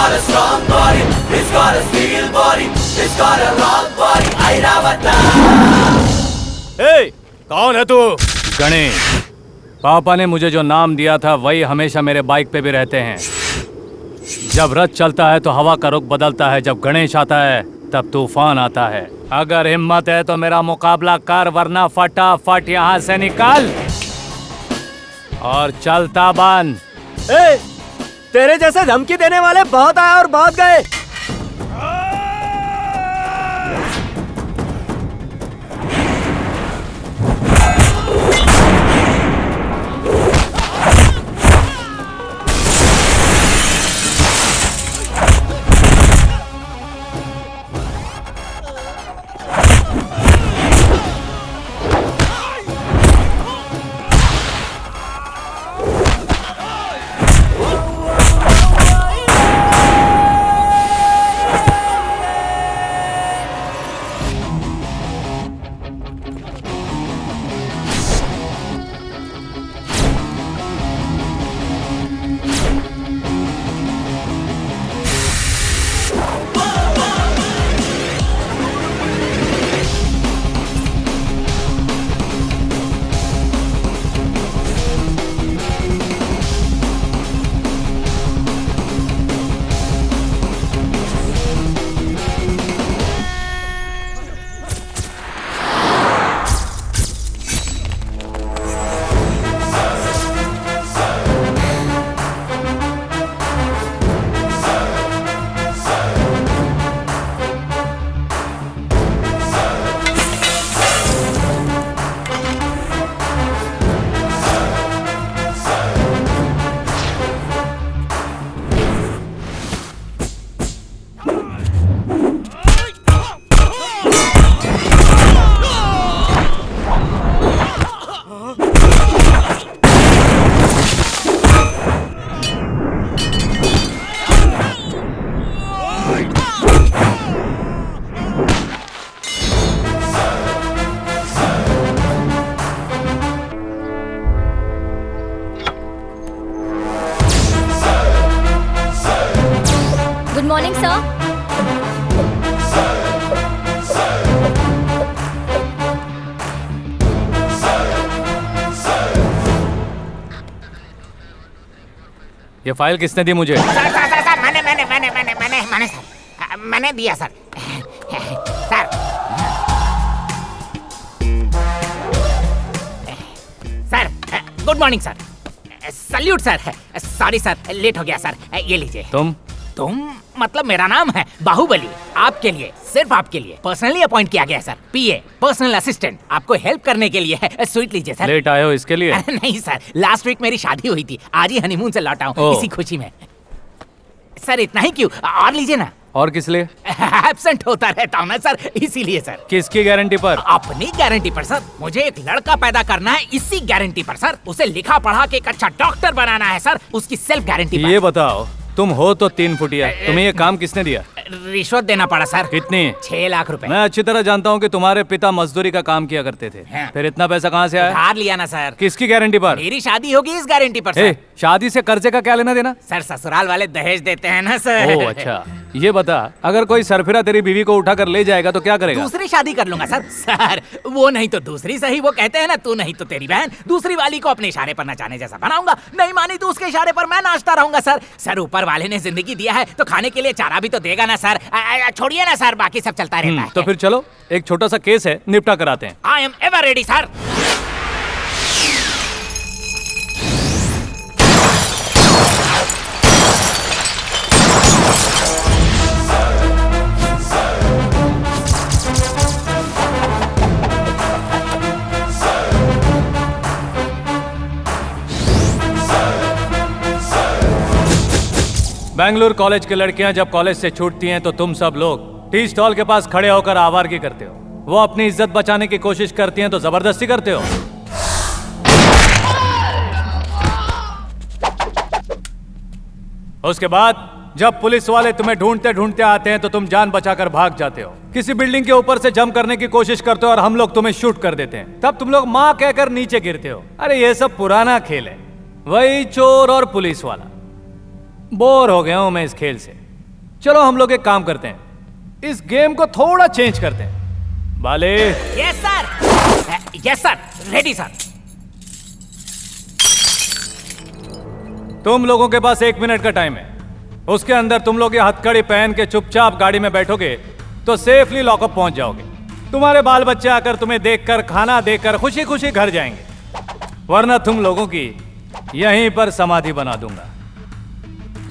got a strong body, he's got a steel body, he's got a rock body. Airavata. ए, कौन है तू? गणेश। पापा ने मुझे जो नाम दिया था वही हमेशा मेरे बाइक पे भी रहते हैं। जब रथ चलता है तो हवा का रुख बदलता है, जब गणेश आता है तब तूफान आता है। अगर हिम्मत है तो मेरा मुकाबला कर, वरना फटाफट यहाँ से निकल और चलता बन। ए, तेरे जैसे धमकी देने वाले बहुत आए और बहुत गए। ये फाइल किसने दी मुझे? सर मैंने दिया sir. Sir good morning sir. Salute sir. Sorry sir, late हो गया सर। ये लीजिए। तुम मतलब मेरा नाम है बाहुबली। आपके लिए, सिर्फ आपके लिए पर्सनली अपॉइंट किया गया सर। पीए, पर्सनल असिस्टेंट, आपको हेल्प करने के लिए है। स्वीट लीजिए सर। लेट आए हो इसके लिए? नहीं सर, लास्ट वीक मेरी शादी हुई थी, आज ही हनीमून से लौटा हूँ, इसी खुशी में। सर इतना ही क्यों, और लीजिए ना। और किस लिए? एब्सेंट होता रहता हूँ ना सर, इसीलिए सर। किसकी गारंटी पर? अपनी गारंटी पर सर। मुझे एक लड़का पैदा करना है, इसी गारंटी पर सर। उसे लिखा पढ़ा के एक अच्छा डॉक्टर बनाना है सर, उसकी सेल्फ गारंटी पर। ये बताओ, तुम हो तो 3 फुटिया, तुम्हें ये काम किसने दिया? रिश्वत देना पड़ा सर। कितनी? 6 लाख रुपए। मैं अच्छी तरह जानता हूँ कि तुम्हारे पिता मजदूरी का काम किया करते थे। हाँ। फिर इतना पैसा कहाँ से आया? उधार लिया ना सर। किसकी गारंटी पर? मेरी शादी होगी इस गारंटी पर सर। शादी से कर्जे का क्या लेना देना? सर ससुराल वाले दहेज देते हैं ना सर। ओह अच्छा। ये बता, अगर कोई सरफिरा तेरी बीवी को उठा कर ले जाएगा तो क्या करेगा? दूसरी शादी कर लूंगा सर। सर वो नहीं तो दूसरी सही, वो कहते हैं ना तू नहीं तो तेरी बहन। दूसरी वाली को अपने इशारे पर नचाने जैसा बनाऊंगा, नहीं मानी तो उसके इशारे पर मैं नाचता रहूंगा सर। सर ऊपर वाले ने जिंदगी दिया है तो खाने के लिए चारा भी तो देगा ना सर। छोड़िए ना सर, बाकी सब चलता रहता है। तो फिर चलो, एक छोटा सा केस है, निपटा कराते हैं। I am ever ready sir. Bengaluru college की लड़कियां जब कॉलेज से छूटती हैं तो तुम सब लोग टी स्टॉल के पास खड़े होकर आवारगी करते हो। वो अपनी इज्जत बचाने की कोशिश करती हैं तो जबरदस्ती करते हो। उसके बाद जब पुलिस वाले तुम्हें ढूंढते ढूंढते आते हैं तो तुम जान बचाकर भाग जाते हो। किसी बिल्डिंग के ऊपर से जंप करने की कोशिश करते हो और हम लोग तुम्हें शूट कर देते हैं। तब तुम लोग माँ कहकर नीचे गिरते हो। अरे ये सब पुराना खेल है, वही चोर और पुलिस वाला। बोर हो गया हूं मैं इस खेल से। चलो हम लोग एक काम करते हैं, इस गेम को थोड़ा चेंज करते हैं। बाले। Yes sir, yes sir, ready sir. तुम लोगों के पास 1 मिनट का टाइम है, उसके अंदर तुम लोग ये हथकड़ी पहन के चुपचाप गाड़ी में बैठोगे तो सेफली लॉकअप पहुंच जाओगे। तुम्हारे बाल बच्चे आकर तुम्हें देखकर, खाना देकर खुशी खुशी घर जाएंगे, वरना तुम लोगों की यहीं पर समाधि बना दूंगा।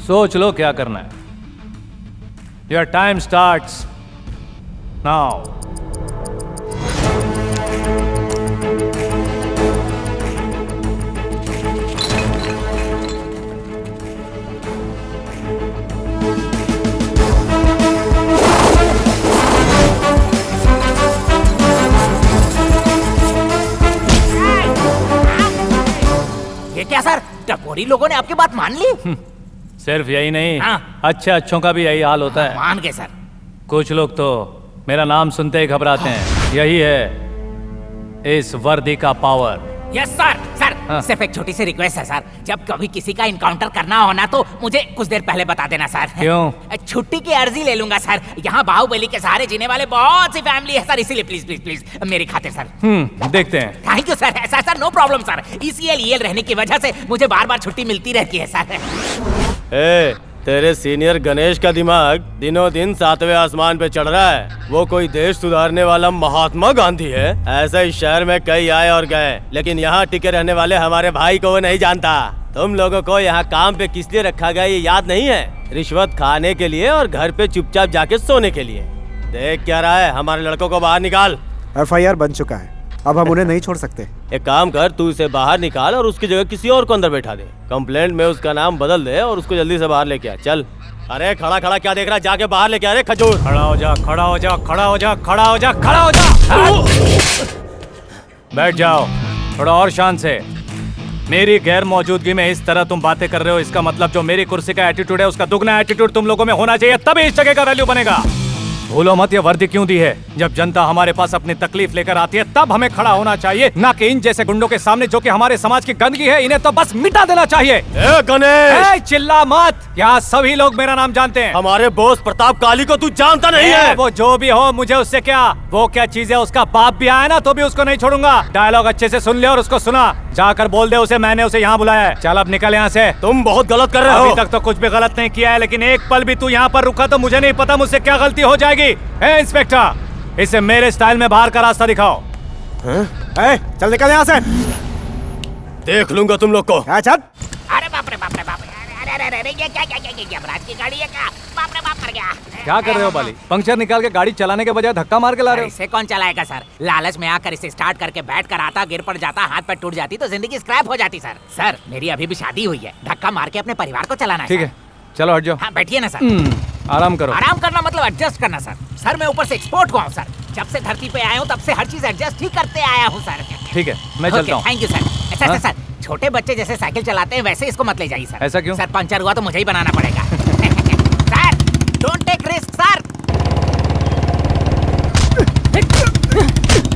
सोच लो क्या करना है। Your time starts now. ये क्या सर, टपोरी लोगों ने आपकी बात मान ली? सिर्फ यही नहीं, हाँ। अच्छे अच्छों का भी यही हाल होता है। मान गए सर। कुछ लोग तो मेरा नाम सुनते ही घबराते हैं। यही है इस वर्दी का पावर। Yes sir. सर हाँ। सिर्फ एक छोटी सी रिक्वेस्ट है सर, जब कभी किसी का इनकाउंटर करना हो ना तो मुझे कुछ देर पहले बता देना सर। क्यों? छुट्टी की अर्जी ले लूंगा सर। यहाँ बाहुबली के सहारे जीने वाले बहुत सी फैमिली है सर, इसीलिए प्लीज प्लीज प्लीज मेरी खातिर सर। देखते हैं। Thank you sir. ऐसा sir, no problem sir. ECL रहने की वजह से मुझे बार बार छुट्टी मिलती रहती है सर। तेरे सीनियर गणेश का दिमाग दिनों दिन 7वें आसमान पे चढ़ रहा है। वो कोई देश सुधारने वाला महात्मा गांधी है? ऐसा इस शहर में कई आए और गए, लेकिन यहाँ टिके रहने वाले हमारे भाई को वो नहीं जानता। तुम लोगों को यहाँ काम पे किस लिए रखा गया ये याद नहीं है? रिश्वत खाने के लिए और घर पे चुपचाप जाके सोने के लिए। देख क्या रहा है? हमारे लड़कों को बाहर निकाल। FIR बन चुका है, अब हम उन्हें नहीं छोड़ सकते। एक काम कर, तू इसे बाहर निकाल और उसकी जगह किसी और को अंदर बैठा दे। कंप्लेंट में उसका नाम बदल दे और उसको जल्दी से बाहर लेके आ। चल। अरे खड़ा खड़ा क्या देख रहा है? जाके बाहर लेके आ रे खजूर। खड़ा हो जा, खड़ा हो जा, खड़ा हो जा, खड़ा हो जा, खड़ा हो जा। बैठ जाओ थोड़ा और शान से। मेरी गैर मौजूदगी में इस तरह तुम बातें कर रहे हो, इसका मतलब जो मेरी कुर्सी का एटीट्यूड है उसका दुगना एटीट्यूड तुम लोगों में होना चाहिए, तभी इस जगह का वैल्यू बनेगा। भूलो मत ये वर्दी क्यों दी है। जब जनता हमारे पास अपनी तकलीफ लेकर आती है तब हमें खड़ा होना चाहिए, ना कि इन जैसे गुंडों के सामने जो कि हमारे समाज की गंदगी है। इन्हें तो बस मिटा देना चाहिए। गणेश चिल्ला मत, यहाँ सभी लोग मेरा नाम जानते हैं। हमारे बॉस प्रताप काली को तू जानता नहीं है? वो जो भी हो, मुझे उससे क्या। वो क्या चीज है, उसका बाप भी आया ना तो भी उसको नहीं छोड़ूंगा। डायलॉग अच्छे से सुन ले और उसको सुना। जाकर बोल दे उसे मैंने उसे यहाँ बुलाया है। चल अब निकल यहाँ से। तुम बहुत गलत कर रहे हो। अभी तक तो कुछ भी गलत नहीं किया है, लेकिन एक पल भी तू यहाँ पर रुका तो मुझे नहीं पता मुझसे क्या गलती हो जाएगी। इंस्पेक्टर, इसे मेरे स्टाइल में बाहर का रास्ता दिखाओ। चल निकल यहाँ से। देख लूंगा तुम लोग को। अरे बाप रे बाप रे बाप रे। अरे ये क्या बरात की गाड़ी है क्या? बाप रे बाप, मर गया। क्या कर रहे हो बाली? पंक्चर निकाल के गाड़ी चलाने के बजाय धक्का मार के ला रहे हो। इसे कौन चलाएगा सर? लालच में आकर इसे स्टार्ट करके बैठ कर आता, गिर पड़ जाता, हाथ पैर टूट जाती तो जिंदगी स्क्रैप हो जाती सर। सर मेरी अभी भी शादी हुई है, धक्का मार के अपने परिवार को चलाना है। ठीक है चलो हट जाओ। हाँ बैठिए ना सर। आराम करो। आराम करना मतलब एडजस्ट करना सर। सर मैं ऊपर से एक्सपोर्ट हुआ हूँ सर। जब से धरती पे आया हूँ तब से हर चीज एडजस्ट ही करते आया हूँ सर। ठीक है मैं चलता हूँ। Thank you sir. Sir sir छोटे बच्चे जैसे साइकिल चलाते हैं वैसे इसको मत ले जाइए सर। ऐसा क्यों? सर पंचर हुआ तो मुझे ही बनाना पड़ेगा। Sir don't take risk sir.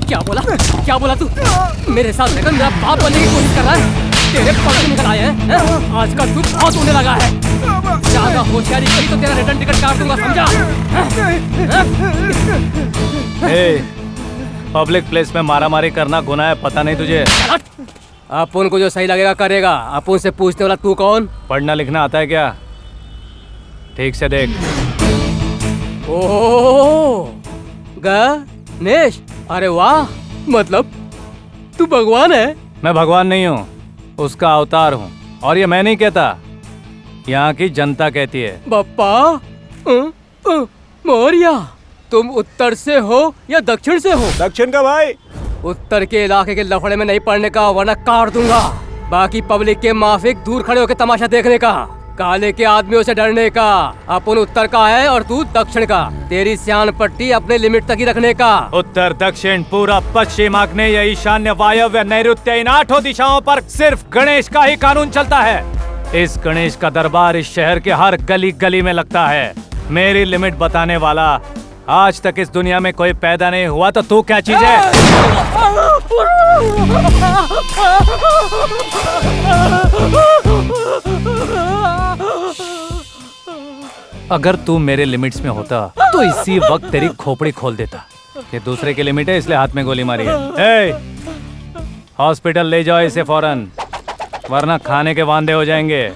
क्या बोला तू? मेरे साथ रहकर मेरा बाप बनने की कोशिश कर रहा है? तेरे पग निकल आए हैं? आजकल तू बहुत होने लगा है। ज्यादा होशियारी की तो तेरा रिटर्न टिकट काट दूंगा, समझा? पब्लिक प्लेस में मारामारी करना गुनाह है, पता नहीं तुझे? अपन को जो सही लगेगा करेगा। अपन से पूछने वाला तू कौन? पढ़ना लिखना आता है क्या? ठीक से देख। ओह गणेश, अरे वाह, मतलब तू भगवान है? मैं भगवान नहीं हूँ, उसका अवतार हूँ। और ये मैं नहीं कहता, यहाँ की जनता कहती है। बप्पा मौर्या, तुम उत्तर से हो या दक्षिण से हो? दक्षिण का भाई। उत्तर के इलाके के लफड़े में नहीं पड़ने का, वरना काट दूंगा। बाकी पब्लिक के माफिक दूर खड़े होकर तमाशा देखने का, काले के आदमियों से डरने का। अपन उत्तर का है और तू दक्षिण का। तेरी सियान पट्टी अपने लिमिट तक ही रखने का। उत्तर दक्षिण पूरब पश्चिम आग्नेय ईशान्य वायव्य नैऋत्य, इन 8 दिशाओं पर सिर्फ गणेश का ही कानून चलता है। इस गणेश का दरबार इस शहर के हर गली गली में लगता है। मेरी लिमिट बताने वाला आज तक इस दुनिया में कोई पैदा नहीं हुआ, तो तू क्या चीज है? अगर तू मेरे लिमिट्स में होता तो इसी वक्त तेरी खोपड़ी खोल देता। ये दूसरे की लिमिट है इसलिए हाथ में गोली मारी है। ए, हॉस्पिटल ले जाओ इसे फौरन, वरना खाने के वांदे हो जाएंगे।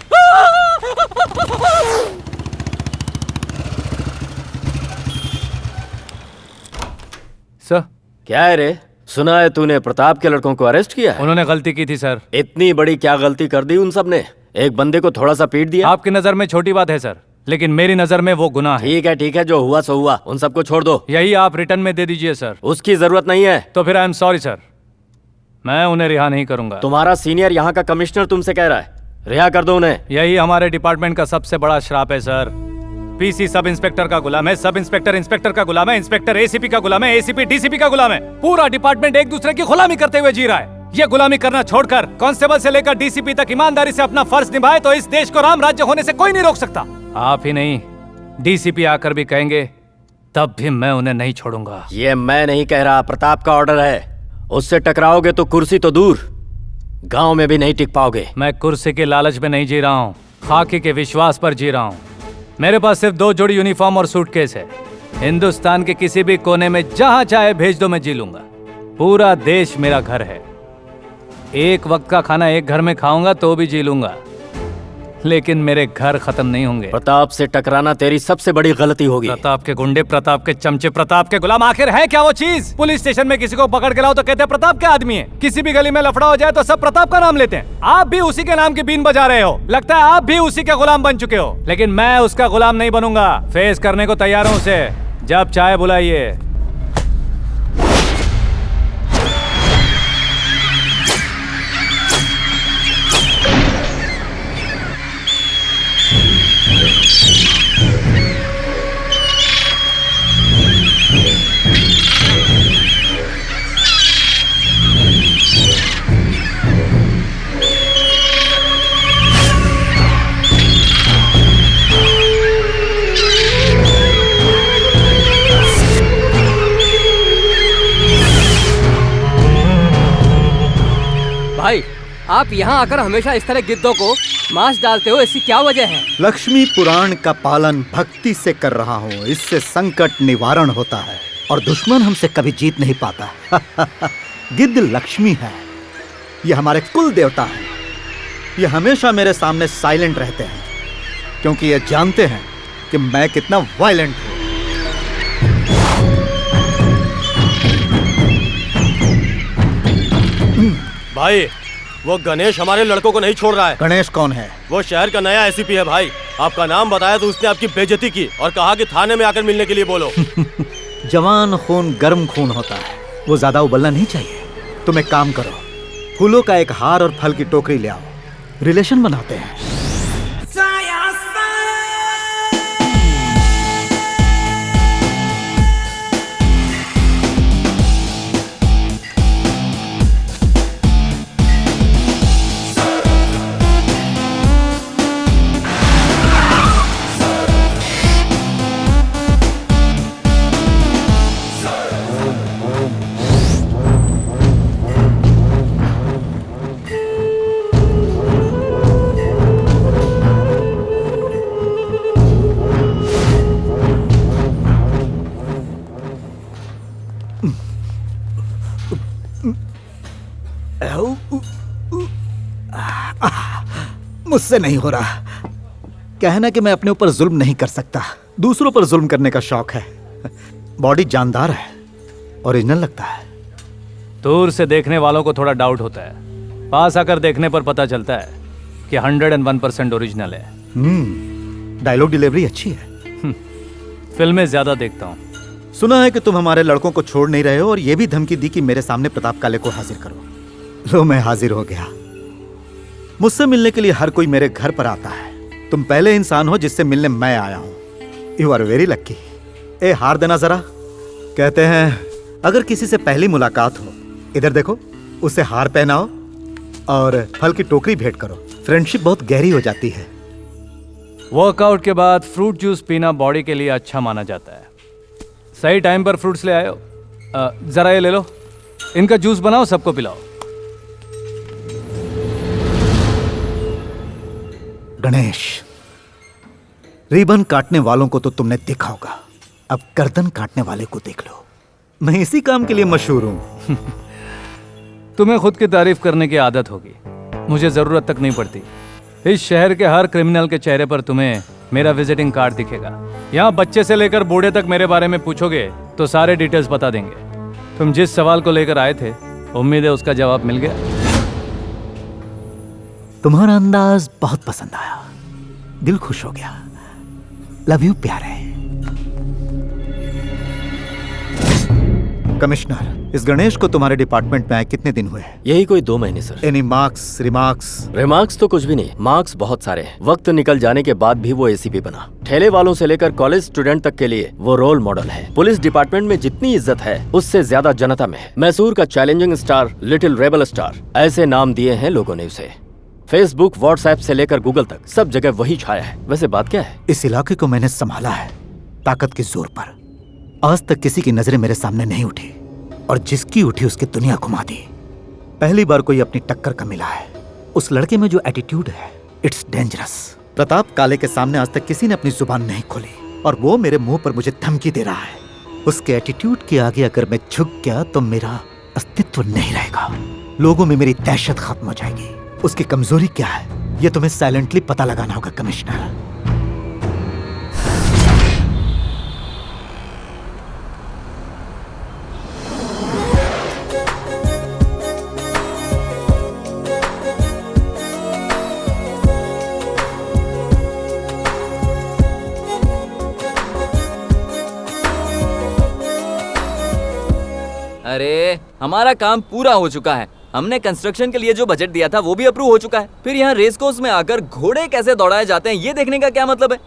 सर, क्या है रे? सुना है तूने प्रताप के लड़कों को अरेस्ट किया है? उन्होंने गलती की थी सर। इतनी बड़ी क्या गलती कर दी उन सब ने? एक बंदे को थोड़ा सा पीट दिया। आपकी नजर में छोटी बात है सर, लेकिन मेरी नजर में वो गुनाह है। ठीक है, जो हुआ सो हुआ, उन सबको छोड़ दो। यही आप रिटर्न में दे दीजिए सर। उसकी जरूरत नहीं है। तो फिर आई एम सॉरी सर, मैं उन्हें रिहा नहीं करूंगा। तुम्हारा सीनियर यहाँ का कमिश्नर तुमसे कह रहा है, रिहा कर दो उन्हें। यही हमारे डिपार्टमेंट का सबसे बड़ा श्राप है सर। पीसी सब इंस्पेक्टर का गुलाम है, सब इंस्पेक्टर इंस्पेक्टर का गुलाम है, इंस्पेक्टर एसीपी का गुलाम है, एसीपी डीसीपी का गुलाम है। पूरा डिपार्टमेंट एक दूसरे की गुलामी करते हुए जी रहा है। ये गुलामी करना छोड़कर कांस्टेबल से लेकर डीसीपी तक ईमानदारी से अपना फर्ज निभाए तो इस देश को राम राज्य होने से कोई नहीं रोक सकता। आप ही नहीं, डीसीपी आकर भी कहेंगे तब भी मैं उन्हें नहीं छोड़ूंगा। ये मैं नहीं कह रहा, प्रताप का ऑर्डर है। उससे टकराओगे तो कुर्सी तो दूर, गांव में भी नहीं टिक पाओगे। मैं कुर्सी के लालच में नहीं जी रहा हूँ, खाकी के विश्वास पर जी रहा हूँ। मेरे पास सिर्फ 2 जोड़ी यूनिफॉर्म और सूटकेस है। हिंदुस्तान के किसी भी कोने में जहां चाहे भेज दो, मैं जी लूंगा। पूरा देश मेरा घर है। एक वक्त का खाना एक घर में खाऊंगा तो भी जी लूंगा, लेकिन मेरे घर खत्म नहीं होंगे। प्रताप से टकराना तेरी सबसे बड़ी गलती होगी। प्रताप के गुंडे, प्रताप के चमचे, प्रताप के गुलाम, आखिर है क्या वो चीज? पुलिस स्टेशन में किसी को पकड़ के लाओ तो कहते हैं प्रताप के आदमी है। किसी भी गली में लफड़ा हो जाए तो सब प्रताप का नाम लेते हैं। आप भी उसी के नाम की बीन बजा रहे हो। लगता है आप भी उसी के गुलाम बन चुके हो, लेकिन मैं उसका गुलाम नहीं बनूंगा। फेस करने को तैयार हूँ उसे, जब चाहे बुलाइए। भाई, आप यहाँ आकर हमेशा इस तरह गिद्धों को मांस डालते हो, इसकी क्या वजह है? लक्ष्मी पुराण का पालन भक्ति से कर रहा हूँ, इससे संकट निवारण होता है और दुश्मन हमसे कभी जीत नहीं पाता। गिद्ध लक्ष्मी है, ये हमारे कुल देवता है। ये हमेशा मेरे सामने साइलेंट रहते हैं क्योंकि ये जानते हैं कि मैं कितना वायलेंट हूँ। भाई, वो गणेश हमारे लड़कों को नहीं छोड़ रहा है। गणेश कौन है? वो शहर का नया एसीपी है भाई। आपका नाम बताया तो उसने आपकी बेइज्जती की और कहा कि थाने में आकर मिलने के लिए बोलो। जवान खून गर्म खून होता है, वो ज्यादा उबलना नहीं चाहिए। तुम एक काम करो, फूलों का एक हार और फल की टोकरी ले आओ, रिलेशन बनाते हैं। मुझसे नहीं हो रहा। कहना कि मैं अपने ऊपर जुल्म नहीं कर सकता, दूसरों पर जुल्म करने का शौक है। बॉडी जानदार है, ओरिजिनल लगता है। दूर से देखने वालों को थोड़ा डाउट होता है, पास आकर देखने पर पता चलता है कि 101% ओरिजिनल है। डायलॉग डिलीवरी अच्छी है। फिल्में ज्यादा देखता हूँ। सुना है कि तुम हमारे लड़कों को छोड़ नहीं रहे हो और ये भी धमकी दी कि मेरे सामने प्रताप काले को हाजिर करो। लो, मैं हाजिर हो गया। मुझसे मिलने के लिए हर कोई मेरे घर पर आता है। तुम पहले इंसान हो जिससे मिलने मैं आया हूं। You are very lucky. ए, हार देना जरा। कहते हैं अगर किसी से पहली मुलाकात हो, इधर देखो, उसे हार पहनाओ और फल की टोकरी भेंट करो। फ्रेंडशिप बहुत गहरी हो जाती है। वर्कआउट के बाद फ्रूट जूस पीना बॉडी के लिए अच्छा माना जाता है। सही टाइम पर फ्रूट्स ले आए हो। जरा ये ले लो, इनका जूस बनाओ, सबको पिलाओ। गणेश, रिबन काटने वालों को तो तुमने देखा होगा, अब गर्दन काटने वाले को देख लो। मैं इसी काम के लिए मशहूर हूँ। तुम्हें खुद की तारीफ करने की आदत होगी, मुझे जरूरत तक नहीं पड़ती। इस शहर के हर क्रिमिनल के चेहरे पर तुम्हें मेरा विजिटिंग कार्ड दिखेगा। यहाँ बच्चे से लेकर बूढ़े तक मेरे बारे में पूछोगे तो सारे डिटेल्स बता देंगे। तुम जिस सवाल को लेकर आए थे, उम्मीद है उसका जवाब मिल गया। तुम्हारा अंदाज बहुत पसंद आया, दिल खुश हो गया। लव यू प्यारे। कमिश्नर, इस गणेश को तुम्हारे डिपार्टमेंट में आए कितने दिन हुए हैं? यही कोई 2 महीने sir. Any marks, remarks? Remarks तो कुछ भी नहीं, मार्क्स बहुत सारे हैं। वक्त निकल जाने के बाद भी वो एसीपी बना। ठेले वालों से लेकर कॉलेज स्टूडेंट तक के लिए वो रोल मॉडल है। पुलिस डिपार्टमेंट में जितनी इज्जत है उससे ज्यादा जनता में है। मैसूर का challenging star, little rebel star, ऐसे नाम दिए हैं लोगों ने उसे। फेसबुक, व्हाट्सएप से लेकर गूगल तक सब जगह वही छाया है। वैसे बात क्या है? इस इलाके को मैंने संभाला है ताकत के जोर पर। आज तक किसी की नजरें मेरे सामने नहीं उठी, और जिसकी उठी उसकी दुनिया घुमा दी। पहली बार कोई अपनी टक्कर का मिला है। उस लड़के में जो एटीट्यूड है, इट्स डेंजरस। प्रताप काले के सामने आज तक किसी ने अपनी जुबान नहीं खोली, और वो मेरे मुंह पर मुझे धमकी दे रहा है। उसके एटीट्यूड के आगे अगर मैं झुक गया तो मेरा अस्तित्व नहीं रहेगा। लोगों में मेरी दहशत खत्म हो जाएगी। उसकी कमजोरी क्या है, ये तुम्हें साइलेंटली पता लगाना होगा कमिश्नर। अरे हमारा काम पूरा हो चुका है। हमने कंस्ट्रक्शन के लिए जो बजट दिया था वो भी अप्रूव हो चुका है। फिर यहाँ रेस कोर्स में आकर घोड़े कैसे दौड़ाए जाते हैं ये देखने का क्या मतलब है?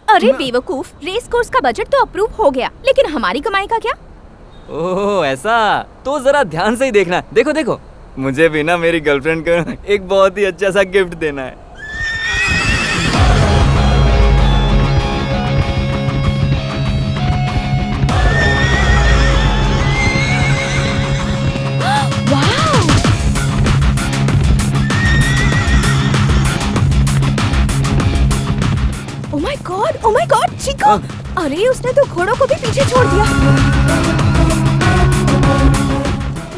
अरे बेवकूफ, रेस कोर्स का बजट तो अप्रूव हो गया, लेकिन हमारी कमाई का क्या? ओह ऐसा, तो जरा ध्यान से ही देखना। देखो देखो, मुझे भी ना मेरी गर्लफ्रेंड को एक बहुत ही अच्छा सा गिफ्ट देना है। Oh my God, Chico! अरे उसने तो घोड़ों को भी पीछे छोड़ दिया।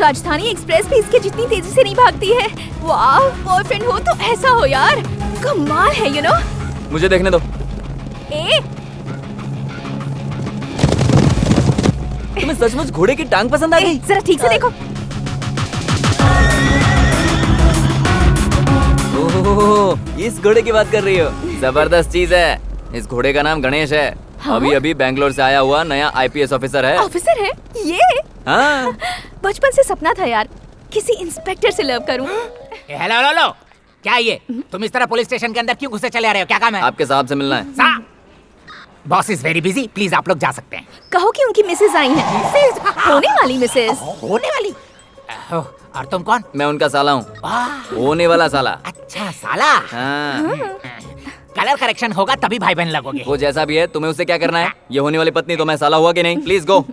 राजधानी एक्सप्रेस भी इसके जितनी तेजी से नहीं भागती है। वाह, बॉयफ्रेंड हो तो ऐसा हो यार, कमाल है यू नो। मुझे देखने दो। तुम्हें सचमुच घोड़े की टांग पसंद आ गई? जरा ठीक से देखो। ओह, इस घोड़े की बात कर रही हो? जबरदस्त चीज है। इस घोड़े का नाम गणेश है। हाँ? अभी अभी बैंगलोर से आया हुआ नया आईपीएस ऑफिसर है। ऑफिसर है ये? हाँ। बचपन से सपना था यार, किसी इंस्पेक्टर से लव करूं। हेलो हेलो हेलो, क्या ये तुम इस तरह पुलिस स्टेशन के अंदर क्यों घुसे चले आ रहे हो? क्या काम है? आपके साहब से मिलना है। Boss is very busy, please आप लोग जा सकते हैं। कहो कि उनकी मिसेज आई हैं। होने वाली मिसेज। होने वाली? और तुम कौन? मैं उनका साला हूँ, होने वाला साला। अच्छा साला। हाँ। कलर करेक्शन होगा तभी भाई बहन लगोगे। वो जैसा भी है, तुम्हें उससे क्या करना है? ये होने वाली पत्नी तो मैं साला हुआ कि नहीं? Please go.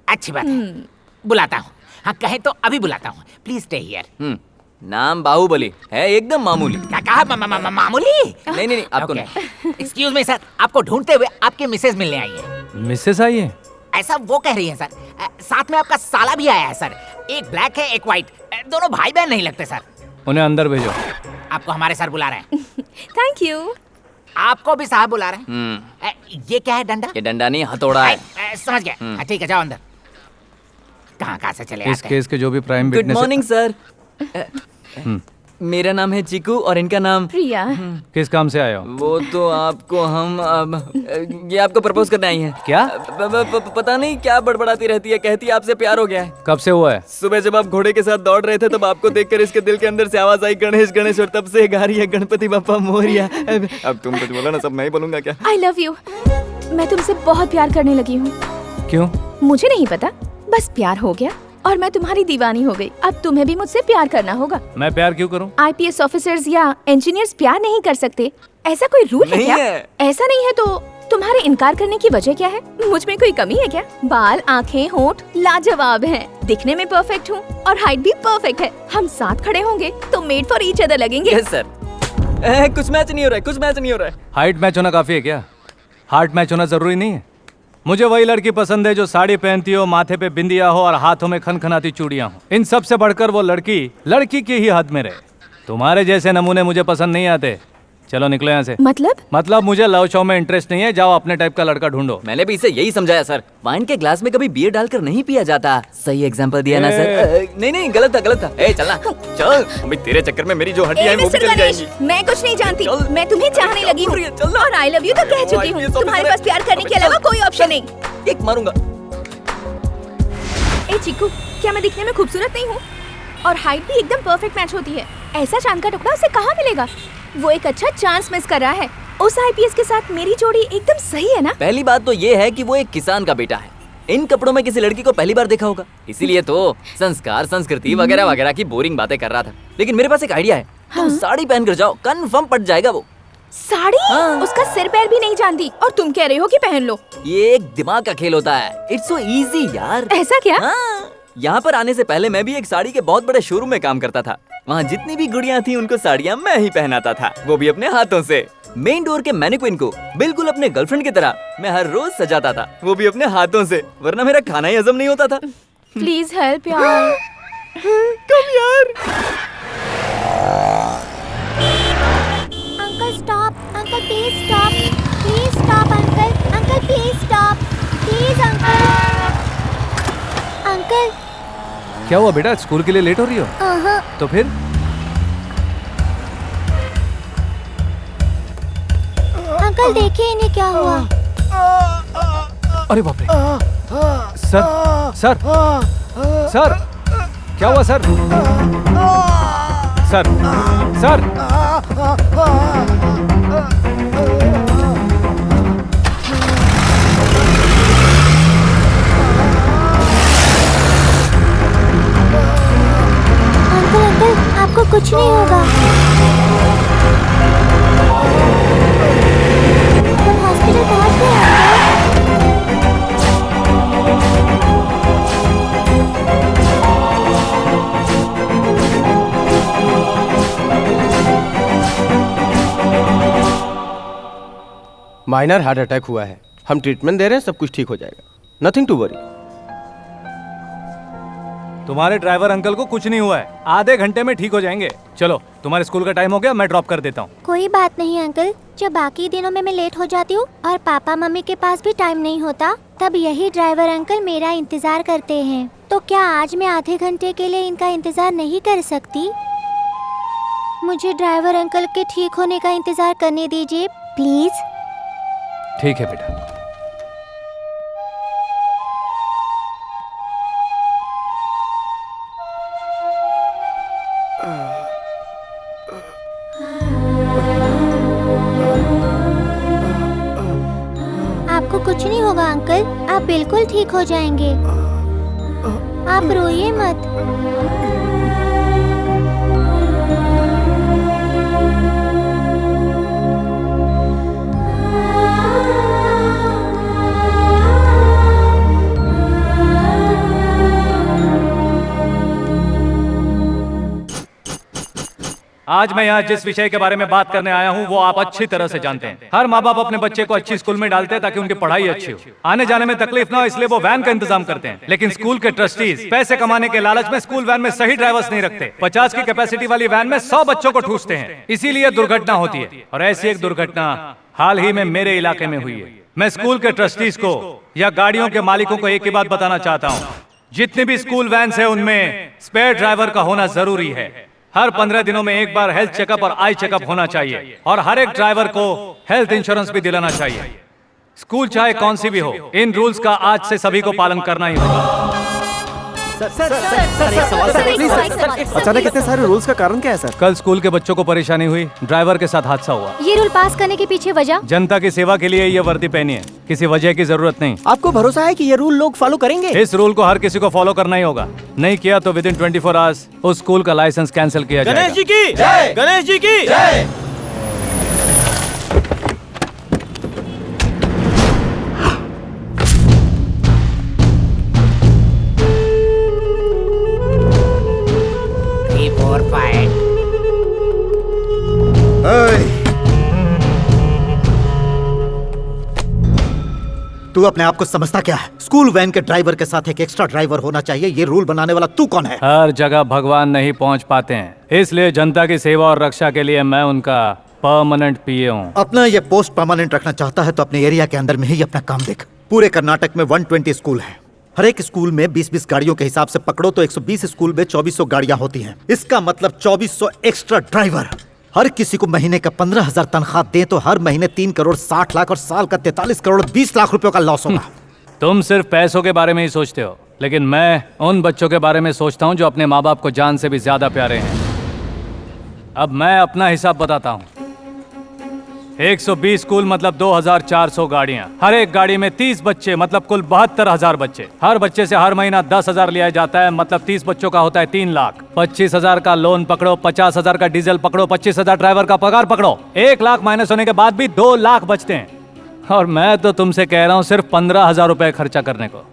अच्छी बात है, बुलाता हूँ। हाँ कहे तो अभी बुलाता हूँ, प्लीज स्टे हियर। नाम बाहुबली है, एकदम मामूली। क्या कहा? मामूली? नहीं नहीं आपको नहीं। एक्सक्यूज मी सर, आपको ढूंढते हुए आपके मिसेज मिलने आई है। मिसेस आई है? ऐसा वो कह रही है सर। साथ में आपका साला भी आया है सर। एक ब्लैक है एक व्हाइट, दोनों भाई बहन नहीं लगते सर। उन्हें अंदर भेजो। आपको हमारे सर बुला रहे हैं। Thank you. आपको भी साहब बुला रहे हैं। ये क्या है? डंडा? ये डंडा नहीं, हथौड़ा है। समझ गया। ठीक है जाओ अंदर। कहाँ से चले आते हैं? इस केस के जो भी prime witness. Good morning sir. मेरा नाम है चीकू और इनका नाम प्रिया। किस काम से आए हो? वो तो आपको ये आपको प्रपोज करने आई है। क्या? पता नहीं क्या बड़बड़ाती रहती है, कहती है आपसे प्यार हो गया है। कब से हुआ है? सुबह जब आप घोड़े के साथ दौड़ रहे थे तब आपको देखकर इसके दिल के अंदर से आवाज आई गणेश गणेश, और तब से गा रही है गणपति बप्पा मोरिया। अब तुम कुछ बोलो ना, सब मैं ही बोलूंगा क्या? I love you. मैं तुमसे बहुत प्यार करने लगी हूँ। क्यों? मुझे नहीं पता, बस प्यार हो गया और मैं तुम्हारी दीवानी हो गई। अब तुम्हें भी मुझसे प्यार करना होगा। मैं प्यार क्यों करूं? आईपीएस ऑफिसर्स या इंजीनियर्स प्यार नहीं कर सकते, ऐसा कोई रूल है क्या? ऐसा नहीं है तो तुम्हारे इनकार करने की वजह क्या है? मुझ में कोई कमी है क्या? बाल, आँखें, होंठ लाजवाब हैं, दिखने में परफेक्ट हूँ और हाइट भी परफेक्ट है। हम साथ खड़े होंगे तो मेड फॉर ईच अदर लगेंगे। Yes sir. कुछ मैच नहीं हो रहा है, कुछ मैच नहीं हो रहा है। हाइट मैच होना काफी है क्या? हार्ट मैच होना जरूरी नहीं है। मुझे वही लड़की पसंद है जो साड़ी पहनती हो, माथे पे बिंदिया हो और हाथों में खनखनाती चूड़ियां हो। इन सब से बढ़कर वो लड़की की ही हद में रहे। तुम्हारे जैसे नमूने मुझे पसंद नहीं आते। चलो निकलो यहाँ से। मतलब मुझे लव शो में इंटरेस्ट नहीं है। जाओ अपने टाइप का लड़का ढूंढो। मैंने भी इसे यही समझाया सर, वाइन के ग्लास में कभी बियर डालकर नहीं पिया जाता। सही एग्जांपल दिया ना सर? नहीं गलत था। ए चलना चल, अभी तेरे चक्कर में मेरी जो हड्डियां हैं वो भी चली जाएंगी। मैं कुछ नहीं जानती, मैं तुम्हें चाहने लगी हूँ और आई लव यू तो कह चुकी हूँ। तुम्हारे पास प्यार करने के अलावा कोई ऑप्शन नहीं। एक मारूंगा। ए चिक्कू, क्या मैं दिखने में खूबसूरत नहीं हूँ? और हाइट भी एकदम परफेक्ट मैच होती है। ऐसा चांद का टुकड़ा उसे कहाँ मिलेगा? वो एक अच्छा चांस मिस कर रहा है। उस आईपीएस के साथ मेरी जोड़ी एकदम सही है ना? पहली बात तो ये है कि वो एक किसान का बेटा है। इन कपड़ों में किसी लड़की को पहली बार देखा होगा, इसीलिए तो संस्कार, संस्कृति वगैरह वगैरह की बोरिंग बातें कर रहा था। लेकिन मेरे पास एक आइडिया है। तुम साड़ी पहन कर जाओ, कंफर्म पट जाएगा वो। साड़ी? उसका सिर पैर भी नहीं जानती और तुम कह रहे हो कि पहन लो। ये एक दिमाग का खेल होता है। इट्स सो इजी यार। ऐसा क्या? यहाँ पर आने से पहले मैं भी एक साड़ी के बहुत बड़े शोरूम में काम करता था। वहाँ जितनी भी गुड़ियाँ थी उनको साड़ियाँ मैं ही पहनाता था, वो भी अपने हाथों से। मेन डोर के मैनिक्विन को बिल्कुल अपने गर्लफ्रेंड की तरह मैं हर रोज सजाता था, वो भी अपने हाथों से, वरना मेरा खाना ही हजम नहीं होता था। प्लीज हेल्प यार। कम यार। Uncle stop, uncle please stop, please stop uncle, uncle please stop, please uncle. क्या हुआ बेटा, स्कूल के लिए लेट हो रही हो? तो फिर? अंकल देखिए इन्हें क्या हुआ। अरे बाप रे। सर क्या हुआ सर? सर अंकल आपको कुछ नहीं होगा। तुम हॉस्पिटल पहुंच गए माइनर हार्ट अटैक हुआ है। हम ट्रीटमेंट दे रहे हैं, सब कुछ ठीक हो जाएगा। Nothing to worry. तुम्हारे ड्राइवर अंकल को कुछ नहीं हुआ है, आधे घंटे में ठीक हो जाएंगे। चलो तुम्हारे स्कूल का टाइम हो गया, मैं ड्रॉप कर देता हूँ। कोई बात नहीं अंकल, जब बाकी दिनों में मैं लेट हो जाती हूँ और पापा मम्मी के पास भी टाइम नहीं होता, तब यही ड्राइवर अंकल मेरा इंतजार करते हैं। तो क्या आज मैं आधे घंटे के लिए इनका इंतजार नहीं कर सकती? मुझे ड्राइवर अंकल के ठीक होने का इंतजार करने दीजिए प्लीज। ठीक है बेटा। आपको कुछ नहीं होगा अंकल, आप बिल्कुल ठीक हो जाएंगे। आप रोइए मत। आज मैं यहाँ जिस विषय के बारे में बात करने आया हूँ वो आप अच्छी तरह से जानते हैं। हर माँ बाप अपने बच्चे को अच्छी स्कूल में डालते हैं ताकि उनकी पढ़ाई अच्छी हो, आने जाने में तकलीफ ना हो, इसलिए वो वैन का इंतजाम करते हैं। लेकिन स्कूल के ट्रस्टीज पैसे कमाने के लालच में स्कूल वैन में सही ड्राइवर्स नहीं रखते। 50 की कैपेसिटी वाली वैन में 100 बच्चों को ठूसते हैं, इसीलिए दुर्घटना होती है। और ऐसी एक दुर्घटना हाल ही में मेरे इलाके में हुई है। मैं स्कूल के ट्रस्टीज को या गाड़ियों के मालिकों को एक ही बात बताना चाहता हूँ, जितनी भी स्कूल वैन है उनमें स्पेयर ड्राइवर का होना जरूरी है। हर 15 दिनों में एक बार हेल्थ चेकअप और आई चेकअप होना चाहिए, और हर एक ड्राइवर को हेल्थ इंश्योरेंस भी दिलाना चाहिए। स्कूल चाहे कौन सी भी हो, इन रूल्स का आज से सभी को पालन करना ही होगा। अचानक इतने सारे रूल्स का कारण क्या है सर? कल स्कूल के बच्चों को परेशानी हुई, ड्राइवर के साथ हादसा हुआ। ये रूल पास करने के पीछे वजह? जनता की सेवा के लिए ये वर्दी पहनी है, किसी वजह की जरूरत नहीं। आपको भरोसा है कि ये रूल लोग फॉलो करेंगे? इस रूल को हर किसी को फॉलो करना ही होगा, नहीं किया तो विदिन 24 आवर्स उस स्कूल का लाइसेंस कैंसिल किया जाएगा। गणेश जी की जय, गणेश जी की जय। तू अपने आप को समझता क्या है? स्कूल वैन के ड्राइवर के साथ एक एक्स्ट्रा ड्राइवर होना चाहिए, ये रूल बनाने वाला तू कौन है? हर जगह भगवान नहीं पहुंच पाते हैं, इसलिए जनता की सेवा और रक्षा के लिए मैं उनका परमानेंट पीए हूँ। अपना ये पोस्ट परमानेंट रखना चाहता है तो अपने एरिया के अंदर में ही अपना काम देख। पूरे कर्नाटक में 120 स्कूल हैं। हर एक स्कूल में 20-20 गाड़ियों के हिसाब से पकड़ो तो 120 स्कूल में 2400 गाड़ियां होती हैं। इसका मतलब 2400 एक्स्ट्रा ड्राइवर। हर किसी को महीने का 15,000 तनख्वाह दे तो हर महीने 3 करोड़ 60 लाख और साल का 43 करोड़ 20 लाख रुपयों का लॉस होगा। तुम सिर्फ पैसों के बारे में ही सोचते हो, लेकिन मैं उन बच्चों के बारे में सोचता हूँ जो अपने माँ बाप को जान से भी ज्यादा प्यारे हैं। अब मैं अपना हिसाब बताता हूँ। 120 स्कूल मतलब 2,400 गाड़ियां, हर एक गाड़ी में 30 बच्चे मतलब कुल 72,000 बच्चे। हर बच्चे से हर महीना 10,000 लिया जाता है, मतलब 30 बच्चों का होता है 3 लाख। 25,000 का लोन पकड़ो, 50,000 का डीजल पकड़ो, 25,000 ड्राइवर का पगार पकड़ो, 1 लाख माइनस होने के बाद भी 2 लाख बचते हैं। और मैं तो तुमसे कह रहा हूँ सिर्फ 15,000 रुपए खर्चा करने को।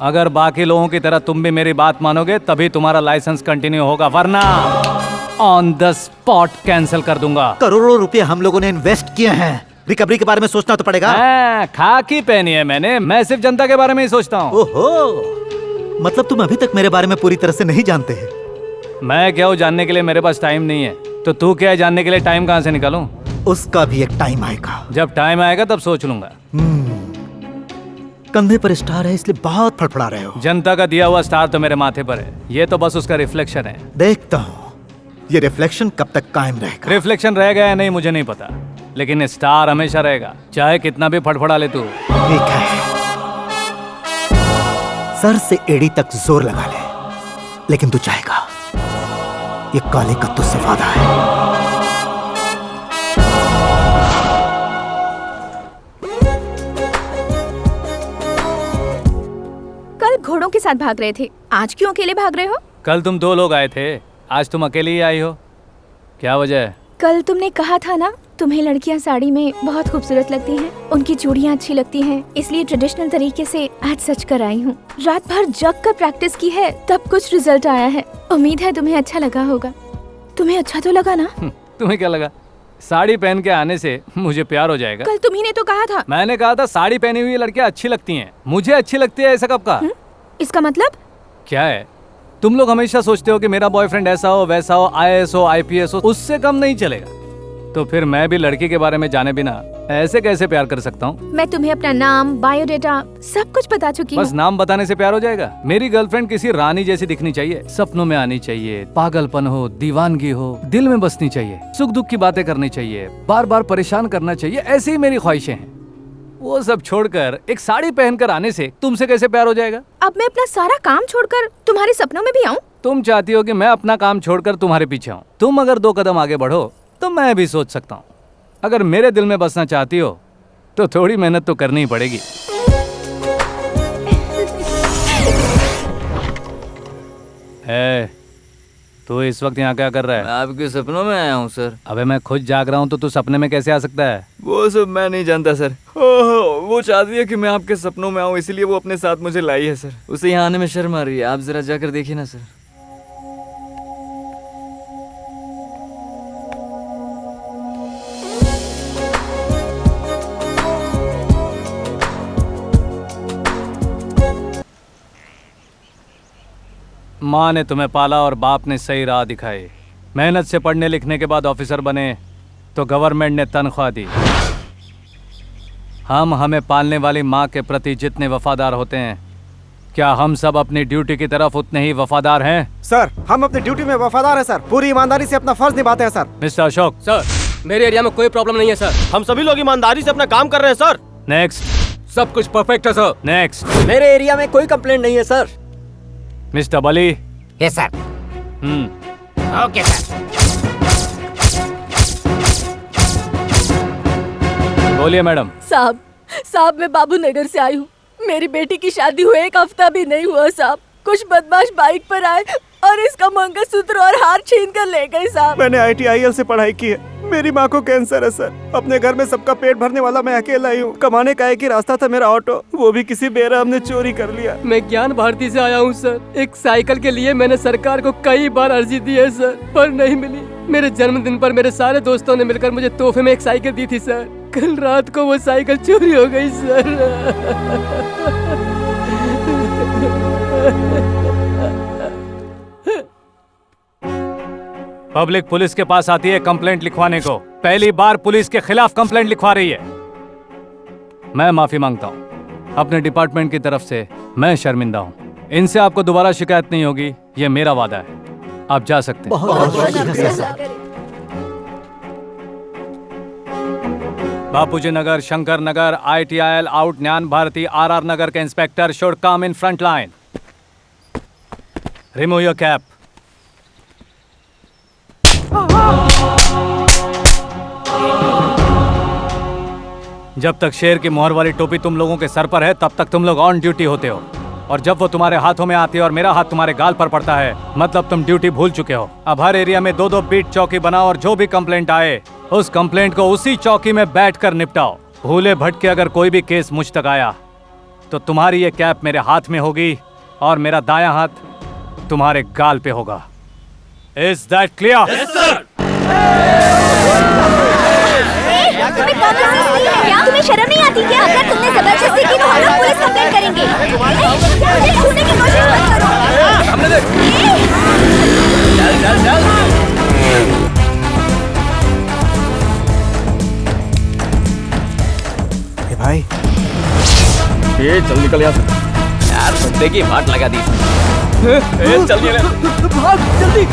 अगर बाकी लोगों की तरह तुम भी मेरी बात मानोगे तभी तुम्हारा लाइसेंस कंटिन्यू होगा, वरना ऑन द स्पॉट कैंसिल कर दूंगा। करोड़ों रुपए हम लोगों ने इन्वेस्ट किए हैं, रिकवरी के बारे में सोचना तो पड़ेगा। खाकी पहनी है मैंने, मैं सिर्फ जनता के बारे में ही सोचता हूँ। ओहो, मतलब तुम अभी तक मेरे बारे में पूरी तरह से नहीं जानते हैं। मैं क्या हूँ जानने के लिए, मेरे पास टाइम नहीं है, तो तू क्या है जानने के लिए टाइम कहाँ से निकालूं? उसका भी एक टाइम आएगा। जब टाइम आएगा तब सोच लूंगा। कंधे पर स्टार है इसलिए बहुत फड़फड़ा रहे हो। जनता का दिया हुआ स्टार तो मेरे माथे पर है, ये तो बस उसका रिफ्लेक्शन है। देखता हूँ ये रिफ्लेक्शन कब तक कायम रहेगा। रिफ्लेक्शन रहेगा या नहीं मुझे नहीं पता, लेकिन स्टार हमेशा रहेगा, चाहे कितना भी फड़फड़ा ले तू। ठीक है, सर से एड़ी तक जोर लगा ले, लेकिन तू चाहेगा, ये काले कत्तू से वादा है। कल घोड़ों के साथ भाग रहे थे, आज क्यों अकेले भाग रहे हो? कल तुम 2 लोग आए थे, आज तुम अकेले ही आई हो, क्या वजह है? कल तुमने कहा था ना तुम्हें लड़कियां साड़ी में बहुत खूबसूरत लगती हैं, उनकी चूड़ियां अच्छी लगती हैं, इसलिए ट्रेडिशनल तरीके से आज सच कर आई हूँ। रात भर जग कर प्रैक्टिस की है तब कुछ रिजल्ट आया है। उम्मीद है तुम्हें अच्छा लगा होगा। तुम्हें अच्छा तो लगा ना? तुम्हें क्या लगा साड़ी पहन के आने से मुझे प्यार हो जाएगा? कल तुम्ही ने तो कहा था। मैंने कहा था साड़ी पहनी हुई लड़कियां अच्छी लगती हैं, मुझे अच्छी लगती है, ऐसा कब कहा? इसका मतलब क्या है? तुम लोग हमेशा सोचते हो कि मेरा बॉयफ्रेंड ऐसा हो वैसा हो, IAS हो IPS हो, उससे कम नहीं चलेगा। तो फिर मैं भी लड़की के बारे में जाने बिना ऐसे कैसे प्यार कर सकता हूँ? मैं तुम्हें अपना नाम, बायोडेटा सब कुछ बता चुकी हूँ। बस नाम बताने से प्यार हो जाएगा? मेरी गर्लफ्रेंड किसी रानी जैसी दिखनी चाहिए, सपनों में आनी चाहिए, पागलपन हो, दीवानगी हो, दिल में बसनी चाहिए, सुख दुख की बातें करनी चाहिए, बार बार परेशान करना चाहिए, ऐसी ही मेरी ख्वाहिशें हैं। वो सब छोड़कर एक साड़ी पहनकर आने से तुमसे कैसे प्यार हो जाएगा? अब मैं अपना सारा काम छोड़कर तुम्हारे सपनों में भी आऊँ? तुम चाहती हो कि मैं अपना काम छोड़कर तुम्हारे पीछे आऊँ? तुम अगर 2 कदम आगे बढ़ो तो मैं भी सोच सकता हूँ। अगर मेरे दिल में बसना चाहती हो तो थोड़ी मेहनत तो करनी ही पड़ेगी। तू इस वक्त यहाँ क्या कर रहा है? मैं आपके सपनों में आया हूँ सर। अबे मैं खुद जाग रहा हूँ तो तू सपने में कैसे आ सकता है? वो सब मैं नहीं जानता सर। वो चाहती है कि मैं आपके सपनों में आऊँ, इसलिए वो अपने साथ मुझे लाई है सर। उसे यहाँ आने में शर्म आ रही है, आप जरा जाकर देखिए ना सर। माँ ने तुम्हें पाला और बाप ने सही राह दिखाई। मेहनत से पढ़ने लिखने के बाद ऑफिसर बने तो गवर्नमेंट ने तनख्वाह दी। हम हमें पालने वाली माँ के प्रति जितने वफादार होते हैं, क्या हम सब अपनी ड्यूटी की तरफ उतने ही वफादार हैं? सर, हम अपनी ड्यूटी में वफादार हैं सर, पूरी ईमानदारी से अपना फर्ज निभाते हैं सर। मिस्टर अशोक। सर, मेरे एरिया में कोई प्रॉब्लम नहीं है सर। हम सभी लोग ईमानदारी से अपना काम कर रहे हैं सर। नेक्स्ट। सब कुछ परफेक्ट है सर। नेक्स्ट। मेरे एरिया में कोई कंप्लेंट नहीं है sir. Mister Bali. Yes sir. Okay sir. बोलिए मैडम। साहब मैं बाबू नगर से आई हूँ। मेरी बेटी की शादी हुए 1 हफ्ता भी नहीं हुआ साहब। कुछ बदमाश बाइक पर आए और इसका मंगलसूत्र और हार छीन कर ले गए साहब। मैंने ITIL से पढ़ाई की है। मेरी माँ को कैंसर है सर। अपने घर में सबका पेट भरने वाला मैं अकेला ही हूँ। कमाने का एक ही रास्ता था मेरा ऑटो, वो भी किसी बेरहम ने चोरी कर लिया। मैं ज्ञान भारती से आया हूँ सर। एक साइकिल के लिए मैंने सरकार को कई बार अर्जी दी है सर, पर नहीं मिली। मेरे जन्मदिन पर मेरे सारे दोस्तों ने मिलकर मुझे तोहफे में एक साइकिल दी थी सर। कल रात को वो साइकिल चोरी हो गई सर। पब्लिक पुलिस के पास आती है कंप्लेंट लिखवाने को। पहली बार पुलिस के खिलाफ कंप्लेंट लिखवा रही है। मैं माफी मांगता हूँ अपने डिपार्टमेंट की तरफ से। मैं शर्मिंदा हूँ। इनसे आपको दोबारा शिकायत नहीं होगी, ये मेरा वादा है। आप जा सकते हैं। बापूजी नगर, शंकर नगर, ITIL आउट, ज्ञान भारती, RR नगर के inspector should come in front line. Remove your cap. जब तक शेर की मोहर वाली टोपी तुम लोगों के सर पर है तब तक तुम लोग ऑन ड्यूटी होते हो, और जब वो तुम्हारे हाथों में आती है और मेरा हाथ तुम्हारे गाल पर पड़ता है मतलब तुम ड्यूटी भूल चुके हो। अब हर एरिया में 2-2 बीट चौकी बनाओ और जो भी कंप्लेंट आए उस कंप्लेंट को उसी चौकी में बैठकर निपटाओ। भूले भटके अगर कोई भी केस मुझ तक आया तो तुम्हारी ये कैप मेरे हाथ में होगी और मेरा दायां हाथ तुम्हारे गाल पे होगा। Is that clear? Yes sir. तुम्हें शर्म नहीं आती क्या? अगर तुमने जबरदस्ती की तो हम लोग पुलिस कंप्लेंट करेंगे। मुझे छूने की कोशिश मत करो। सामने देख। चल चल चल। भाई ये चल निकल यहाँ से। यार बंदे की वाट लगा दी। चल ये भाग जल्दी।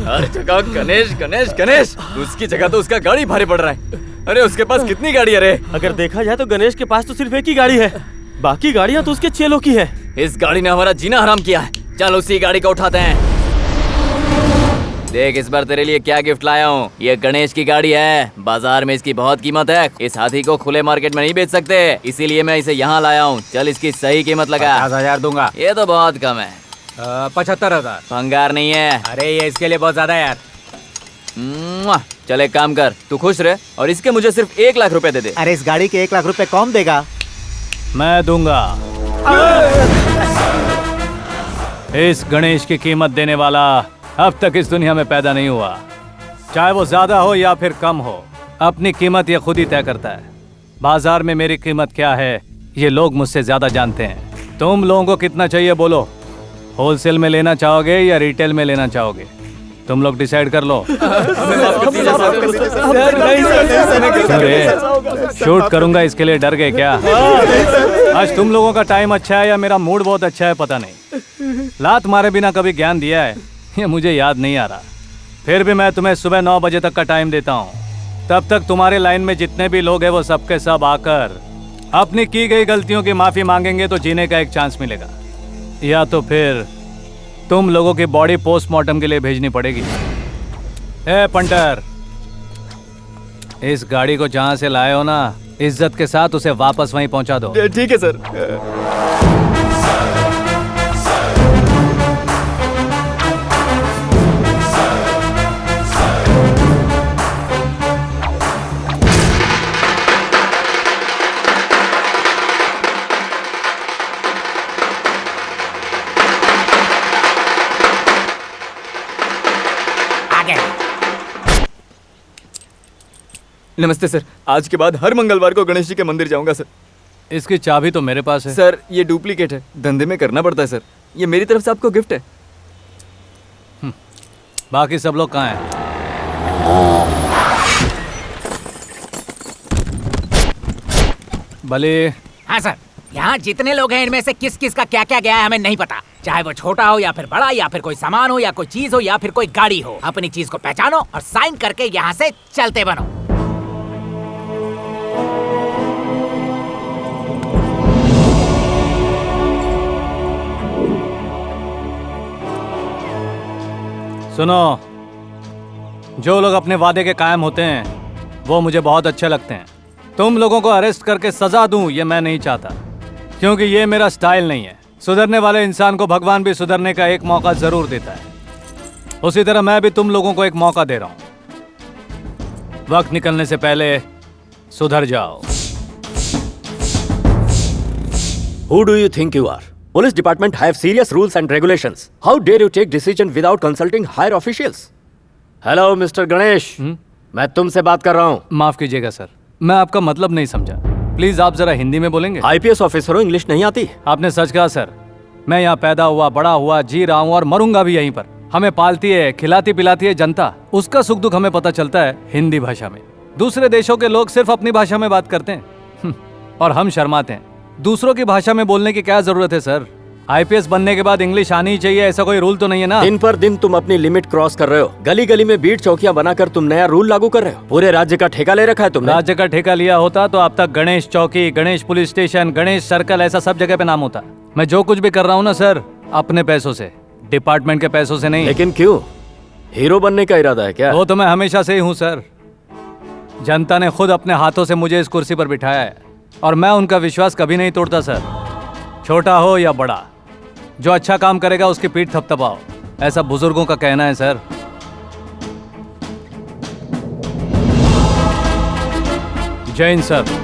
हर जगह गणेश गणेश गणेश। उसकी जगह तो उसका गाड़ी भारी पड़ रहा है। अरे उसके पास कितनी गाड़ी है रे? अगर देखा जाए तो गणेश के पास तो सिर्फ एक ही गाड़ी है, बाकी गाड़ियाँ तो उसके चेलों की है। इस गाड़ी ने हमारा जीना हराम किया है। चल उसी गाड़ी को उठाते हैं। देख इस बार तेरे लिए क्या गिफ्ट लाया हूँ। ये गणेश की गाड़ी है। बाजार में इसकी बहुत कीमत है। इस हाथी को खुले मार्केट में नहीं बेच सकते, इसीलिए मैं इसे यहाँ लाया हूँ। चल इसकी सही कीमत लगा। 50,000 दूंगा। ये तो बहुत कम है। 75,000। भंगार नहीं है। अरे ये इसके लिए बहुत ज्यादा है यार। चल एक काम कर, तू खुश रहे और इसके मुझे सिर्फ 1 लाख रुपए दे दे। अरे इस गाड़ी के 1 लाख रुपए कौन देगा? मैं दूंगा। इस गणेश की कीमत देने वाला अब तक इस दुनिया में पैदा नहीं हुआ। चाहे वो ज्यादा हो या फिर कम हो, अपनी कीमत ये खुद ही तय करता है। बाजार में मेरी कीमत क्या है ये लोग मुझसे ज्यादा जानते हैं। तुम लोगों को कितना चाहिए बोलो? होलसेल में लेना चाहोगे या रिटेल में लेना चाहोगे? तुम लोग डिसाइड कर लो। शूट करूंगा इसके लिए डर गए क्या? आज तुम लोगों का टाइम अच्छा है या मेरा मूड बहुत अच्छा है पता नहीं। लात मारे बिना कभी ज्ञान दिया है ये मुझे याद नहीं आ रहा। फिर भी मैं तुम्हें सुबह 9 बजे तक का टाइम देता हूँ। तब तक तुम्हारे लाइन में जितने भी लोग हैं वो सबके सब आकर अपनी की गई गलतियों की माफी मांगेंगे तो जीने का एक चांस मिलेगा, या तो फिर तुम लोगों की बॉडी पोस्टमार्टम के लिए भेजनी पड़ेगी। ए पंटर, इस गाड़ी को जहां से लाए हो ना इज्जत के साथ उसे वापस वहीं पहुंचा दो। ठीक है सर। नमस्ते सर। आज के बाद हर मंगलवार को गणेश जी के मंदिर जाऊंगा सर। इसकी चाबी तो मेरे पास है। सर ये डुप्लीकेट है, धंधे में करना पड़ता है सर। ये मेरी तरफ से आपको गिफ्ट है। बाकी सब लोग कहाँ हैं? भले। हाँ सर, यहाँ जितने लोग हैं इनमें से किस किस का क्या क्या गया है हमें नहीं पता। चाहे वो छोटा हो या फिर बड़ा, या फिर कोई सामान हो या कोई चीज हो या फिर कोई गाड़ी हो। अपनी चीज को पहचानो और साइन करके यहाँ से चलते बनो। सुनो, जो लोग अपने वादे के कायम होते हैं वो मुझे बहुत अच्छे लगते हैं। तुम लोगों को अरेस्ट करके सजा दूं ये मैं नहीं चाहता, क्योंकि ये मेरा स्टाइल नहीं है। सुधरने वाले इंसान को भगवान भी सुधरने का एक मौका जरूर देता है। उसी तरह मैं भी तुम लोगों को एक मौका दे रहा हूं। वक्त निकलने से पहले सुधर जाओ। Who do you think you are? Police department have serious rules and regulations. How dare you take decision without consulting higher officials? Hello, Mr. Ganesh. मैं तुमसे बात कर रहा हूँ। माफ कीजिएगा सर, मैं आपका मतलब नहीं समझा। प्लीज आप जरा हिंदी में बोलेंगे। IPS ऑफिसर हो, इंग्लिश नहीं आती? आपने सच कहा सर। मैं यहाँ पैदा हुआ, बड़ा हुआ, जी रहा हूँ और मरूंगा भी यहीं पर। हमें पालती है, खिलाती पिलाती है जनता। उसका सुख दुख हमें पता चलता है हिंदी भाषा में। दूसरे देशों के लोग सिर्फ अपनी भाषा में बात करते हैं और हम शर्माते हैं। दूसरों की भाषा में बोलने की क्या जरूरत है सर? IPS बनने के बाद इंग्लिश आनी ही चाहिए, ऐसा कोई रूल तो नहीं है ना? दिन पर दिन तुम अपनी लिमिट क्रॉस कर रहे हो। गली गली में बीट चौकियां बनाकर तुम नया रूल लागू कर रहे हो। पूरे राज्य का ठेका ले रखा है तुमने। राज्य का ठेका लिया होता तो अब तक गणेश चौकी, Ganesh police station, Ganesh circle ऐसा सब जगह पे नाम होता। मैं जो कुछ भी कर रहा हूँ ना सर, अपने पैसों से, डिपार्टमेंट के पैसों से नहीं। लेकिन क्यों? हीरो बनने का इरादा है क्या? वो तो मैं हमेशा से ही हूँ सर। जनता ने खुद अपने हाथों से मुझे इस कुर्सी पर बिठाया है और मैं उनका विश्वास कभी नहीं तोड़ता सर। छोटा हो या बड़ा, जो अच्छा काम करेगा उसकी पीठ थपथपाओ, ऐसा बुजुर्गों का कहना है सर। जय हिंद सर।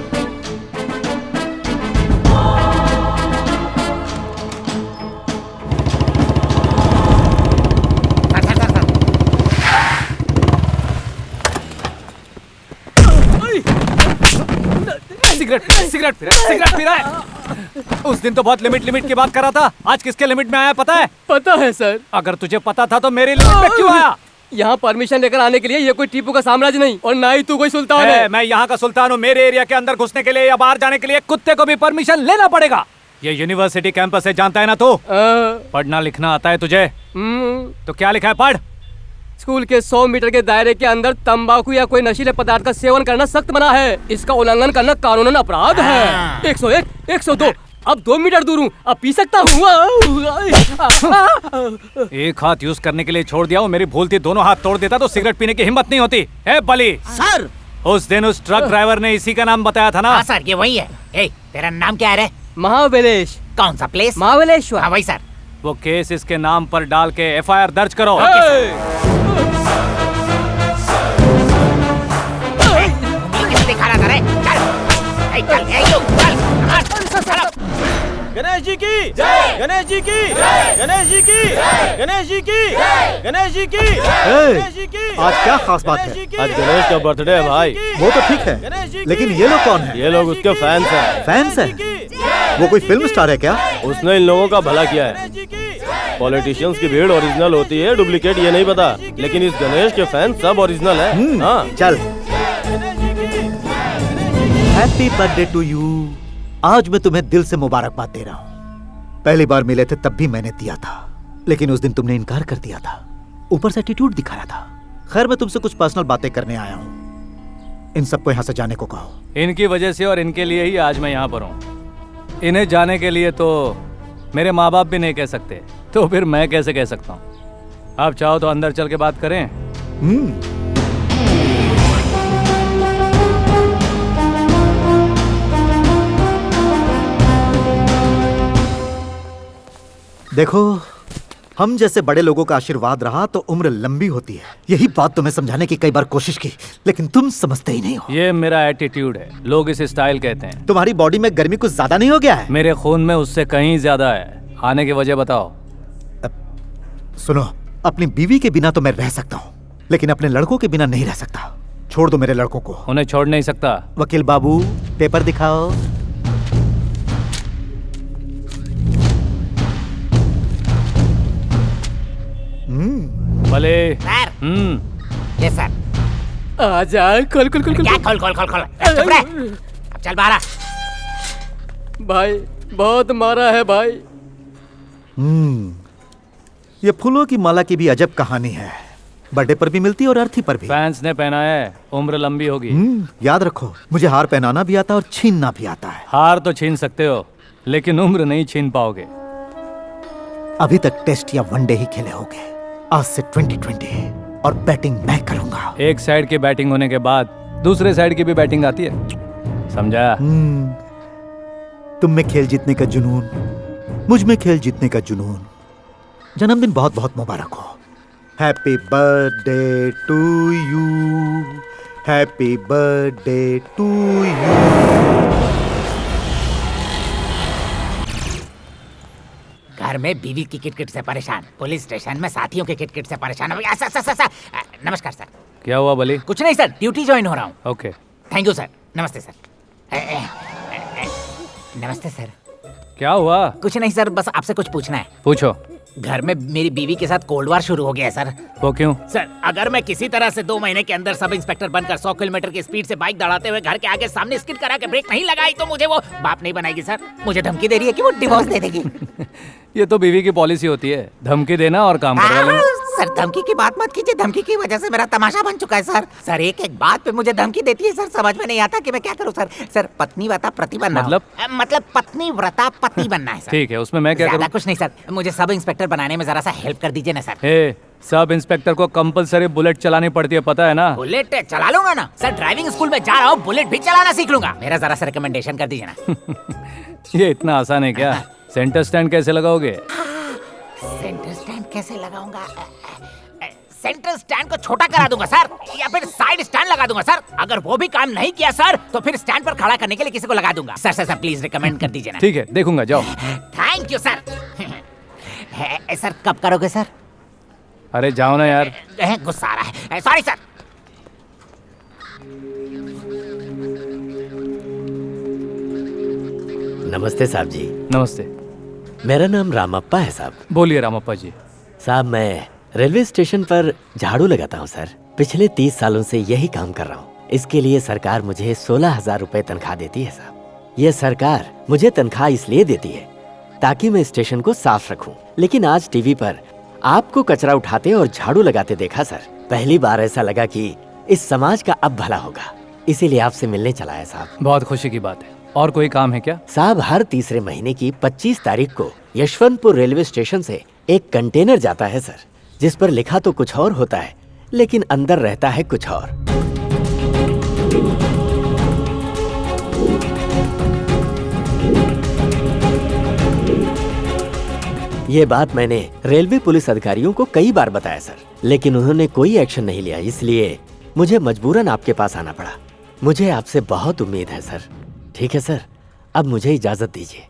सिगरेट पी रहा है। उस दिन तो बहुत लिमिट की बात कर रहा था, आज किसके लिमिट में आया पता है? पता है सर। अगर तुझे पता था तो मेरी लिमिट में क्यों आया? यहाँ परमिशन लेकर आने के लिए ये कोई टीपू का साम्राज्य नहीं और ना ही तू कोई सुल्तान है। मैं यहाँ का सुल्तान हूँ। मेरे एरिया के अंदर घुसने के लिए या बाहर जाने के लिए कुत्ते को भी परमिशन लेना पड़ेगा। ये यूनिवर्सिटी कैंपस है, जानता है ना तू? पढ़ना लिखना आता है तुझे? तो क्या लिखा है, पढ़। स्कूल के 100 मीटर के दायरे के अंदर तंबाकू या कोई नशीले पदार्थ का सेवन करना सख्त मना है। इसका उल्लंघन करना कानूनन अपराध है। 101, 102, अब 2 मीटर दूर हूँ, अब पी सकता हूँ। एक हाथ यूज करने के लिए छोड़ दिया हूँ, मेरी भूल थी, दोनों हाथ तोड़ देता तो सिगरेट पीने की हिम्मत नहीं होती। है बली सर, उस दिन उस ट्रक ड्राइवर ने इसी का नाम बताया था ना? हाँ सर, ये वही है। ए, तेरा नाम क्या है? महाबलेश। कौन सा प्लेस? महाबलेश्वर। हाँ वही सर। वो केस इसके नाम पर डाल के FIR दर्ज करो। दिखा रहा था रे, चल, गणेश जी की जय, गणेश जी की जय, गणेश जी की जय, गणेश जी की जय, गणेश जी की गणेश जी की। आज क्या खास बात है? आज गणेश का बर्थडे है भाई। वो तो ठीक है, लेकिन ये लोग कौन है? ये लोग उसके फैंस हैं। फैंस हैं? वो कोई फिल्म स्टार है क्या? उसने इन लोगों का भला किया है। पॉलिटिशियंस की भीड़ ओरिजिनल होती है, डुप्लीकेट ये नहीं पता, लेकिन इस गणेश के फैंस सब ओरिजिनल है। हाँ चल। Happy birthday to you. आज मैं तुम्हें दिल से मुबारकबाद दे रहा हूँ। पहली बार मिले थे तब भी मैंने दिया था, लेकिन उस दिन तुमने इनकार कर दिया था, ऊपर से एटीट्यूड दिखाया था। खैर, मैं तुमसे कुछ पर्सनल बातें करने आया हूँ। इन सबको यहाँ से जाने को कहो। इनकी वजह से और इनके लिए ही आज मैं यहाँ पर हूँ। इन्हें जाने के लिए तो मेरे माँ बाप भी नहीं कह सकते, तो फिर मैं कैसे कह सकता हूँ? आप चाहो तो अंदर चल के बात करें। देखो, हम जैसे बड़े लोगों का आशीर्वाद रहा तो उम्र लंबी होती है। यही बात तुम्हें समझाने की कई बार कोशिश की, लेकिन तुम समझते ही नहीं हो। ये मेरा एटीट्यूड है, लोग इसे स्टाइल कहते हैं। तुम्हारी बॉडी में गर्मी कुछ ज्यादा नहीं हो गया है? मेरे खून में उससे कहीं ज्यादा है। आने की वजह बताओ। सुनो, अपनी बीवी के बिना तो मैं रह सकता हूँ, लेकिन अपने लड़कों के बिना नहीं रह सकता। छोड़ दो मेरे लड़कों को। उन्हें छोड़ नहीं सकता। वकील बाबू, पेपर दिखाओ। भले सर। Yes sir. आजा, खोल। क्या खोल? चुप रह। अब चल बाहर। भाई बहुत मारा है भाई। ये फूलों की माला की भी अजब कहानी है। बर्थडे पर भी मिलती और अर्थी पर भी। फैंस ने पहना है, उम्र लंबी होगी। याद रखो, मुझे हार पहनाना भी आता और छीनना भी आता है। हार तो छीन सकते हो, लेकिन उम्र नहीं छीन पाओगे। अभी तक टेस्ट या वनडे ही खेले होगे, आज से 2020 और बैटिंग मैं करूंगा। एक साइड की बैटिंग होने के बाद दूसरे साइड की भी बैटिंग आती है, समझा? तुम में खेल जीतने का जुनून, मुझ में खेल जीतने का जुनून। जन्मदिन बहुत बहुत मुबारक हो। Happy birthday to you, happy birthday to you. घर में बीवी की किटकिट से परेशान, पुलिस स्टेशन में साथियों के किटकिट से परेशान। नमस्कार सर। क्या हुआ बली? कुछ नहीं सर, ड्यूटी ज्वाइन हो रहा हूँ। Okay, thank you sir. नमस्ते सर। नमस्ते सर। क्या हुआ? कुछ नहीं सर, बस आपसे कुछ पूछना है। पूछो। घर में मेरी बीवी के साथ कोल्ड वार शुरू हो गया है सर। वो क्यों? सर अगर मैं किसी तरह से 2 महीने के अंदर सब इंस्पेक्टर बनकर 100 किलोमीटर की स्पीड से बाइक दौड़ाते हुए घर के आगे सामने स्किड करा के ब्रेक नहीं लगाई तो मुझे वो बाप नहीं बनाएगी सर। मुझे धमकी दे रही है कि वो डिवोर्स दे देगी। ये तो बीवी की पॉलिसी होती है, धमकी देना और काम करवा लेना। सर धमकी की बात मत कीजिए, धमकी की वजह से मेरा तमाशा बन चुका है सर। सर एक एक बात पे मुझे धमकी देती है सर, समझ में नहीं आता कि मैं क्या करूं सर। सर पत्नी व्रता पति बनना। मतलब पत्नी व्रता पति बनना है सर। ठीक है, उसमें मैं क्या करूं? कुछ नहीं सर, मुझे सब इंस्पेक्टर बनाने में जरा सा हेल्प कर दीजिए ना सर। सब इंस्पेक्टर को कंपलसरी बुलेट चलानी पड़ती है, पता है ना? बुलेट चला लूंगा ना सर, ड्राइविंग स्कूल में जा रहा हूँ, बुलेट भी चलाना सीख लूंगा। मेरा जरा सा रिकमेंडेशन कर दीजिए ना। ये इतना आसान है क्या? सेंटर स्टैंड कैसे लगाओगे? सेंटर स्टैंड कैसे लगाऊंगा? सेंटर स्टैंड को छोटा करा दूंगा सर, या फिर साइड स्टैंड लगा दूंगा सर। अगर वो भी काम नहीं किया सर तो फिर स्टैंड पर खड़ा करने के लिए किसी को लगा दूंगा। Sir sir sir please recommend कर दीजिए ना। ठीक है, देखूंगा, जाओ। Thank you sir. सर कब करोगे सर? अरे जाओ ना यार। गुस्सा आ रहा है, सॉरी सर। नमस्ते साहब जी। नमस्ते। मेरा नाम रामप्पा है साहब। बोलिए रामप्पा जी। साहब मैं रेलवे स्टेशन पर झाड़ू लगाता हूँ सर। पिछले 30 सालों से यही काम कर रहा हूँ। इसके लिए सरकार मुझे 16,000 रुपए तनख्वाह देती है साहब। ये सरकार मुझे तनख्वाह इसलिए देती है ताकि मैं स्टेशन को साफ रखूं। लेकिन आज टीवी पर आपको कचरा उठाते और झाड़ू लगाते देखा सर। पहली बार ऐसा लगा कि इस समाज का अब भला होगा, इसीलिए आपसे मिलने चला है साहब। बहुत खुशी की बात है। और कोई काम है क्या? साहब हर तीसरे महीने की 25 तारीख को यशवंतपुर रेलवे स्टेशन से एक कंटेनर जाता है सर, जिस पर लिखा तो कुछ और होता है लेकिन अंदर रहता है कुछ और। ये बात मैंने रेलवे पुलिस अधिकारियों को कई बार बताया सर, लेकिन उन्होंने कोई एक्शन नहीं लिया, इसलिए मुझे मजबूरन आपके पास आना पड़ा। मुझे आपसे बहुत उम्मीद है सर। ठीक है सर, अब मुझे इजाजत दीजिए।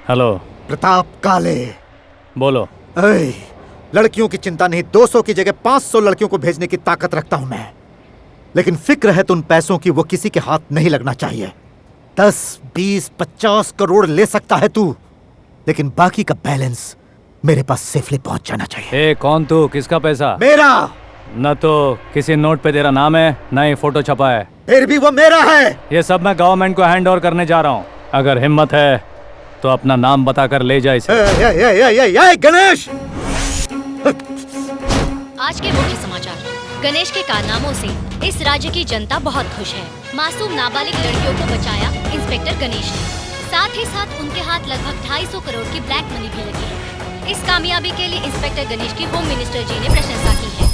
हेलो। प्रताप काले। बोलो। ऐ, लड़कियों की चिंता नहीं, 200 की जगह 500 लड़कियों को भेजने की ताकत रखता हूं मैं, लेकिन फिक्र है तो उन पैसों की वो किसी के हाथ नहीं लगना चाहिए। 10, 20, 50 करोड़ ले सकता है तू, लेकिन बाकी का बैलेंस मेरे पास सेफली पहुंच जाना चाहिए। कौन तू? किसका पैसा? मेरा। न तो किसी नोट पे तेरा नाम है, न ही फोटो छपा है। फिर भी वो मेरा है। ये सब मैं गवर्नमेंट को हैंड ओवर करने जा रहा हूँ। अगर हिम्मत है तो अपना नाम बताकर ले जा इसे। गणेश। आज के मुख्य समाचार। गणेश के कारनामों से इस राज्य की जनता बहुत खुश है। मासूम नाबालिग लड़कियों को बचाया इंस्पेक्टर गणेश ने। साथ ही साथ उनके हाथ लगभग 250 करोड़ की ब्लैक मनी भी लगी है। इस कामयाबी के लिए इंस्पेक्टर गणेश की होम मिनिस्टर जी ने प्रशंसा की है।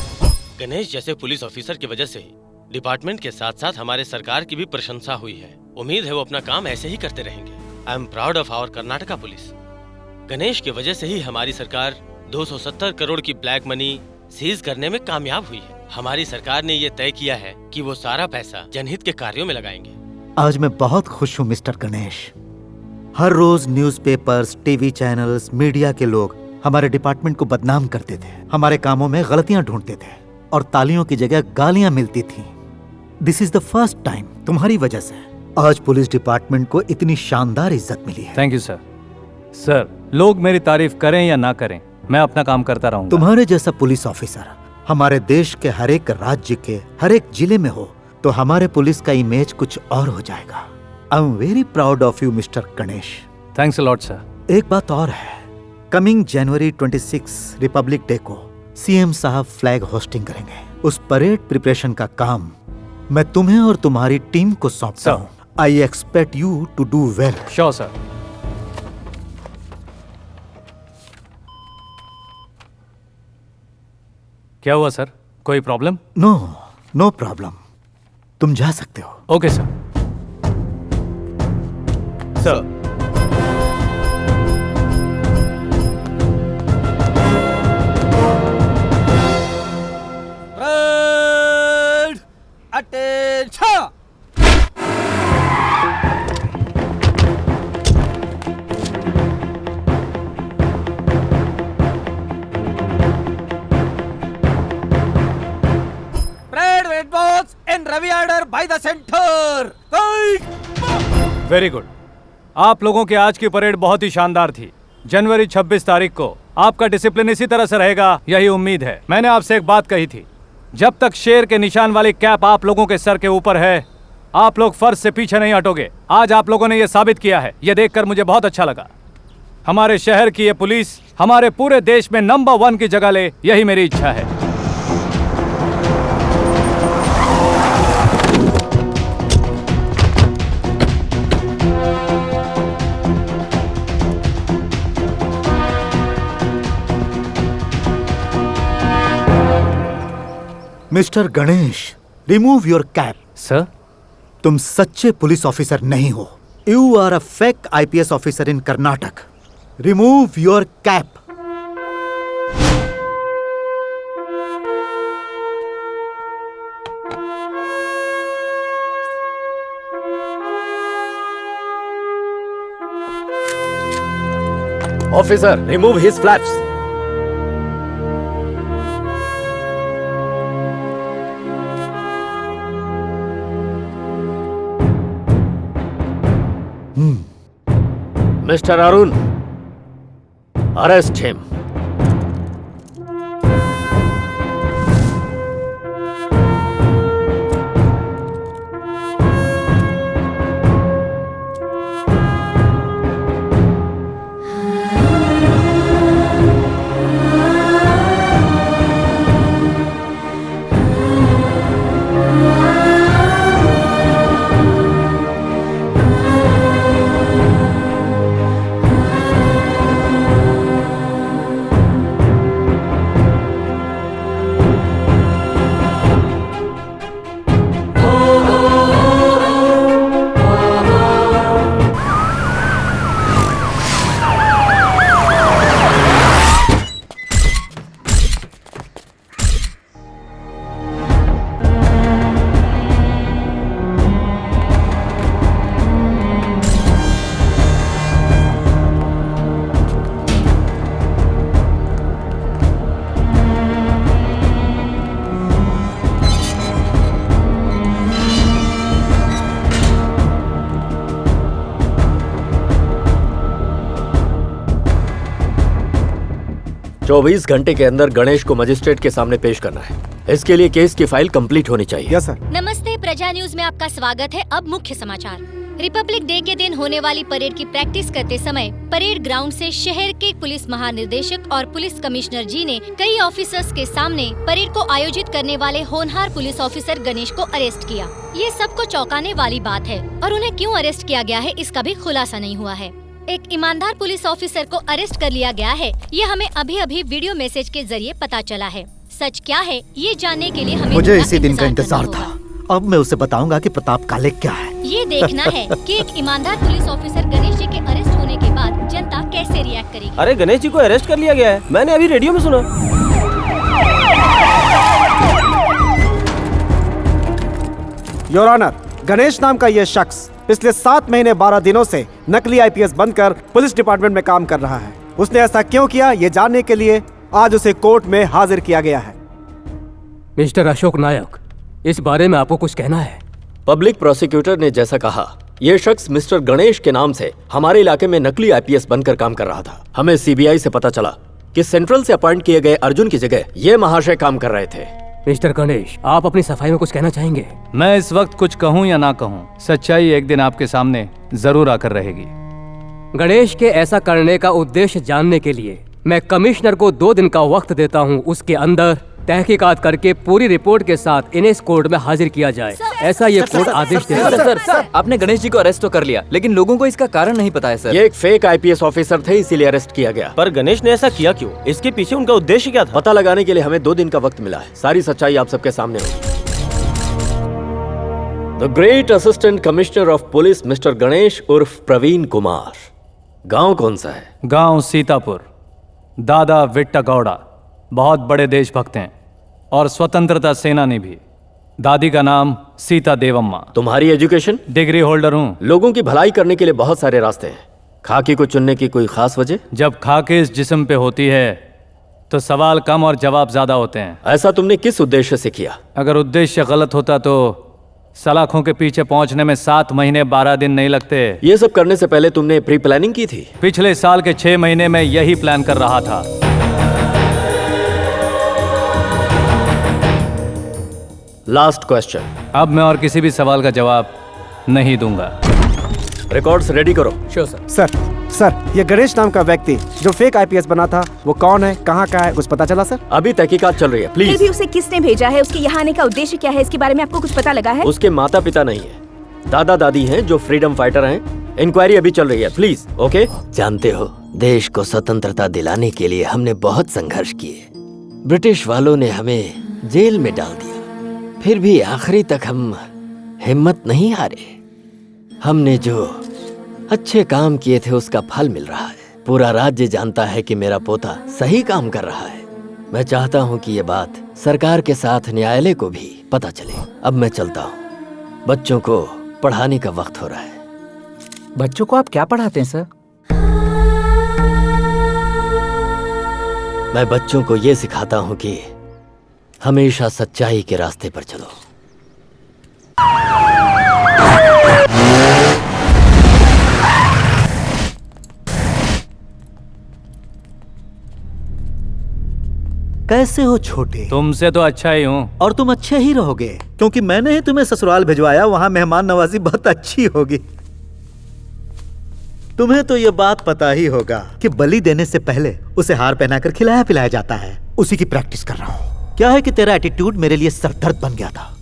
गणेश जैसे पुलिस ऑफिसर की वजह से ही डिपार्टमेंट के साथ साथ हमारे सरकार की भी प्रशंसा हुई है। उम्मीद है वो अपना काम ऐसे ही करते रहेंगे। I am proud of our Karnataka police. Ganesh की वजह से ही हमारी सरकार 270 करोड़ की ब्लैक मनी सीज करने में कामयाब हुई है। हमारी सरकार ने ये तय किया है कि वो सारा पैसा जनहित के कार्यों में लगाएंगे। आज मैं बहुत खुश हूँ मिस्टर गणेश। हर रोज न्यूज़पेपर्स, टीवी चैनल्स, मीडिया के लोग हमारे डिपार्टमेंट को बदनाम करते थे, हमारे कामों में गलतियां ढूंढते थे और तालियों की जगह गालियां मिलती थी। This is the first time तुम्हारी वजह से आज पुलिस डिपार्टमेंट को इतनी शानदार इज्जत मिली है। Thank you sir. सर, लोग मेरी तारीफ करें या ना करें, मैं अपना काम करता रहूंगा। तुम्हारे जैसा पुलिस ऑफिसर हमारे देश के हर एक राज्य के हर एक जिले में हो तो हमारे पुलिस का इमेज कुछ और हो जाएगा। I am very proud of you mister Ganesh. Thanks a lot sir. एक बात और है, कमिंग जनवरी 26 रिपब्लिक डे को सीएम साहब फ्लैग होस्टिंग करेंगे। उस परेड प्रिपरेशन का काम मैं तुम्हें और तुम्हारी टीम को सौंपता हूँ। I expect you to do well. Sure sir. क्या हुआ सर? कोई प्रॉब्लम? No, no problem. तुम जा सकते हो। Okay sir. Sir, attention. Parade with boats in Ravi order by the center. Very good. आप लोगों की आज की परेड बहुत ही शानदार थी। जनवरी 26 तारीख को आपका डिसिप्लिन इसी तरह से रहेगा, यही उम्मीद है। मैंने आपसे एक बात कही थी, जब तक शेर के निशान वाली कैप आप लोगों के सर के ऊपर है, आप लोग फर्ज से पीछे नहीं हटोगे। आज आप लोगों ने यह साबित किया है। यह देखकर मुझे बहुत अच्छा लगा। हमारे शहर की ये पुलिस हमारे पूरे देश में नंबर 1 की जगह ले, यही मेरी इच्छा है। Mister Ganesh, remove your cap. Sir, तुम सच्चे पुलिस ऑफिसर नहीं हो। You are a fake IPS officer in Karnataka. Remove your cap. Officer, remove his flaps. Mr. Arun, arrest him. 24 घंटे के अंदर गणेश को मजिस्ट्रेट के सामने पेश करना है। इसके लिए केस की फाइल कंप्लीट होनी चाहिए। Yes sir. नमस्ते, प्रजा न्यूज में आपका स्वागत है। अब मुख्य समाचार। रिपब्लिक डे के दिन होने वाली परेड की प्रैक्टिस करते समय परेड ग्राउंड से शहर के पुलिस महानिदेशक और पुलिस कमिश्नर जी ने कई ऑफिसर्स के सामने परेड को आयोजित करने वाले होनहार पुलिस ऑफिसर गणेश को अरेस्ट किया। ये सबको चौंकाने वाली बात है और उन्हें क्यों अरेस्ट किया गया है इसका भी खुलासा नहीं हुआ है। एक ईमानदार पुलिस ऑफिसर को अरेस्ट कर लिया गया है, ये हमें अभी अभी वीडियो मैसेज के जरिए पता चला है। सच क्या है ये जानने के लिए हमें मुझे इसी दिन का इंतजार था। अब मैं उसे बताऊंगा कि प्रताप काले क्या है। ये देखना है कि एक ईमानदार पुलिस ऑफिसर गणेश जी के अरेस्ट होने के बाद जनता कैसे रिएक्ट करेगी। अरे गणेश जी को अरेस्ट कर लिया गया है, मैंने अभी रेडियो में सुना। योर ऑनर, गणेश नाम का यह शख्स पिछले 7 महीने 12 दिनों से नकली आईपीएस बनकर पुलिस डिपार्टमेंट में काम कर रहा है। उसने ऐसा क्यों किया ये जानने के लिए आज उसे कोर्ट में हाजिर किया गया है। मिस्टर अशोक नायक, इस बारे में आपको कुछ कहना है? पब्लिक प्रोसिक्यूटर ने जैसा कहा, यह शख्स मिस्टर गणेश के नाम से हमारे इलाके में नकली आईपीएस बनकर काम कर रहा था। हमें सीबीआई से पता चला कि सेंट्रल से अपॉइंट किए गए अर्जुन की जगह ये महाशय काम कर रहे थे। मिस्टर गणेश, आप अपनी सफाई में कुछ कहना चाहेंगे? मैं इस वक्त कुछ कहूँ या ना कहूँ, सच्चाई एक दिन आपके सामने जरूर आकर रहेगी। गणेश के ऐसा करने का उद्देश्य जानने के लिए मैं कमिश्नर को 2 दिन का वक्त देता हूँ। उसके अंदर तहकीकात करके पूरी रिपोर्ट के साथ इन्हें इस कोर्ट में हाजिर किया जाए, ऐसा ये कोर्ट आदेश देता है। सर, आपने गणेश जी को अरेस्ट तो कर लिया, लेकिन लोगों को इसका कारण नहीं पता है सर। ये एक फेक आईपीएस ऑफिसर थे, इसीलिए अरेस्ट किया गया। पर गणेश ने ऐसा किया क्यों? इसके पीछे उनका उद्देश्य क्या था? पता लगाने के लिए हमें 2 दिन का वक्त मिला है। सारी सच्चाई आप सबके सामने होगी। The great assistant commissioner of police mister Ganesh उर्फ प्रवीण कुमार। गांव कौन सा है? गांव सीतापुर। दादा विट्टा गौड़ा बहुत बड़े देशभक्त हैं और स्वतंत्रता सेनानी भी। दादी का नाम सीता देवम्मा। तुम्हारी एजुकेशन? डिग्री होल्डर हूँ। लोगों की भलाई करने के लिए बहुत सारे रास्ते हैं। खाकी को चुनने की कोई खास वजह? जब खाकी इस जिस्म पे होती है तो सवाल कम और जवाब ज्यादा होते हैं। ऐसा तुमने किस उद्देश्य से किया? अगर उद्देश्य गलत होता तो सलाखों के पीछे पहुंचने में 7 महीने 12 दिन नहीं लगते। ये सब करने से पहले तुमने प्री प्लानिंग की थी? पिछले साल के 6 महीने में यही प्लान कर रहा था। Last question. अब मैं और किसी भी सवाल का जवाब नहीं दूंगा। रिकॉर्ड्स रेडी करो। Sure sir. सर, ये गणेश नाम का व्यक्ति जो फेक आईपीएस बना था, वो कौन है, कहाँ का है, कुछ पता चला सर? अभी तहकीकात चल रही है, फिर प्लीज। भी उसे किसने भेजा है, उसके यहाँ आने का उद्देश्य क्या है, इसके बारे में आपको कुछ पता लगा है? उसके माता पिता नहीं है, दादा दादी हैं जो फ्रीडम फाइटर हैं। इंक्वायरी अभी चल रही है, प्लीज। ओके? जानते हो, देश को स्वतंत्रता दिलाने के लिए हमने बहुत संघर्ष किए। ब्रिटिश वालों ने हमें जेल में डाल दिया, फिर भी आखिरी तक हम हिम्मत नहीं हारे। हमने जो अच्छे काम किए थे उसका फल मिल रहा है। पूरा राज्य जानता है कि मेरा पोता सही काम कर रहा है। मैं चाहता हूँ कि ये बात सरकार के साथ न्यायालय को भी पता चले। अब मैं चलता हूँ, बच्चों को पढ़ाने का वक्त हो रहा है। बच्चों को आप क्या पढ़ाते हैं सर? मैं बच्चों को ये सिखाता हूँ कि हमेशा सच्चाई के रास्ते पर चलो। कैसे हो छोटे? तुमसे तो अच्छा ही हूँ। और तुम अच्छे ही रहोगे, क्योंकि मैंने ही तुम्हें ससुराल भिजवाया। वहां मेहमान नवाजी बहुत अच्छी होगी। तुम्हें तो ये बात पता ही होगा कि बलि देने से पहले उसे हार पहनाकर खिलाया पिलाया जाता है। उसी की प्रैक्टिस कर रहा हूँ। क्या है कि तेरा एटीट्यूड मेरे लिए सरदर्द बन गया था।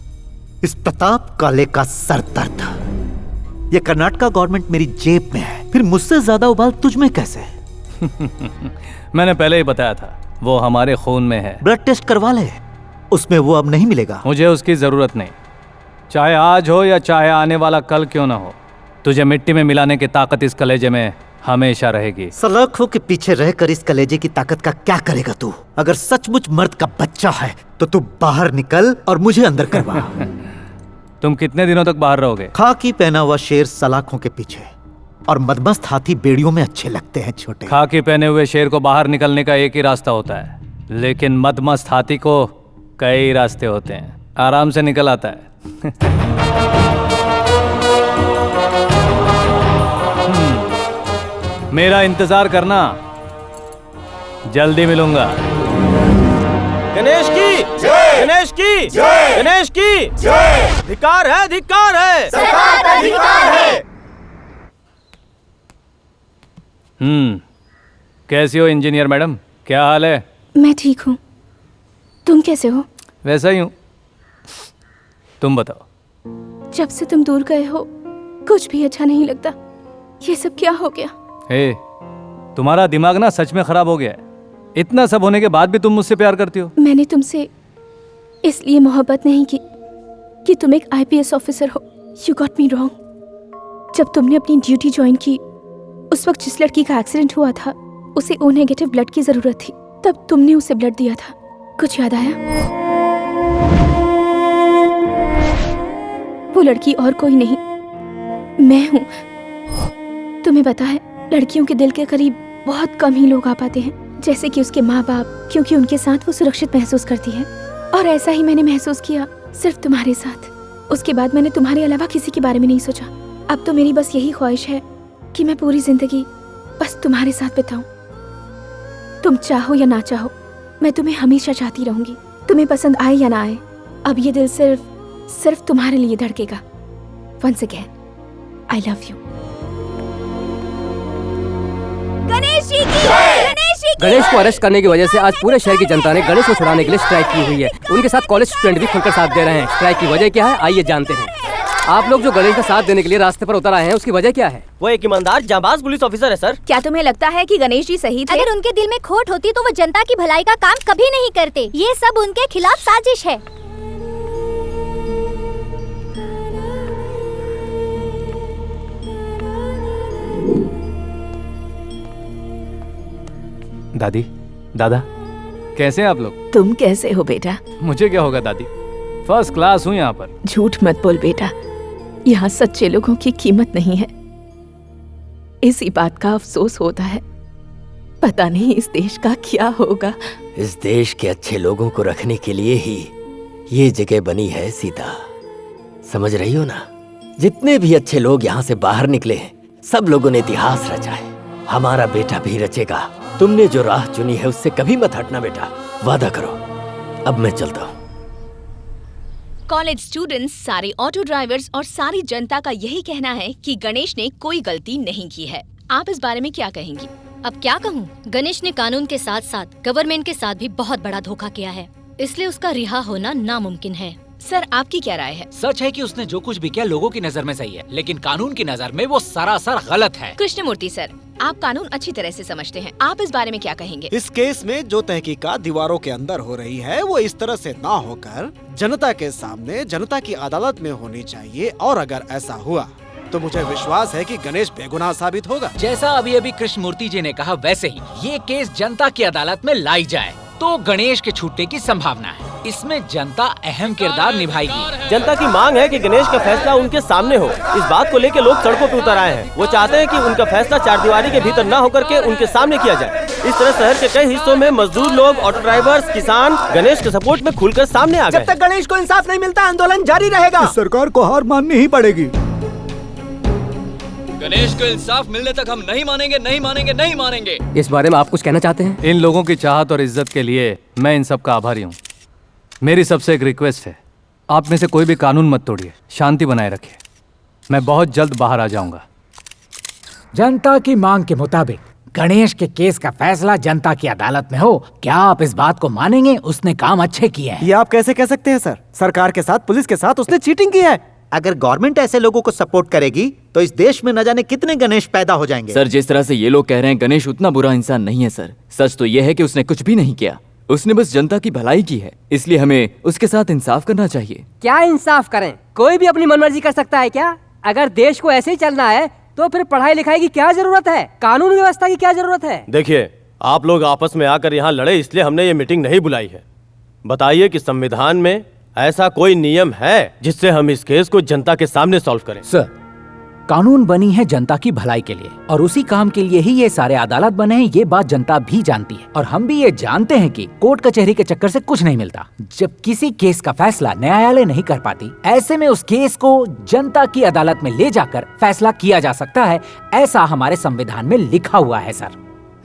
इस प्रताप काले का सरदर्द। ये कर्नाटका गवर्नमेंट मेरी जेब में है, फिर मुझसे ज्यादा उबाल तुझ में कैसे? मैंने पहले ही बताया था, वो हमारे खून में है। ब्लड टेस्ट करवा ले, उसमें वो अब नहीं मिलेगा। मुझे उसकी जरूरत नहीं, चाहे आज हो या चाहे आने वाला कल क्यों ना हो। तुझे मिट्टी में मिलाने की ताकत इस कलेजे में हमेशा रहेगी। सलाखों के पीछे रहकर इस कलेजे की ताकत का क्या करेगा तू? अगर सचमुच मर्द का बच्चा है तो तू बाहर निकल और मुझे अंदर करवा। तुम कितने दिनों तक बाहर रहोगे? खाकी पहना हुआ शेर सलाखों के पीछे और मदमस्त हाथी बेड़ियों में अच्छे लगते हैं छोटे। खाकी पहने हुए शेर को बाहर निकलने का एक ही रास्ता होता है, लेकिन मदमस्त हाथी को कई रास्ते होते हैं। आराम से निकल आता है। मेरा इंतजार करना, जल्दी मिलूंगा। गणेश की जय, गणेश की जय, गणेश की जय। धिक्कार है, धिक्कार है, सरकार का धिक्कार है। कैसी हो इंजीनियर मैडम, क्या हाल है? मैं ठीक हूँ, तुम कैसे हो? वैसा ही हूँ, तुम बताओ। जब से तुम दूर गए हो कुछ भी अच्छा नहीं लगता। ये सब क्या हो गया? हे, तुम्हारा दिमाग ना सच में खराब हो गया है। इतना सब होने के बाद भी तुम मुझसे प्यार करती हो। मैंने तुमसे इसलिए मोहब्बत नहीं की कि तुम एक IPS ऑफिसर हो। You got me wrong. जब तुमने अपनी ड्यूटी ज्वाइन की, उस वक्त जिस लड़की का एक्सीडेंट हुआ था उसे O नेगेटिव ब्लड की जरूरत थी, तब तुमने उसे ब्लड दिया था। कुछ याद आया? वो लड़की और कोई नहीं, मैं हूँ। तुम्हें पता है, लड़कियों के दिल के करीब बहुत कम ही लोग आ पाते हैं, जैसे कि उसके माँ बाप, क्योंकि उनके साथ वो सुरक्षित महसूस करती है। और ऐसा ही मैंने महसूस किया सिर्फ तुम्हारे साथ। उसके बाद मैंने तुम्हारे अलावा किसी के बारे में नहीं सोचा। अब तो मेरी बस यही ख्वाहिश है कि मैं पूरी जिंदगी बस तुम्हारे साथ बिताऊं। तुम चाहो या ना चाहो, मैं तुम्हें हमेशा चाहती रहूंगी, तुम्हें पसंद आए या ना आए। अब ये दिल सिर्फ तुम्हारे लिए धड़केगा। Once again, I love you. Ganesh ji की जय, गणेश जी की गणेश को अरेस्ट करने की वजह से आज पूरे शहर की जनता ने गणेश को छुड़ाने के लिए स्ट्राइक की हुई है। उनके साथ कॉलेज स्टूडेंट भी खुलकर साथ दे रहे हैं। स्ट्राइक की वजह क्या है, आइए जानते हैं। आप लोग जो गणेश का साथ देने के लिए रास्ते पर उतर आए हैं, उसकी वजह क्या है? वो एक ईमानदार जाबाज पुलिस ऑफिसर है सर। क्या तुम्हें लगता है कि गणेश जी सही थे? अगर उनके दिल में खोट होती तो वो जनता की भलाई का काम कभी नहीं करते। ये सब उनके खिलाफ साजिश है। दादी, दादा, कैसे हैं आप लोग? तुम कैसे हो बेटा? मुझे क्या होगा दादी, फर्स्ट क्लास हूँ यहाँ पर। झूठ मत बोल बेटा, यहाँ सच्चे लोगों की कीमत नहीं है। इसी बात का अफसोस होता है। पता नहीं इस देश का क्या होगा। इस देश के अच्छे लोगों को रखने के लिए ही ये जगह बनी है सीता, समझ रही हो ना? जितने भी अच्छे लोग यहाँ से बाहर निकले हैं, सब लोगों ने इतिहास रचा है। हमारा बेटा भी रचेगा। तुमने जो राह चुनी है उससे कभी मत हटना बेटा, वादा करो। अब मैं चलता हूँ। कॉलेज स्टूडेंट्स, सारे ऑटो ड्राइवर्स और सारी जनता का यही कहना है कि गणेश ने कोई गलती नहीं की है। आप इस बारे में क्या कहेंगी? अब क्या कहूँ, गणेश ने कानून के साथ साथ गवर्नमेंट के साथ भी बहुत बड़ा धोखा किया है, इसलिए उसका रिहा होना नामुमकिन है। सर, आपकी क्या राय है? सच है कि उसने जो कुछ भी किया लोगों की नजर में सही है, लेकिन कानून की नजर में वो सरासर गलत है। कृष्णमूर्ति सर, आप कानून अच्छी तरह से समझते हैं, आप इस बारे में क्या कहेंगे? इस केस में जो तहकीकात दीवारों के अंदर हो रही है वो इस तरह से ना होकर जनता के सामने, जनता की अदालत में होनी चाहिए। और अगर ऐसा हुआ तो मुझे विश्वास है कि गणेश बेगुनाह साबित होगा। जैसा अभी अभी कृष्णमूर्ति जी ने कहा, वैसे ही ये केस जनता की अदालत में लाई जाए तो गणेश के छूटने की संभावना है। इसमें जनता अहम किरदार निभाएगी। जनता की मांग है कि गणेश का फैसला उनके सामने हो। इस बात को लेकर लोग सड़कों पर उतर आए हैं। वो चाहते हैं कि उनका फैसला चारदीवारी के भीतर न होकर के उनके सामने किया जाए। इस तरह शहर के कई हिस्सों में मजदूर लोग, ऑटो ड्राइवर्स, किसान गणेश के सपोर्ट में खुलकर सामने आ गए। जब तक गणेश को इंसाफ नहीं मिलता, आंदोलन जारी रहेगा। सरकार को हार माननी ही पड़ेगी। गणेश को इंसाफ मिलने तक हम नहीं मानेंगे, नहीं मानेंगे, नहीं मानेंगे। इस बारे में आप कुछ कहना चाहते हैं? इन लोगों की चाहत और इज्जत के लिए मैं इन सब का आभारी हूँ। मेरी सबसे एक रिक्वेस्ट है, आप में से कोई भी कानून मत तोड़िए, शांति बनाए रखिए। मैं बहुत जल्द बाहर आ जाऊंगा। जनता की मांग के मुताबिक गणेश के केस का फैसला जनता की अदालत में हो। क्या आप इस बात को मानेंगे? उसने काम अच्छे किए हैं। ये आप कैसे कह सकते हैं सर? सरकार के साथ, पुलिस के साथ उसने चीटिंग की है। अगर गवर्नमेंट ऐसे लोगों को सपोर्ट करेगी तो इस देश में न जाने कितने गणेश पैदा हो जाएंगे। सर, जिस तरह से ये लोग कह रहे हैं, गणेश उतना बुरा इंसान नहीं है सर। सच तो ये है कि उसने कुछ भी नहीं किया, उसने बस जनता की भलाई की है। इसलिए हमें उसके साथ इंसाफ करना चाहिए। क्या इंसाफ करें? कोई भी अपनी मनमर्जी कर सकता है क्या? अगर देश को ऐसे ही चलना है तो फिर पढ़ाई लिखाई की क्या जरूरत है? कानून व्यवस्था की क्या जरूरत है? देखिए, आप लोग आपस में आकर यहाँ लड़े, इसलिए हमने ये मीटिंग नहीं बुलाई है। बताइए कि संविधान में ऐसा कोई नियम है जिससे हम इस केस को जनता के सामने सॉल्व करें? सर, कानून बनी है जनता की भलाई के लिए और उसी काम के लिए ही ये सारे अदालत बने हैं। ये बात जनता भी जानती है और हम भी ये जानते हैं कि कोर्ट कचहरी के चक्कर से कुछ नहीं मिलता। जब किसी केस का फैसला न्यायालय नहीं कर पाती, ऐसे में उस केस को जनता की अदालत में ले जाकर फैसला किया जा सकता है। ऐसा हमारे संविधान में लिखा हुआ है सर।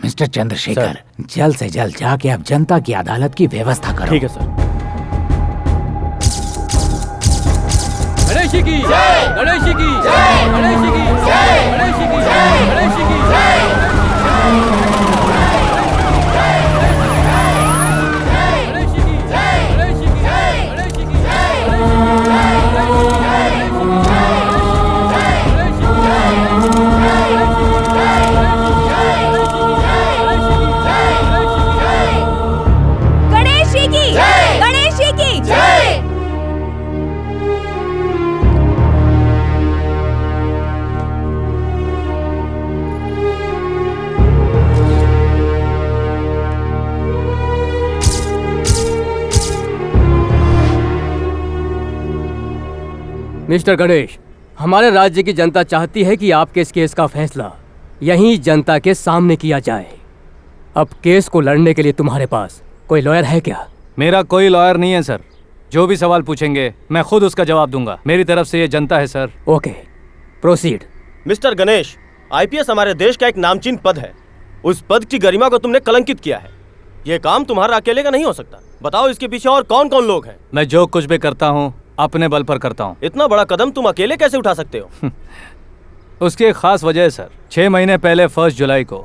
मिस्टर चंद्रशेखर, जल्द से जल्द जाके अब जनता की अदालत की व्यवस्था करो। ठीक है सर। गणेश जी की जय, गणेश जी की जय, गणेश जी की जय, गणेश जी की जय, गणेश जी की जय। मिस्टर गणेश, हमारे राज्य की जनता चाहती है कि आपके इस केस का फैसला यहीं जनता के सामने किया जाए। अब केस को लड़ने के लिए तुम्हारे पास कोई लॉयर है क्या? मेरा कोई लॉयर नहीं है सर। जो भी सवाल पूछेंगे मैं खुद उसका जवाब दूंगा। मेरी तरफ से ये जनता है sir. Okay, proceed. Mister Ganesh, IPS हमारे देश का एक नामचीन पद है। उस पद की गरिमा को तुमने कलंकित किया है। ये काम तुम्हारा अकेले का नहीं हो सकता। बताओ इसके पीछे और कौन कौन लोग हैं? मैं जो कुछ भी करता हूँ अपने बल पर करता हूँ। इतना बड़ा कदम तुम अकेले कैसे उठा सकते हो? उसकी एक खास वजह है सर। 6 महीने पहले 1 जुलाई को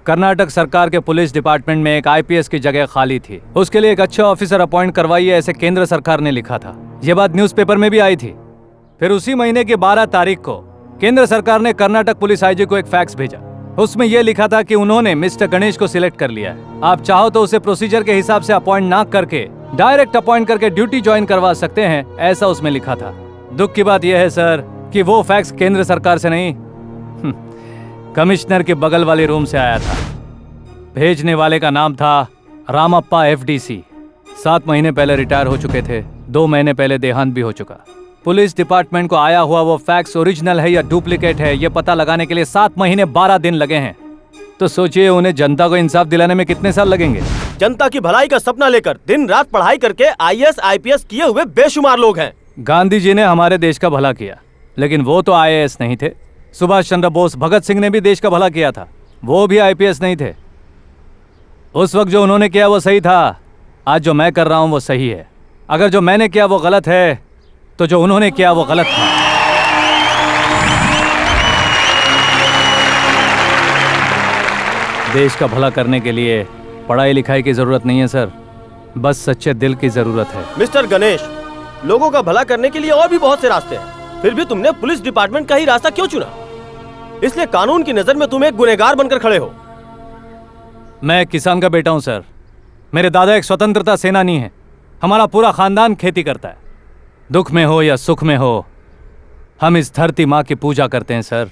कर्नाटक सरकार के पुलिस डिपार्टमेंट में एक आईपीएस की जगह खाली थी। उसके लिए एक अच्छा ऑफिसर अपॉइंट करवाइए, ऐसे केंद्र सरकार ने लिखा था। ये बात न्यूज़पेपर में भी आई थी। फिर उसी महीने की 12 तारीख को केंद्र सरकार ने कर्नाटक पुलिस आईजी को एक फैक्स भेजा। उसमें यह लिखा था कि उन्होंने मिस्टर गणेश को सिलेक्ट कर लिया है। आप चाहो तो उसे प्रोसीजर के हिसाब से अपॉइंट ना करके डायरेक्ट अपॉइंट करके ड्यूटी ज्वाइन करवा सकते हैं, ऐसा उसमें लिखा था। दुख की बात यह है सर कि वो फैक्स केंद्र सरकार से नहीं, कमिश्नर के बगल वाले रूम से आया था। भेजने वाले का नाम था रामप्पा एफडीसी। 7 महीने पहले रिटायर हो चुके थे। 2 महीने पहले देहांत भी हो चुका। पुलिस डिपार्टमेंट को आया हुआ वो फैक्स ओरिजिनल है या डुप्लीकेट है, ये पता लगाने के लिए 7 महीने 12 दिन लगे हैं। तो सोचिए उन्हें जनता को इंसाफ दिलाने में कितने साल लगेंगे। जनता की भलाई का सपना लेकर दिन रात पढ़ाई करके आईएएस आईपीएस किए हुए बेशुमार लोग हैं। गांधी जी ने हमारे देश का भला किया, लेकिन वो तो आईएएस नहीं थे। सुभाष चंद्र बोस, भगत सिंह ने भी देश का भला किया था, वो भी आईपीएस नहीं थे। उस वक्त जो उन्होंने किया वो सही था। आज जो मैं कर रहा हूं वो सही है। अगर जो मैंने किया वो गलत है तो जो उन्होंने किया वो गलत था। देश का भला करने के लिए पढ़ाई लिखाई की जरूरत नहीं है सर, बस सच्चे दिल की जरूरत है। मिस्टर गणेश, लोगों का भला करने के लिए और भी बहुत से रास्ते हैं, फिर भी तुमने पुलिस डिपार्टमेंट का ही रास्ता क्यों चुना? इसलिए कानून की नजर में तुम एक गुनहगार बनकर खड़े हो। मैं एक किसान का बेटा हूं सर। मेरे दादा एक स्वतंत्रता सेनानी है। हमारा पूरा खानदान खेती करता है। दुख में हो या सुख में हो, हम इस धरती माँ की पूजा करते हैं सर।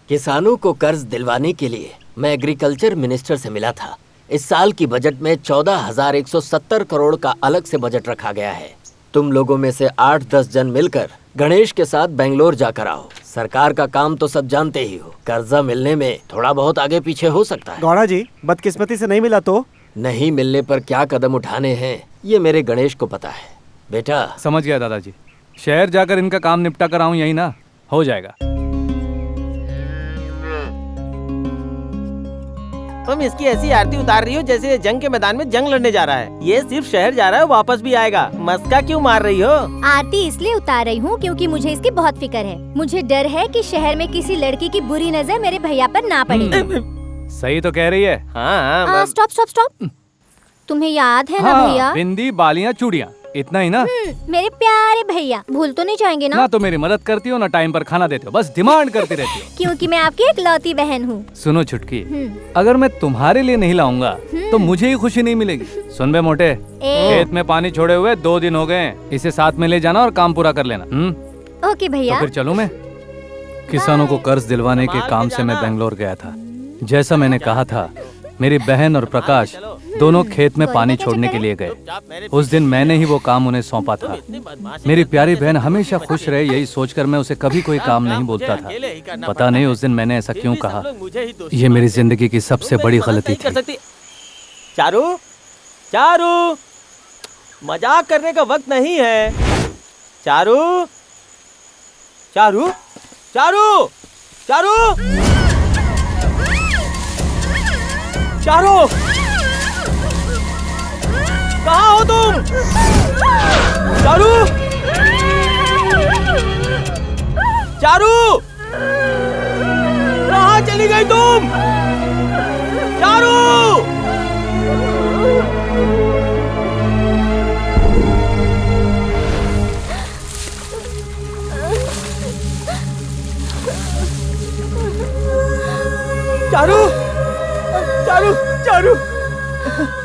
किसानों को कर्ज दिलवाने के लिए मैं एग्रीकल्चर मिनिस्टर से मिला था। इस साल की बजट में 14,170 करोड़ का अलग से बजट रखा गया है। तुम लोगों में से 8-10 जन मिलकर गणेश के साथ बेंगलोर जाकर आओ। सरकार का काम तो सब जानते ही हो, कर्जा मिलने में थोड़ा बहुत आगे पीछे हो सकता है। गौड़ा जी, बदकिस्मती से नहीं मिला तो? नहीं मिलने पर क्या कदम उठाने हैं ये मेरे गणेश को पता है। बेटा समझ गया दादाजी। शहर जाकर इनका काम निपटा कर आऊं, यही ना हो जाएगा। तुम इसकी ऐसी आरती उतार रही हो जैसे ये जंग के मैदान में जंग लड़ने जा रहा है। ये सिर्फ शहर जा रहा है, वापस भी आएगा। मस्का क्यों मार रही हो? आरती इसलिए उतार रही हूँ क्योंकि मुझे इसकी बहुत फिक्र है। मुझे डर है कि शहर में किसी लड़की की बुरी नजर मेरे भैया पर ना पड़े। सही तो कह रही है। हाँ, स्टॉप स्टॉप स्टॉप। तुम्हें याद है ना भैया? बिंदी, बालियां, चूड़ियां, इतना ही ना? मेरे प्यारे भैया, भूल तो नहीं जाएंगे ना? ना तो मेरी मदद करती हो ना टाइम पर खाना देते हो, बस डिमांड करती रहती हो। क्योंकि मैं आपकी इकलौती बहन हूँ। सुनो छुटकी, अगर मैं तुम्हारे लिए नहीं लाऊंगा तो मुझे ही खुशी नहीं मिलेगी। सुन बे मोटे, खेत में पानी छोड़े हुए 2 दिन हो गए। इसे साथ में ले जाना और काम पूरा कर लेना। ओके भैया। तो फिर चलूं मैं? किसानों को कर्ज दिलवाने के काम से मैं बेंगलोर गया था। जैसा मैंने कहा था, मेरी बहन और प्रकाश दोनों खेत में पानी छोड़ने के लिए गए। उस दिन मैंने ही वो काम उन्हें सौंपा था। मेरी प्यारी बहन हमेशा खुश रहे, यही सोचकर मैं उसे कभी कोई काम नहीं बोलता था। पता नहीं उस दिन मैंने ऐसा क्यों कहा। ये मेरी जिंदगी की सबसे बड़ी गलती थी। चारू, चारू, मजाक करने का वक्त नहीं है। चारू, चारू, चारू, चारू। चारू, कहाँ हो तुम? चारू, चारू, कहाँ चली गई तुम? चारू! चारू, चारू, चारू,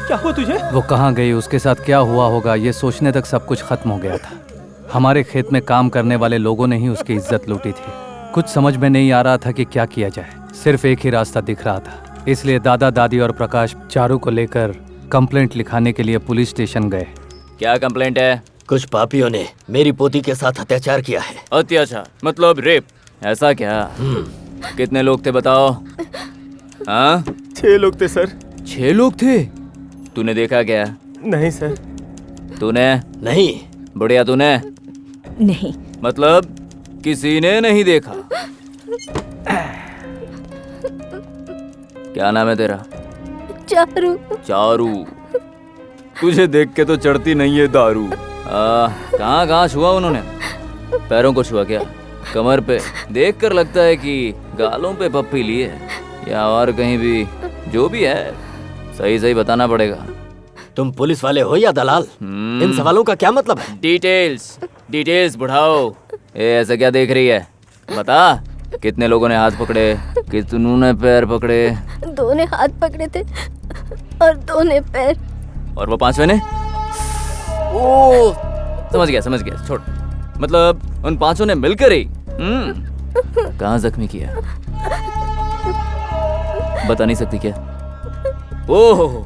क्या हुआ तुझे? वो कहाँ गई, उसके साथ क्या हुआ होगा, ये सोचने तक सब कुछ खत्म हो गया था। हमारे खेत में काम करने वाले लोगों ने ही उसकी इज्जत लूटी थी। कुछ समझ में नहीं आ रहा था कि क्या किया जाए। सिर्फ एक ही रास्ता दिख रहा था, इसलिए दादा दादी और प्रकाश चारू को लेकर कंप्लेंट लिखाने के लिए पुलिस स्टेशन गए। क्या कंप्लेंट है? कुछ पापियों ने मेरी पोती के साथ अत्याचार किया है। अत्याचार मतलब रेप? ऐसा क्या? कितने लोग थे बताओ? हाँ? 6 लोग थे सर। 6 लोग थे? तूने देखा क्या? नहीं सर। तूने? नहीं। बुढ़िया तूने? नहीं। मतलब किसी ने नहीं देखा? क्या नाम है तेरा? चारू। चारू, तुझे देख के तो चढ़ती नहीं है दारू। कहाँ छुआ उन्होंने? पैरों को छुआ क्या? कमर पे? देख कर लगता है कि गालों पे पप्पी ली है या और कहीं भी। जो भी है सही सही बताना पड़ेगा। तुम पुलिस वाले हो या दलाल? इन सवालों का क्या मतलब है? डिटेल्स बढ़ाओ। ऐसा क्या देख रही है? बता, कितने लोगों ने हाथ पकड़े, कितनों ने पैर पकड़े? 2 ने हाथ पकड़े थे और 2 ने पैर। और वो 5वें ने? ओ, समझ गया, छोड़। मतलब उन 5 ने मिलकर ही कहाँ जख्मी किया? बता नहीं सकती क्या? ओह,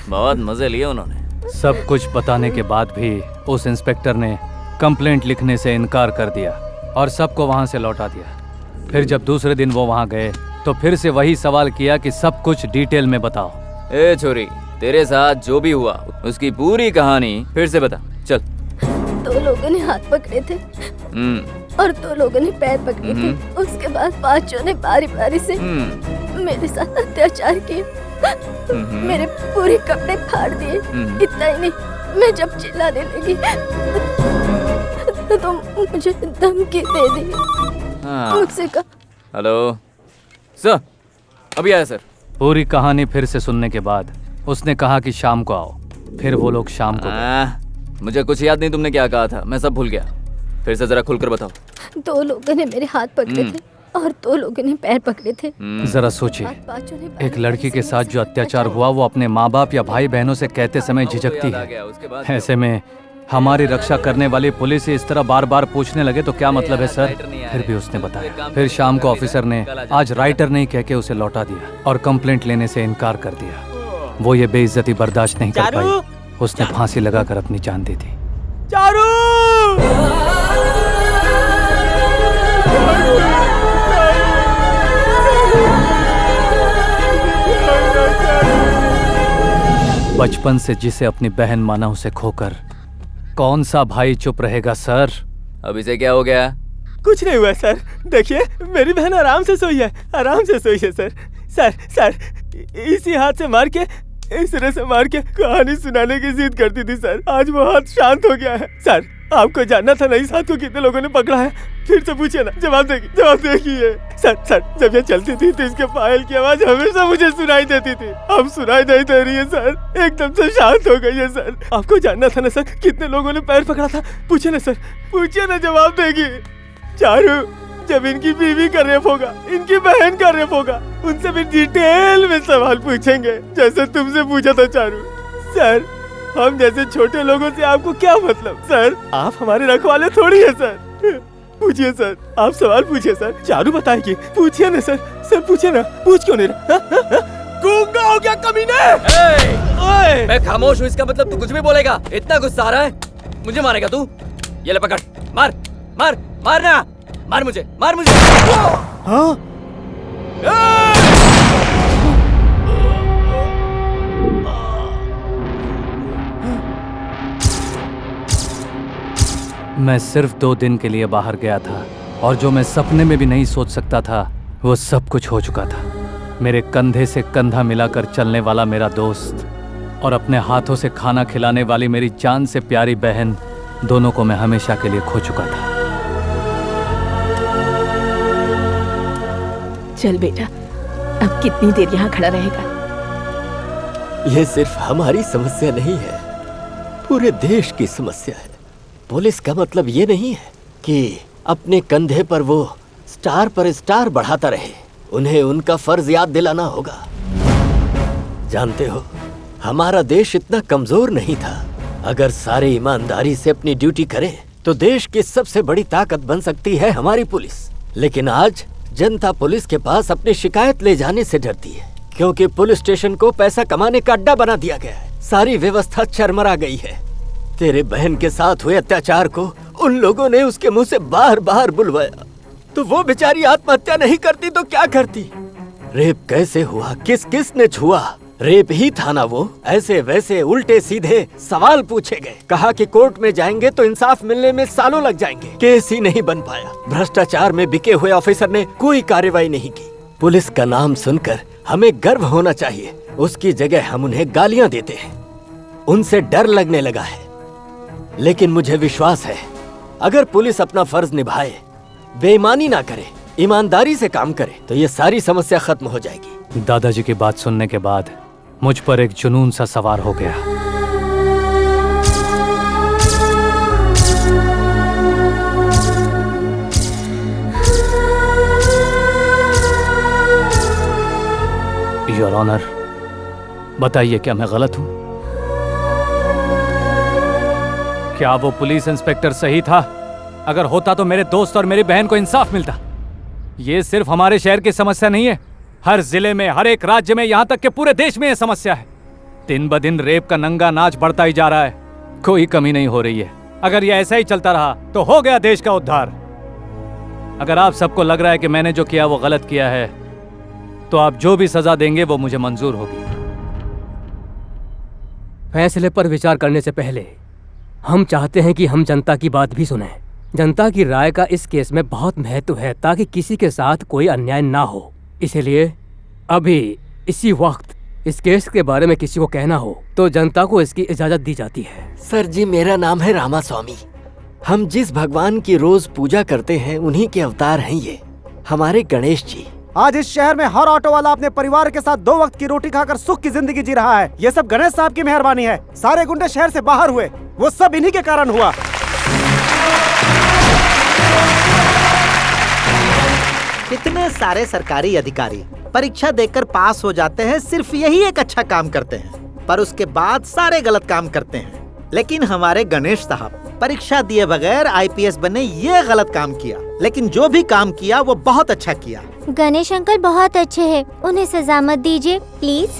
बहुत मजे लिए उन्होंने। सब कुछ बताने के बाद भी उस इंस्पेक्टर ने कंप्लेंट लिखने से इनकार कर दिया और सबको वहां से लौटा दिया। फिर जब दूसरे दिन वो वहां गए तो फिर से वही सवाल किया कि सब कुछ डिटेल में बताओ। ए छोरी, तेरे साथ जो भी हुआ उसकी पूरी कहानी फिर से बता, चल। 2 लोगों ने हाथ पकड़े थे और 2 लोगों ने पैर पकड़े थे। उसके बाद 5 ने बारी बारी से मेरे साथ अत्याचार किया। मेरे पूरे कपड़े फाड़ दिए। इतना ही नहीं, मैं जब चिल्लाने लगी तो मुझे धमकी दे दी। मुझसे कहा। हेलो सर, अभी आया सर। पूरी कहानी फिर से सुनने के बाद उसने कहा कि शाम को आओ। फिर वो लोग शाम को गए। मुझे कुछ याद नहीं तुमने क्या कहा था, मैं सब भूल गया। फिर से जरा खुलकर बताओ। 2 लोगों ने मेरे हाथ पकड़े थे और 2 लोगों ने पैर पकड़े थे। जरा सोचिए, एक लड़की के साथ जो अत्याचार हुआ वो अपने माँ बाप या भाई बहनों से कहते समय झिझकती है। ऐसे में हमारी रक्षा करने वाली पुलिस इस तरह बार बार पूछने लगे तो क्या मतलब है सर? फिर भी उसने बताया। फिर शाम को ऑफिसर ने आज राइटर नहीं कह के उसे लौटा दिया और कंप्लेंट लेने से इनकार कर दिया। वो ये बेइज्जती बर्दाश्त नहीं कर पाई, उसने फांसी लगाकर अपनी जान दी थी। चारू! बचपन से जिसे अपनी बहन माना उसे खोकर कौन सा भाई चुप रहेगा सर? अब इसे क्या हो गया? कुछ नहीं हुआ सर। देखिए, मेरी बहन आराम से सोई है, आराम से सोई है सर। सर इसी हाथ से मार के, इस तरह से मार के कहानी सुनाने की जिद करती थी सर। आज वो हाथ शांत हो गया है। सर, आपको जानना था ना इस हाथ को कितने लोगों ने पकड़ा है? फिर से पूछिए ना, जवाब देखिए। सर जब ये चलती थी तो इसके पायल की आवाज हमेशा मुझे सुनाई देती थी। अब सुनाई नहीं दे रही है सर, एकदम से शांत हो गई है सर। आपको जानना था ना सर, कितने लोगों ने पैर पकड़ा था? पूछिए ना सर, पूछिए ना, जवाब देगी। चारू, जब इनकी बीवी का रेप होगा, इनकी बहन का रेप होगा, उनसे भी डिटेल में सवाल पूछेंगे जैसे तुमसे पूछा था चारू। सर, हम जैसे छोटे लोगों से आपको क्या मतलब? सर, आप हमारे रखवाले थोड़ी है सर। पूछिए सर, आप सवाल पूछिए सर, चारू बताएगी। पूछिए ना सर, पूछिए ना। पूछ क्यों नहीं रहा? गूंगा हो गया कमीने? ओए! मैं खामोश हूँ, इसका मतलब तू कुछ भी बोलेगा? इतना गुस्सा आ रहा है? मुझे मारेगा तू? ये ले पकड़, मारना, मार मुझे। हाँ? मैं सिर्फ 2 दिन के लिए बाहर गया था और जो मैं सपने में भी नहीं सोच सकता था वो सब कुछ हो चुका था। मेरे कंधे से कंधा मिलाकर चलने वाला मेरा दोस्त और अपने हाथों से खाना खिलाने वाली मेरी जान से प्यारी बहन, दोनों को मैं हमेशा के लिए खो चुका था। चल बेटा, अब कितनी देर यहाँ खड़ा रहेगा? ये सिर्फ हमारी समस्या नहीं है, पूरे देश की समस्या है। पुलिस का मतलब ये नहीं है कि अपने कंधे पर वो स्टार पर स्टार बढ़ाता रहे। उन्हें उनका फर्ज याद दिलाना होगा। जानते हो, हमारा देश इतना कमजोर नहीं था। अगर सारे ईमानदारी से अपनी ड्यूटी करें तो देश की सबसे बड़ी ताकत बन सकती है हमारी पुलिस। लेकिन आज जनता पुलिस के पास अपनी शिकायत ले जाने से डरती है, क्योंकि पुलिस स्टेशन को पैसा कमाने का अड्डा बना दिया गया है। सारी व्यवस्था चरमरा गई है। तेरे बहन के साथ हुए अत्याचार को उन लोगों ने उसके मुंह से बार बार बुलवाया, तो वो बेचारी आत्महत्या नहीं करती तो क्या करती? रेप कैसे हुआ, किस किस ने छुआ? रेप ही था ना वो? ऐसे वैसे उल्टे सीधे सवाल पूछे गए। कहा कि कोर्ट में जाएंगे तो इंसाफ मिलने में सालों लग जाएंगे। केस ही नहीं बन पाया। भ्रष्टाचार में बिके हुए ऑफिसर ने कोई कार्रवाई नहीं की। पुलिस का नाम सुनकर हमें गर्व होना चाहिए, उसकी जगह हम उन्हें गालियां देते हैं। उनसे डर लगने लगा है। लेकिन मुझे विश्वास है, अगर पुलिस अपना फर्ज निभाए, बेईमानी ना करे, ईमानदारी से काम करे, तो ये सारी समस्या खत्म हो जाएगी। दादाजी की बात सुनने के बाद मुझ पर एक जुनून सा सवार हो गया। योर ऑनर, बताइए क्या मैं गलत हूं? क्या वो पुलिस इंस्पेक्टर सही था? अगर होता तो मेरे दोस्त और मेरी बहन को इंसाफ मिलता। ये सिर्फ हमारे शहर की समस्या नहीं है, हर जिले में, हर एक राज्य में, यहाँ तक कि पूरे देश में ये समस्या है। दिन ब दिन रेप का नंगा नाच बढ़ता ही जा रहा है, कोई कमी नहीं हो रही है। अगर ये ऐसा ही चलता रहा तो हो गया देश का उद्धार। अगर आप सबको लग रहा है कि मैंने जो किया वो गलत किया है, तो आप जो भी सजा देंगे वो मुझे मंजूर होगी। फैसले पर विचार करने से पहले हम चाहते हैं कि हम जनता की बात भी सुनें। जनता की राय का इस केस में बहुत महत्व है, ताकि किसी के साथ कोई अन्याय ना हो। इसलिए अभी इसी वक्त इस केस के बारे में किसी को कहना हो तो जनता को इसकी इजाजत दी जाती है। सर जी, मेरा नाम है रामास्वामी। हम जिस भगवान की रोज पूजा करते हैं उन्हीं के अवतार हैं ये, हमारे गणेश जी। आज इस शहर में हर ऑटो वाला अपने परिवार के साथ 2 वक्त की रोटी खाकर सुख की जिंदगी जी रहा है। ये सब गणेश साहब की मेहरबानी है। सारे गुंडे शहर से बाहर हुए, वो सब इन्हीं के कारण हुआ। कितने सारे सरकारी अधिकारी परीक्षा देकर पास हो जाते हैं, सिर्फ यही एक अच्छा काम करते हैं, पर उसके बाद सारे गलत काम करते हैं। लेकिन हमारे गणेश साहब परीक्षा दिए बगैर आईपीएस बने, ये गलत काम किया, लेकिन जो भी काम किया वो बहुत अच्छा किया। गणेश अंकल बहुत अच्छे हैं, उन्हें सजा मत दीजिए प्लीज।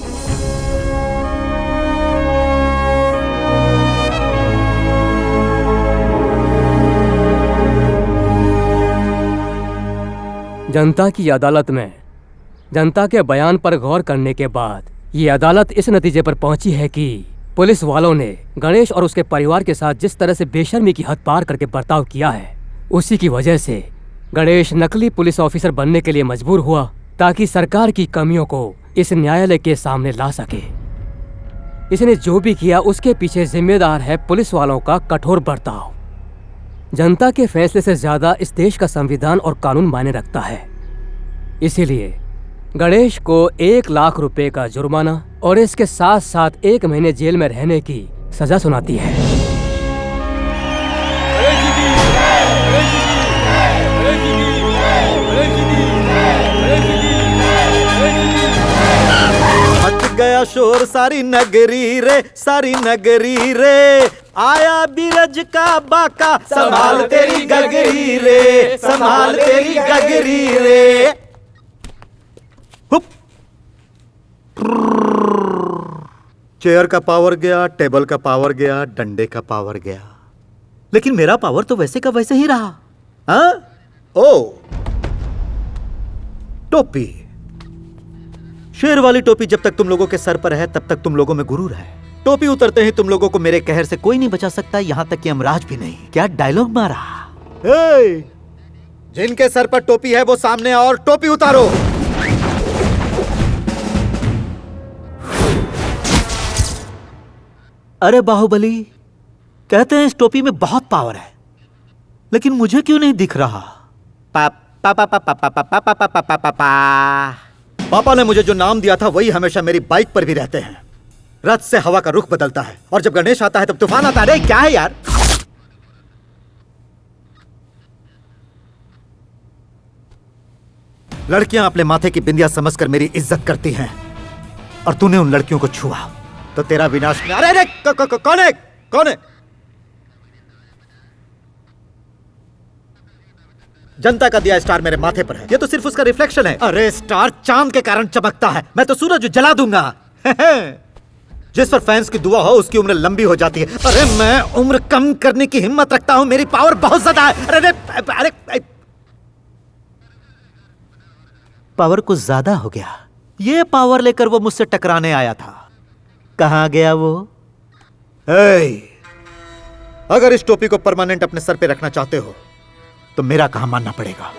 जनता की अदालत में जनता के बयान पर गौर करने के बाद ये अदालत इस नतीजे पर पहुंची है कि पुलिस वालों ने गणेश और उसके परिवार के साथ जिस तरह से बेशर्मी की हद पार करके बर्ताव किया है, उसी की वजह से गणेश नकली पुलिस ऑफिसर बनने के लिए मजबूर हुआ, ताकि सरकार की कमियों को इस न्यायालय के सामने ला सके। इसने जो भी किया उसके पीछे जिम्मेदार है पुलिस वालों का कठोर बर्ताव। जनता के फैसले से ज्यादा इस देश का संविधान और कानून मायने रखता है। इसीलिए गणेश को 1 लाख रुपए का जुर्माना और इसके साथ साथ 1 महीने जेल में रहने की सजा सुनाती है। मच गया शोर सारी नगरी रे, सारी नगरी रे, आया बीरज का बाका, संभाल तेरी गगरी रे, संभाल तेरी गगरी रे। हुप। चेयर का पावर गया, टेबल का पावर गया, डंडे का पावर गया, लेकिन मेरा पावर तो वैसे का वैसे ही रहा। हाँ? ओ, टोपी, शेर वाली टोपी जब तक तुम लोगों के सर पर है तब तक तुम लोगों में गुरूर है। टोपी उतरते ही तुम लोगों को मेरे कहर से कोई नहीं बचा सकता, यहां तक कि यमराज भी नहीं। क्या डायलॉग मारा। जिनके सर पर टोपी है वो सामने और टोपी उतारो। अरे बाहुबली, कहते हैं इस टोपी में बहुत पावर है, लेकिन मुझे क्यों नहीं दिख रहा? पापा ने मुझे जो नाम दिया था वही हमेशा मेरी बाइक पर भी रहते हैं। रथ से हवा का रुख बदलता है और जब गणेश आता है तब तूफान आता है। अरे क्या है यार? लड़कियां अपने माथे की बिंदिया समझकर मेरी इज्जत करती हैं और तूने उन लड़कियों को छुआ तो तेरा विनाश में। अरे कौन है? कौन है? जनता का दिया स्टार मेरे माथे पर है, ये तो सिर्फ उसका रिफ्लेक्शन है। अरे स्टार चांद के कारण चमकता है, मैं तो सूरज जला दूंगा। जिस पर फैंस की दुआ हो उसकी उम्र लंबी हो जाती है। अरे मैं उम्र कम करने की हिम्मत रखता हूं, मेरी पावर बहुत ज्यादा है। अरे पावर कुछ ज्यादा हो गया। ये पावर लेकर वो मुझसे टकराने आया था, कहां गया वो? अगर इस टोपी को परमानेंट अपने सर पे रखना चाहते हो तो मेरा कहां मानना पड़ेगा।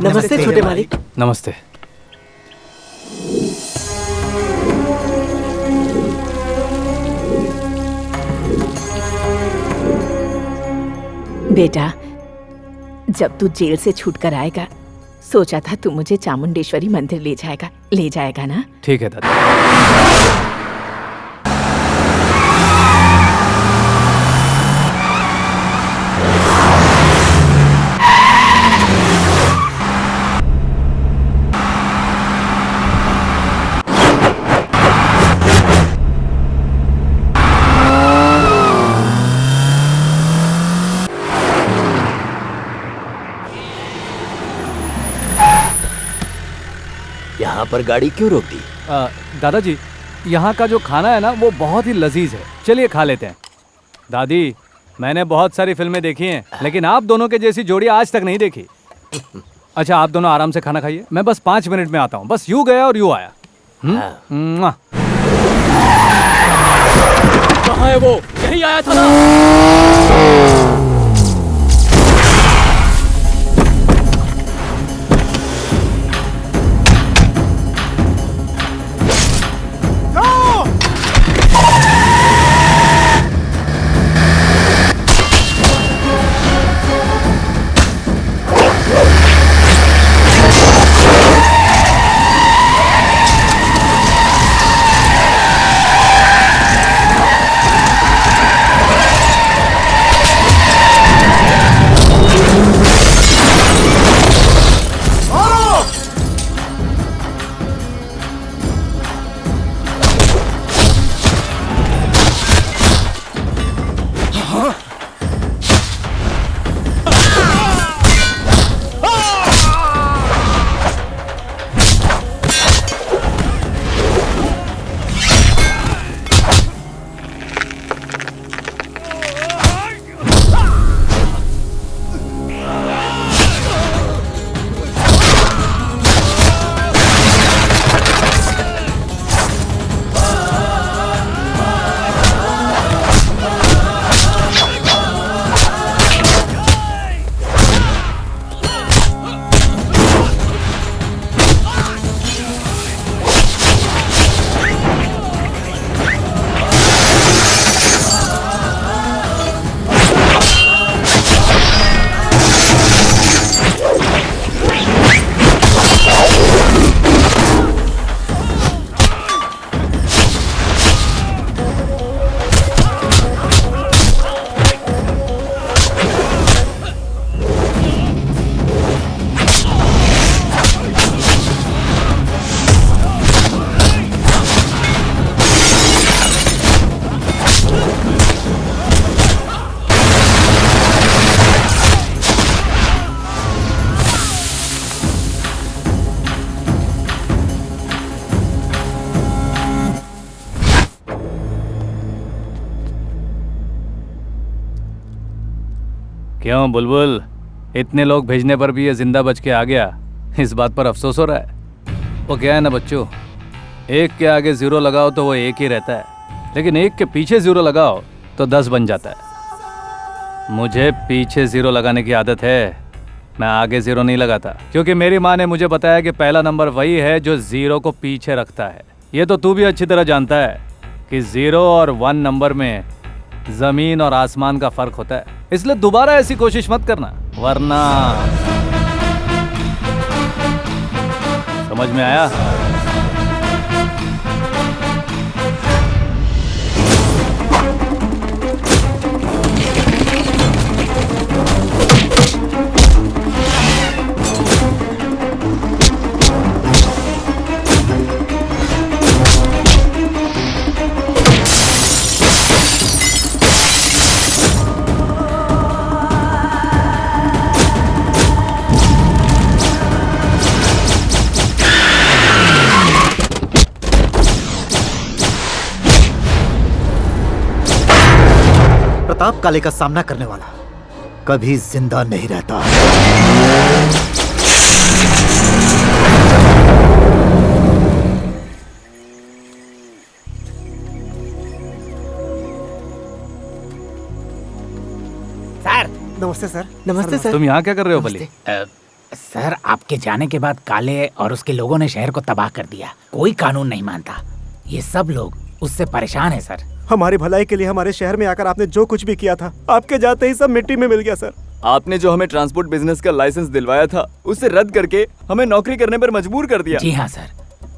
नमस्ते छोटे मालिक। नमस्ते। बेटा, जब तू जेल से छूट कर आएगा सोचा था तू मुझे चामुंडेश्वरी मंदिर ले जाएगा ना? ठीक है दादा। यहाँ पर गाड़ी क्यों रोक दी? दादाजी, यहाँ का जो खाना है ना वो बहुत ही लजीज है, चलिए खा लेते हैं। दादी, मैंने बहुत सारी फिल्में देखी हैं लेकिन आप दोनों के जैसी जोड़ी आज तक नहीं देखी। अच्छा, आप दोनों आराम से खाना खाइए, मैं बस 5 मिनट में आता हूँ। बस यूं गया और यूं आया। कहाँ है वो? यही आया था ना? क्यों बुलबुल, इतने लोग भेजने पर भी ये जिंदा बच के आ गया, इस बात पर अफसोस हो रहा है? वो क्या है ना बच्चों, एक के आगे 0 लगाओ तो वो एक ही रहता है, लेकिन एक के पीछे 0 लगाओ तो 10 बन जाता है। मुझे पीछे 0 लगाने की आदत है, मैं आगे 0 नहीं लगाता, क्योंकि मेरी माँ ने मुझे बताया कि पहला नंबर वही है जो 0 को पीछे रखता है। ये तो तू भी अच्छी तरह जानता है कि 0 और 1 नंबर में जमीन और आसमान का फर्क होता है, इसलिए दोबारा ऐसी कोशिश मत करना, वरना। समझ में आया? प्रताप काले का सामना करने वाला कभी जिंदा नहीं रहता। सर नमस्ते सर। नमस्ते सर। तुम यहाँ क्या कर रहे हो बली? सर आपके जाने के बाद काले और उसके लोगों ने शहर को तबाह कर दिया, कोई कानून नहीं मानता, ये सब लोग उससे परेशान है सर। हमारी भलाई के लिए हमारे शहर में आकर आपने जो कुछ भी किया था, आपके जाते ही सब मिट्टी में मिल गया सर। आपने जो हमें ट्रांसपोर्ट बिजनेस का लाइसेंस दिलवाया था उसे रद्द करके हमें नौकरी करने पर मजबूर कर दिया। जी हाँ सर,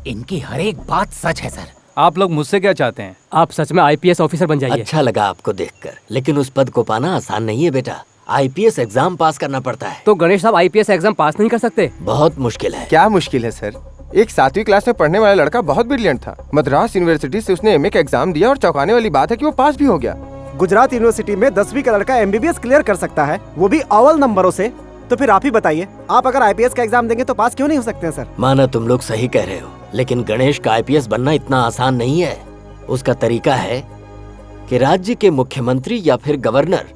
इनकी हर एक बात सच है सर। आप लोग मुझसे क्या चाहते हैं? आप सच में IPS ऑफिसर बन जाइए। अच्छा लगा आपको देखकर, लेकिन उस पद को पाना आसान नहीं है बेटा। IPS एग्जाम पास करना पड़ता है। तो गणेश साहब IPS एग्जाम पास नहीं कर सकते? बहुत मुश्किल है। क्या मुश्किल है सर? एक 7वीं क्लास में पढ़ने वाला लड़का बहुत ब्रिलियंट था, मद्रास यूनिवर्सिटी से उसने MA का एग्जाम दिया और चौंकाने वाली बात है कि वो पास भी हो गया। गुजरात यूनिवर्सिटी में 10वीं का लड़का MBBS क्लियर कर सकता है, वो भी अव्वल नंबरों से। तो फिर आप ही बताइए, आप अगर IPS का एग्जाम देंगे तो पास क्यों नहीं हो सकते हैं सर? माना तुम लोग सही कह रहे हो, लेकिन गणेश का IPS बनना इतना आसान नहीं है। उसका तरीका है कि राज्य के मुख्यमंत्री या फिर गवर्नर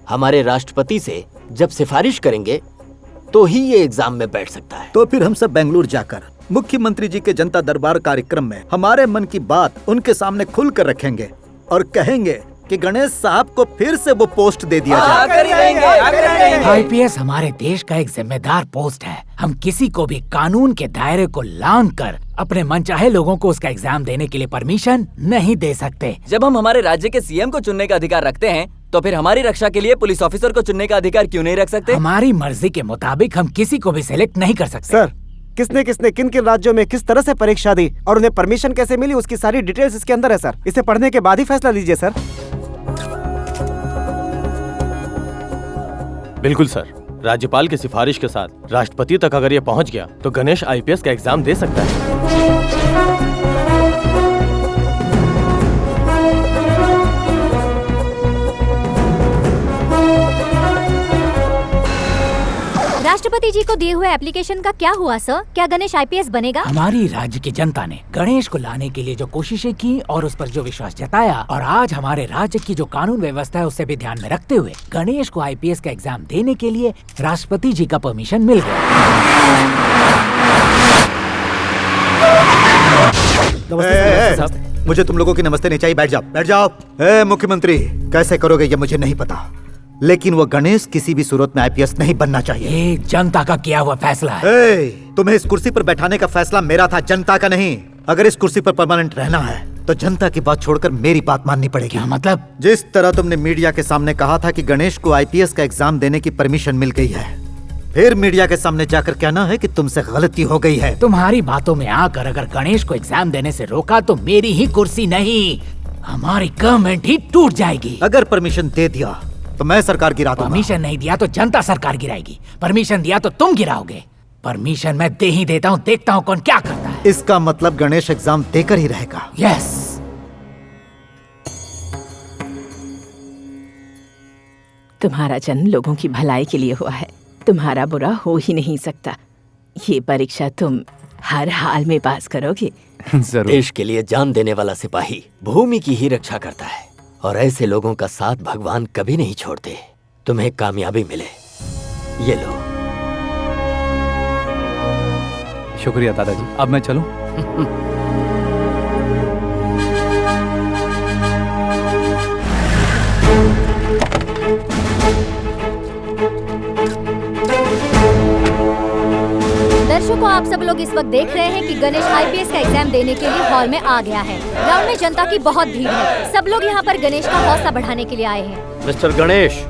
हमारे राष्ट्रपति से जब सिफारिश करेंगे तो ही ये एग्जाम में बैठ सकता है। तो फिर हम सब बेंगलुरु जाकर मुख्यमंत्री जी के जनता दरबार कार्यक्रम में हमारे मन की बात उनके सामने खुल कर रखेंगे और कहेंगे कि गणेश साहब को फिर से वो पोस्ट दे दिया जाए। IPS हमारे देश का एक जिम्मेदार पोस्ट है। हम किसी को भी कानून के दायरे को लांघ कर अपने मनचाहे लोगों को उसका एग्जाम देने के लिए परमिशन नहीं दे सकते। जब हम हमारे राज्य के CM को चुनने का अधिकार रखते हैं तो फिर हमारी रक्षा के लिए पुलिस ऑफिसर को चुनने का अधिकार क्यों नहीं रख सकते? हमारी मर्जी के मुताबिक हम किसी को भी सिलेक्ट नहीं कर सकते। सर, किसने किसने किन किन राज्यों में किस तरह से परीक्षा दी और उन्हें परमिशन कैसे मिली, उसकी सारी डिटेल्स इसके अंदर है सर। इसे पढ़ने के बाद ही फैसला लीजिए सर। बिल्कुल सर, राज्यपाल की सिफारिश के साथ राष्ट्रपति तक अगर ये पहुंच गया तो गणेश IPS का एग्जाम दे सकता है। राष्ट्रपति जी को दिए हुए एप्लीकेशन का क्या हुआ सर? क्या गणेश IPS बनेगा? हमारी राज्य की जनता ने गणेश को लाने के लिए जो कोशिशें की और उस पर जो विश्वास जताया, और आज हमारे राज्य की जो कानून व्यवस्था है उसे भी ध्यान में रखते हुए गणेश को IPS का एग्जाम देने के लिए राष्ट्रपति जी का परमिशन मिल गया। नमस्ते साहब। मुझे तुम लोगों की नमस्ते नहीं चाहिए, बैठ जाओ बैठ जाओ। मुख्यमंत्री, कैसे करोगे ये मुझे नहीं पता, लेकिन वो गणेश किसी भी सूरत में IPS नहीं बनना चाहिए। ये जनता का किया हुआ फैसला है। तुम्हें इस कुर्सी पर बैठाने का फैसला मेरा था, जनता का नहीं। अगर इस कुर्सी पर परमानेंट रहना है तो जनता की बात छोड़कर मेरी बात माननी पड़ेगी। क्या मतलब? जिस तरह तुमने मीडिया के सामने कहा था कि गणेश को IPS का एग्जाम देने की परमिशन मिल गई है, फिर मीडिया के सामने जाकर कहना है कि तुमसे गलती हो गई है। तुम्हारी बातों में आकर अगर गणेश को एग्जाम देने से रोका तो मेरी ही कुर्सी नहीं, हमारी गवर्नमेंट ही टूट जाएगी। अगर परमिशन दे दिया तो मैं सरकार गिरा दूंगा। परमिशन नहीं दिया तो जनता सरकार गिराएगी, परमिशन दिया तो तुम गिराओगे। परमिशन मैं दे ही देता हूँ, देखता हूँ कौन क्या करता है। इसका मतलब गणेश एग्जाम देकर ही रहेगा। यस। तुम्हारा जन्म लोगों की भलाई के लिए हुआ है, तुम्हारा बुरा हो ही नहीं सकता। ये परीक्षा तुम हर हाल में पास करोगे। जरूर। देश के लिए जान देने वाला सिपाही भूमि की ही रक्षा करता है और ऐसे लोगों का साथ भगवान कभी नहीं छोड़ते। तुम्हें कामयाबी मिले। ये लो। शुक्रिया दादाजी, अब मैं चलूं? दर्शकों, आप सब लोग इस वक्त देख रहे हैं कि गणेश आईपीएस का एग्जाम देने के लिए हॉल में आ गया है। ग्राउंड में जनता की बहुत भीड़ है। सब लोग यहाँ पर गणेश का हौसला बढ़ाने के लिए आए हैं। मिस्टर गणेश,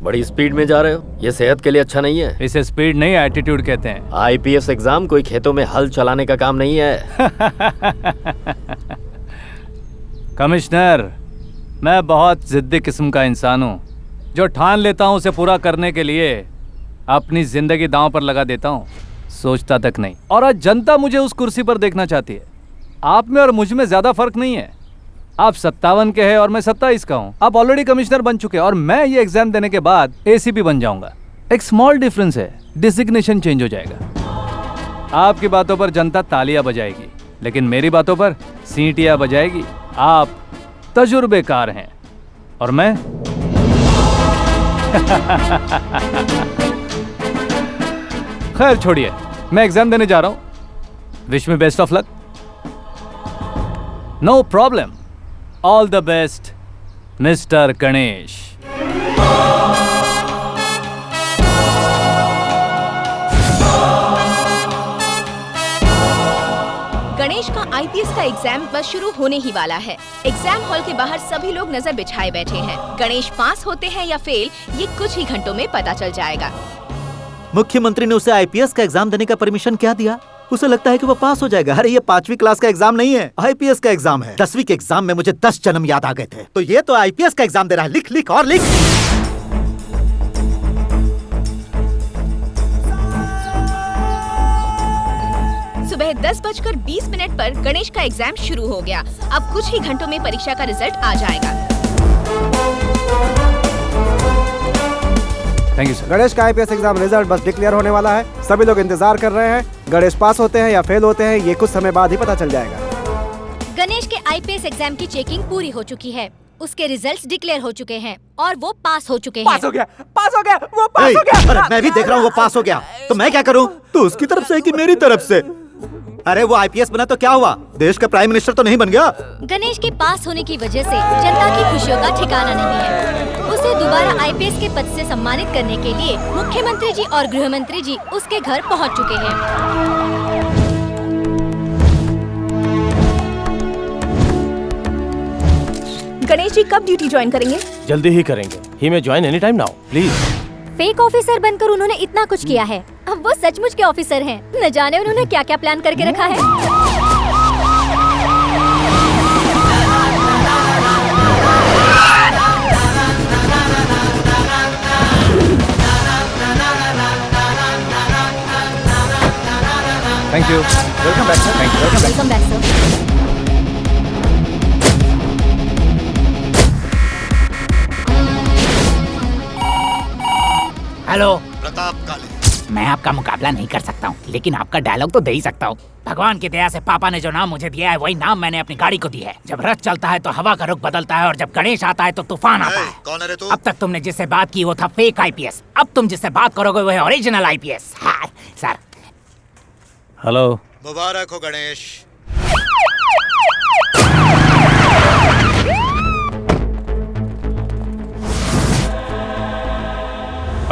बड़ी स्पीड में जा रहे हो, ये सेहत के लिए अच्छा नहीं है। इसे स्पीड नहीं, एटीट्यूड कहते हैं। आईपीएस एग्जाम कोई खेतों में हल चलाने का काम नहीं है। कमिश्नर, मैं बहुत जिद्दी किस्म का इंसान हूँ। जो ठान लेता हूँ उसे पूरा करने के लिए अपनी जिंदगी दांव पर लगा देता हूँ, सोचता तक नहीं। और आज जनता मुझे उस कुर्सी पर देखना चाहती है। आप में और मुझ में ज्यादा फर्क नहीं है। आप 57 के हैं और मैं 27 का हूँ। आप ऑलरेडी कमिश्नर बन चुके हैं और मैं ये एग्जाम देने के बाद एसीपी बन जाऊंगा। एक स्मॉल डिफरेंस है, डिजिग्नेशन चेंज हो जाएगा। आपकी बातों पर जनता तालियां बजाएगी, लेकिन मेरी बातों पर सीटियां बजाएगी। आप तजुर्बेकार हैं और मैं खैर छोड़िए, मैं एग्जाम देने जा रहा हूं। Wish me best of luck. No problem, all the best mister Ganesh. Ganesh का आईपीएस का एग्जाम बस शुरू होने ही वाला है। एग्जाम हॉल के बाहर सभी लोग नजर बिछाए बैठे हैं। गणेश पास होते हैं या फेल, ये कुछ ही घंटों में पता चल जाएगा। मुख्यमंत्री ने उसे आईपीएस का एग्जाम देने का परमिशन क्या दिया? उसे लगता है कि वो पास हो जाएगा। अरे ये 5वीं क्लास का एग्जाम नहीं है, आईपीएस का एग्जाम है। 10वीं के एग्जाम में मुझे 10 जन्म याद आ गए थे, तो ये तो आईपीएस का एग्जाम दे रहा है। लिख लिख और लिख। सुबह 10:20 पर गणेश का एग्जाम शुरू हो गया। अब कुछ ही घंटों में परीक्षा का रिजल्ट आ जाएगा। Thank you sir. गणेश का आईपीएस एग्जाम रिजल्ट बस डिक्लेयर होने वाला है। सभी लोग इंतजार कर रहे हैं। गणेश पास होते हैं या फेल होते हैं, ये कुछ समय बाद ही पता चल जाएगा। गणेश के आईपीएस एग्जाम की चेकिंग पूरी हो चुकी है। उसके रिजल्ट्स डिक्लेयर हो चुके हैं और वो पास हो चुके हैं। पास हो गया, वो पास हो गया। अरे मैं भी देख रहा हूँ वो पास हो गया, तो मैं क्या करूँ? तो उसकी तरफ से कि मेरी तरफ से? अरे वो आईपीएस बना तो क्या हुआ? देश का प्राइम मिनिस्टर तो नहीं बन गया। गणेश के पास होने की वजह से जनता की खुशियों का ठिकाना नहीं है। उसे दोबारा आईपीएस के पद से सम्मानित करने के लिए मुख्यमंत्री जी और गृह मंत्री जी उसके घर पहुंच चुके हैं। गणेश जी कब ड्यूटी ज्वाइन करेंगे? जल्दी ही करेंगे। ही में join any time now please. Fake officer बनकर उन्होंने इतना कुछ किया है, अब वो सचमुच के ऑफिसर हैं। न जाने उन्होंने क्या क्या प्लान करके रखा है। Thank you. Welcome back sir. Thank you. Welcome back sir. Hello Pratap काले। मैं आपका मुकाबला नहीं कर सकता हूँ, लेकिन आपका डायलॉग तो दे ही सकता हूँ। भगवान की दया से पापा ने जो नाम मुझे दिया है वही नाम मैंने अपनी गाड़ी को दी है। जब रथ चलता है तो हवा का रुख बदलता है और जब गणेश आता है तो तूफान आता है। कौन है रे तू? अब तक तुमने जिससे बात की वो था फेक आईपीएस, अब तुम जिससे बात करोगे वो है ओरिजिनल आईपीएस। हाँ, सर। हेलो। मुबारक हो गणेश।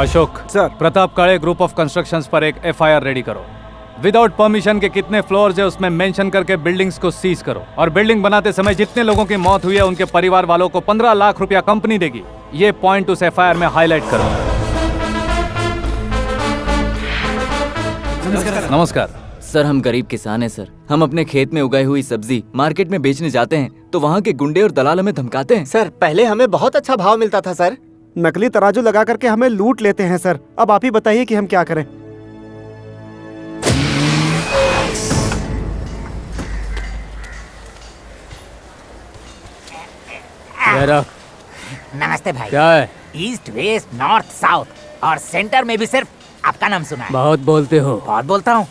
अशोक सर, प्रताप काले ग्रुप ऑफ कंस्ट्रक्शंस पर एक एफआईआर रेडी करो। विदाउट परमिशन के कितने फ्लोर्स है उसमें मेंशन करके बिल्डिंग्स को सीज करो और बिल्डिंग बनाते समय जितने लोगों की मौत हुई है उनके परिवार वालों को 15 लाख रुपया कंपनी देगी। ये पॉइंट उस एफआईआर में हाईलाइट करो। नमस्कार सर, हम गरीब किसान हैं सर। हम अपने खेत में उगाई हुई सब्जी मार्केट में बेचने जाते हैं तो वहाँ के गुंडे और दलाल हमें धमकाते हैं। सर, पहले हमें बहुत अच्छा भाव मिलता था सर। नकली तराजू लगा करके हमें लूट लेते हैं सर। अब आप ही बताइए कि हम क्या करें। नमस्ते भाई। क्या है? ईस्ट वेस्ट नॉर्थ साउथ और सेंटर में भी सिर्फ आपका नाम सुना है। बहुत बोलते हो। बहुत बोलता हूँ।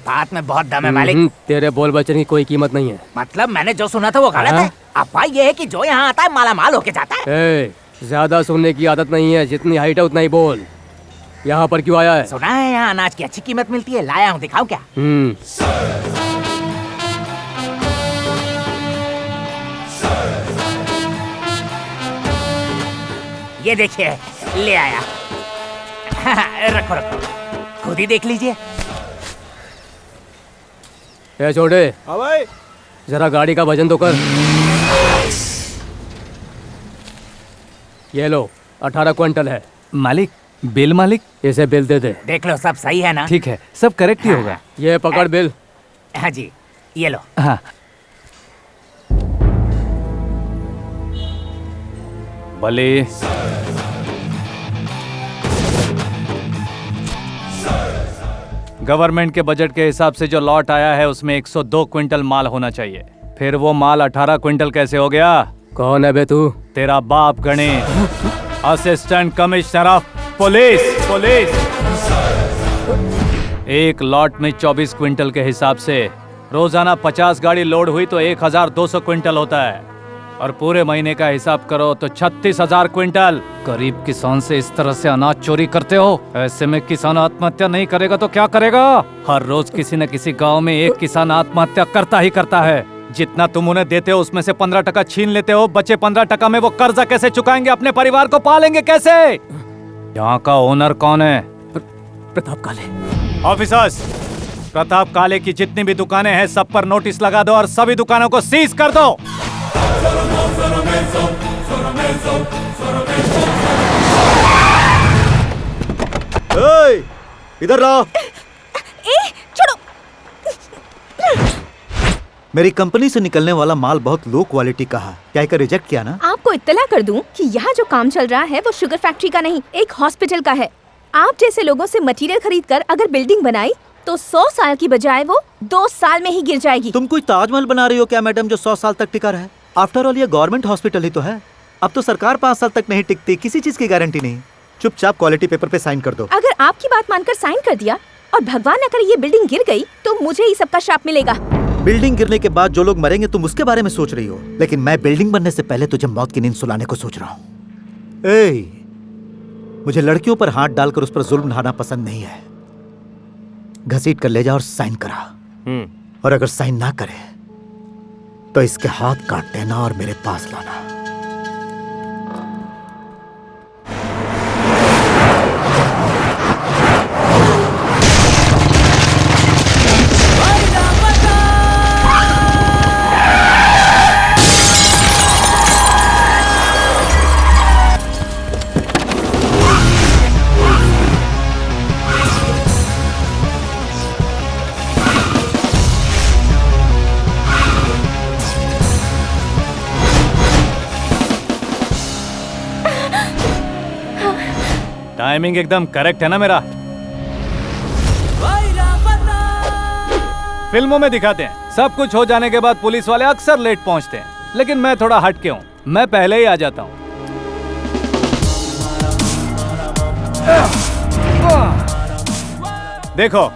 बात में बहुत दम है मालिक। तेरे बोल बचन की कोई कीमत नहीं है। मतलब मैंने जो सुना था वो गलत है। अफवाह ये है कि जो यहाँ आता है माला माल होके जाता है। ज्यादा सुनने की आदत नहीं है, जितनी हाइट है उतना ही बोल। यहाँ पर क्यों आया है? सुना है यहाँ अनाज की अच्छी कीमत मिलती है, लाया हूँ, दिखाओ क्या? ये देखिए, ले आया। रखो रखो, खुद ही देख लीजिए। ए छोटे, हाँ भाई। जरा गाड़ी का वजन तो कर। ये लो, 18 क्विंटल है। मालिक, बिल मालिक। इसे बिल दे दे। देख लो, सब सही है ना? ठीक है, सब करेक्ट ही होगा। ये पकड़ बिल। हाँ जी, ये लो। हाँ। भले गवर्नमेंट के बजट के हिसाब से जो लॉट आया है उसमें 102 क्विंटल माल होना चाहिए। फिर वो माल 18 क्विंटल कैसे हो गया? कौन है बे तू? तेरा बाप Ganesh, assistant commissioner of police. एक लॉट में 24 क्विंटल के हिसाब से रोजाना 50 गाड़ी लोड हुई तो 1200 क्विंटल होता है, और पूरे महीने का हिसाब करो तो 36,000 क्विंटल। गरीब किसान से इस तरह से अनाज चोरी करते हो? ऐसे में किसान आत्महत्या नहीं करेगा तो क्या करेगा? हर रोज किसी न किसी गांव में एक किसान आत्महत्या करता ही करता है। जितना तुम उन्हें देते हो उसमें से 15% छीन लेते हो, बचे 15% में वो कर्जा कैसे चुकाएंगे? अपने परिवार को पालेंगे कैसे? यहाँ का ओनर कौन है? प्रताप काले। ऑफिसर्स, प्रताप काले की जितनी भी दुकानें हैं सब पर नोटिस लगा दो और सभी दुकानों को सीज कर दो। इधर लाओ। छोड़ो। मेरी कंपनी से निकलने वाला माल बहुत लो क्वालिटी का है, क्या इसे रिजेक्ट किया ना? आपको इत्तला कर दूं कि यहाँ जो काम चल रहा है वो शुगर फैक्ट्री का नहीं, एक हॉस्पिटल का है। आप जैसे लोगों से मटेरियल खरीद कर अगर बिल्डिंग बनाई तो 100 साल की बजाय वो 2 साल में ही गिर जाएगी। तुम कोई ताजमहल बना रही हो क्या मैडम, जो 100 साल तक टिका रहे? आफ्टर ऑल ये गवर्नमेंट हॉस्पिटल ही तो है। अब तो सरकार 5 साल तक नहीं टिकती, किसी चीज की गारंटी नहीं। चुपचाप क्वालिटी पेपर पे साइन कर दो। अगर आपकी बात मानकर साइन कर दिया और भगवान न करे ये बिल्डिंग गिर गई तो मुझे ही सबका श्राप मिलेगा। बिल्डिंग गिरने के बाद जो लोग मरेंगे तुम उसके बारे में सोच रही हो, लेकिन मैं बिल्डिंग बनने से पहले तुझे मौत की नींद सुलाने को सोच रहा हूँ। मुझे लड़कियों पर हाथ डालकर उस पर जुल्म ढाना पसंद नहीं है। घसीट कर ले जा और साइन करा, और अगर साइन ना करे तो इसके हाथ काट देना और मेरे पास लाना। टाइमिंग एकदम करेक्ट है ना मेरा? फिल्मों में दिखाते हैं सब कुछ हो जाने के बाद पुलिस वाले अक्सर लेट पहुंचते हैं, लेकिन मैं थोड़ा हटके हूं, मैं पहले ही आ जाता हूं। देखो,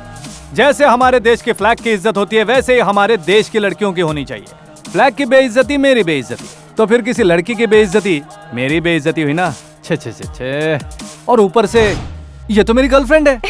जैसे हमारे देश के फ्लैग की इज्जत होती है वैसे ही हमारे देश की लड़कियों की होनी चाहिए। फ्लैग की बेइज्जती मेरी बेइज्जती, तो फिर किसी लड़की की बेइज्जती मेरी बेइज्जती हुई ना। छे छे छे छे। और ऊपर से ये तो मेरी गर्लफ्रेंड है।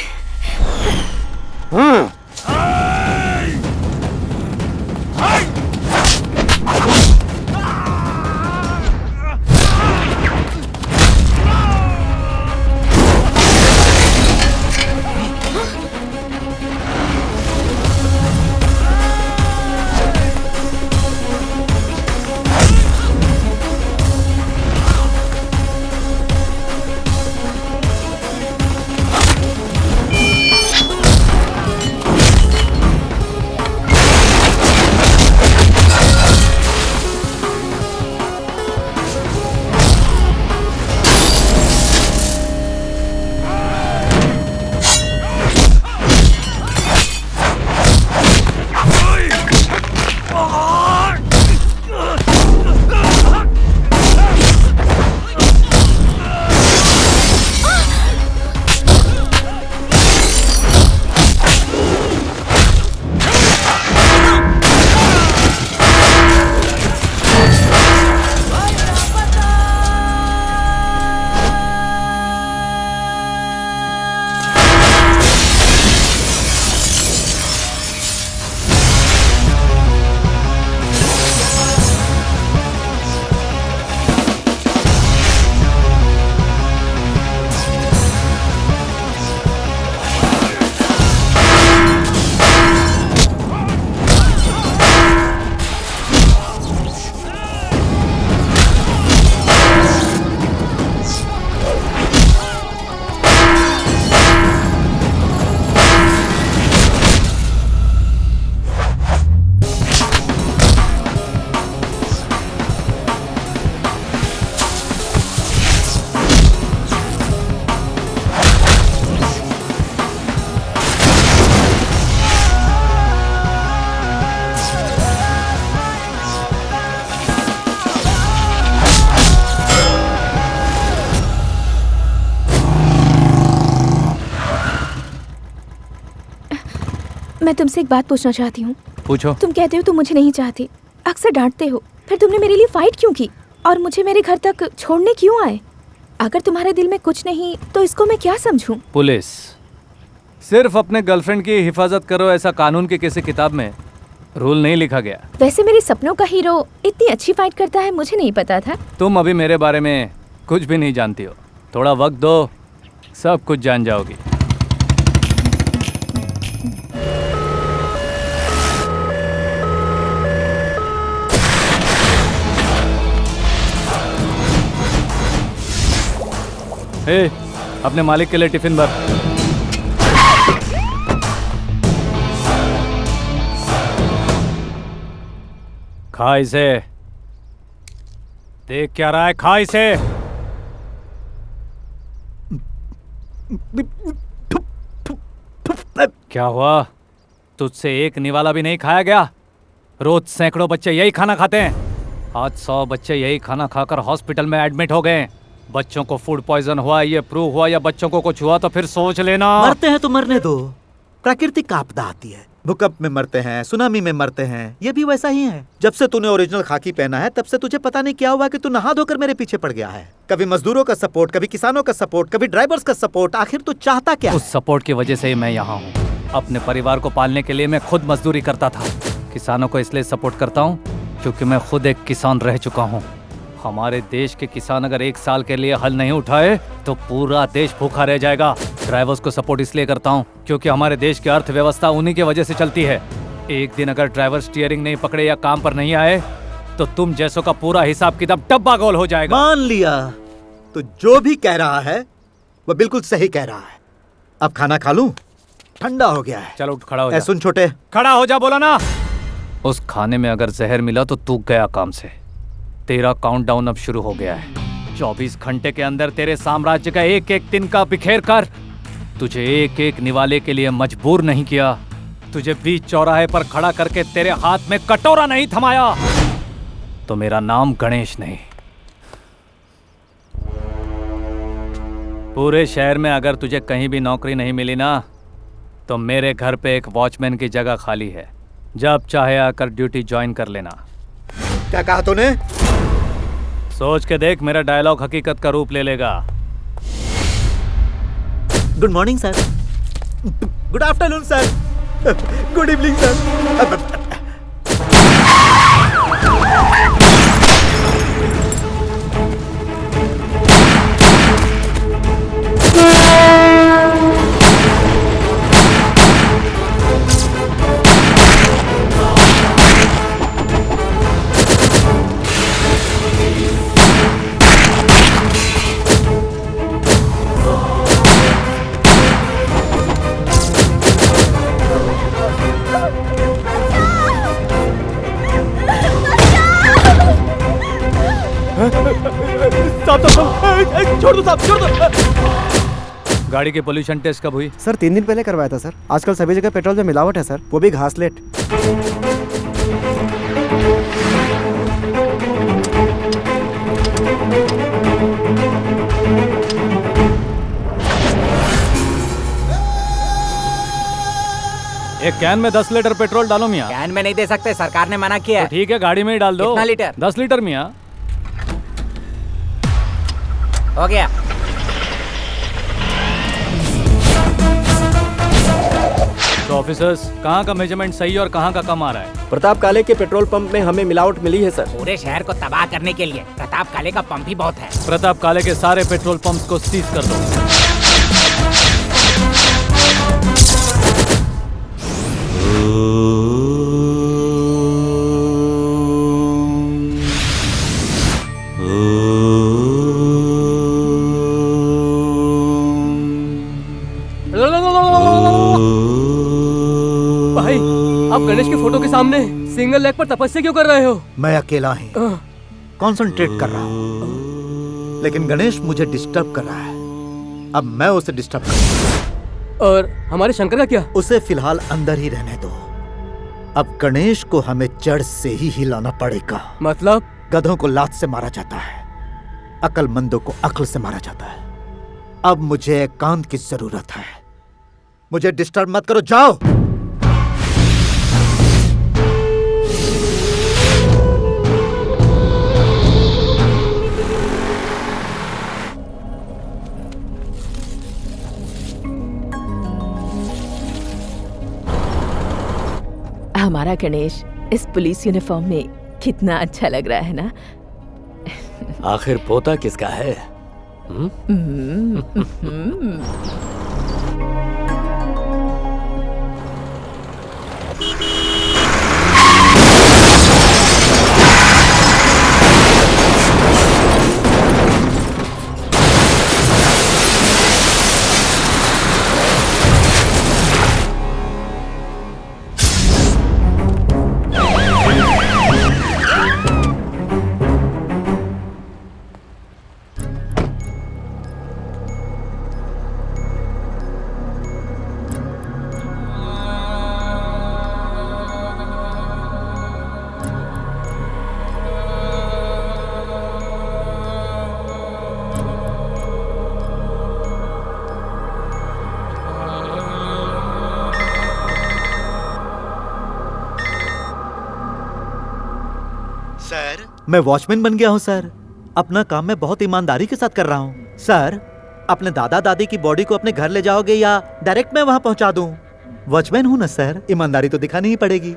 मैं तुमसे एक बात पूछना चाहती हूँ। पूछो। तुम कहते हो तुम मुझे नहीं चाहती, अक्सर डांटते हो, फिर तुमने मेरे लिए फाइट क्यों की और मुझे मेरे घर तक छोड़ने क्यों आए? अगर तुम्हारे दिल में कुछ नहीं तो इसको मैं क्या समझूं? पुलिस, सिर्फ अपने गर्लफ्रेंड की हिफाजत करो ऐसा कानून की किसी किताब में रूल नहीं लिखा गया। वैसे मेरे सपनों का हीरो इतनी अच्छी फाइट करता है, मुझे नहीं पता था। तुम अभी मेरे बारे में कुछ भी नहीं जानती हो, थोड़ा वक्त दो, सब कुछ जान जाओगी। ए, अपने मालिक के लिए टिफिन भर। खा इसे। देख क्या रहा है, खा इसे। क्या हुआ, तुझसे एक निवाला भी नहीं खाया गया? रोज सैकड़ों बच्चे यही खाना खाते हैं। आज 100 बच्चे यही खाना खाकर हॉस्पिटल में एडमिट हो गए। बच्चों को फूड पॉइजन हुआ, ये प्रूव हुआ, या बच्चों को कुछ हुआ तो फिर सोच लेना। मरते हैं तो मरने दो, प्राकृतिक आपदा आती है, भूकंप में मरते हैं, सुनामी में मरते हैं, ये भी वैसा ही है। जब से तूने ओरिजिनल खाकी पहना है तब से तुझे पता नहीं क्या हुआ कि तू नहा धोकर मेरे पीछे पड़ गया है। कभी मजदूरों का सपोर्ट, कभी किसानों का सपोर्ट, कभी ड्राइवर्स का सपोर्ट, आखिर तू चाहता क्या? उस सपोर्ट की वजह से ही मैं यहाँ हूँ। अपने परिवार को पालने के लिए मैं खुद मजदूरी करता था। किसानों को इसलिए सपोर्ट करता हूँ क्योंकि मैं खुद एक किसान रह चुका हूँ। हमारे देश के किसान अगर 1 साल के लिए हल नहीं उठाए तो पूरा देश भूखा रह जाएगा। ड्राइवर्स को सपोर्ट इसलिए करता हूँ क्योंकि हमारे देश की अर्थव्यवस्था उन्हीं की वजह से चलती है। एक दिन अगर ड्राइवर स्टीयरिंग नहीं पकड़े या काम पर नहीं आए तो तुम जैसों का पूरा हिसाब किताब डब्बा गोल हो जाएगा। मान लिया, तो जो भी कह रहा है वो बिल्कुल सही कह रहा है। अब खाना खा लूं? ठंडा हो गया है। चलो उठ खड़ा हो जा। सुन छोटे, खड़ा हो जा, बोला ना। उस खाने में अगर जहर मिला तो तू गया काम से। तेरा काउंटडाउन अब शुरू हो गया है। 24 घंटे के अंदर तेरे साम्राज्य का एक एक दिन का बिखेर कर तुझे एक एक निवाले के लिए मजबूर नहीं किया। तुझे बीच चौराहे पर खड़ा करके तेरे हाथ में कटोरा नहीं थमाया तो मेरा नाम गणेश नहीं। पूरे शहर में अगर तुझे कहीं भी नौकरी नहीं मिली ना तो मेरे घर पे एक वॉचमैन की जगह खाली है। जब चाहे आकर ड्यूटी ज्वाइन कर लेना। क्या कहा तूने? सोच के देख, मेरा डायलॉग हकीकत का रूप ले लेगा। Good morning sir. Good afternoon sir. Good evening sir. छोड़ दो साहब, छोड़ दो। गाड़ी की पोल्यूशन टेस्ट कब हुई? सर 3 दिन पहले करवाया था सर। आजकल सभी जगह पेट्रोल में मिलावट है सर, वो भी घासलेट। एक कैन में 10 लीटर पेट्रोल डालो मियाँ। कैन में नहीं दे सकते, सरकार ने मना किया है। तो ठीक है, गाड़ी में ही डाल दो। कितना लीटर? 10 लीटर मियाँ। हो गया। तो ऑफिसर्स, कहाँ का मेजरमेंट सही और कहाँ का कम आ रहा है? प्रताप काले के पेट्रोल पंप में हमें मिलावट मिली है सर। पूरे शहर को तबाह करने के लिए प्रताप काले का पंप ही बहुत है। प्रताप काले के सारे पेट्रोल पंप्स को सीज कर दो। भाई, आप गणेश की फोटो के सामने सिंगल लेग पर तपस्या क्यों कर रहे हो? मैं अकेला ही कंसंट्रेट कर रहा हूँ, लेकिन गणेश मुझे डिस्टर्ब कर रहा है। अब मैं उसे डिस्टर्ब कर। और हमारे शंकर का क्या? उसे फिलहाल अंदर ही रहने दो। अब गणेश को हमें जड़ से ही हिलाना पड़ेगा। मतलब? गधों को लात से मारा जाता है, अक्लमंदों को अक्ल से मारा जाता है। अब मुझे एकांत की जरूरत है। मुझे डिस्टर्ब मत करो, जाओ। हमारा गणेश इस पुलिस यूनिफॉर्म में कितना अच्छा लग रहा है ना। आखिर पोता किसका है? मैं वॉचमैन बन गया हूँ सर। अपना काम मैं बहुत ईमानदारी के साथ कर रहा हूँ। सर, अपने दादा दादी की बॉडी को अपने घर ले जाओगे या डायरेक्ट मैं वहां पहुंचा दूं? वॉचमैन हूँ ना सर, ईमानदारी तो दिखानी ही पड़ेगी।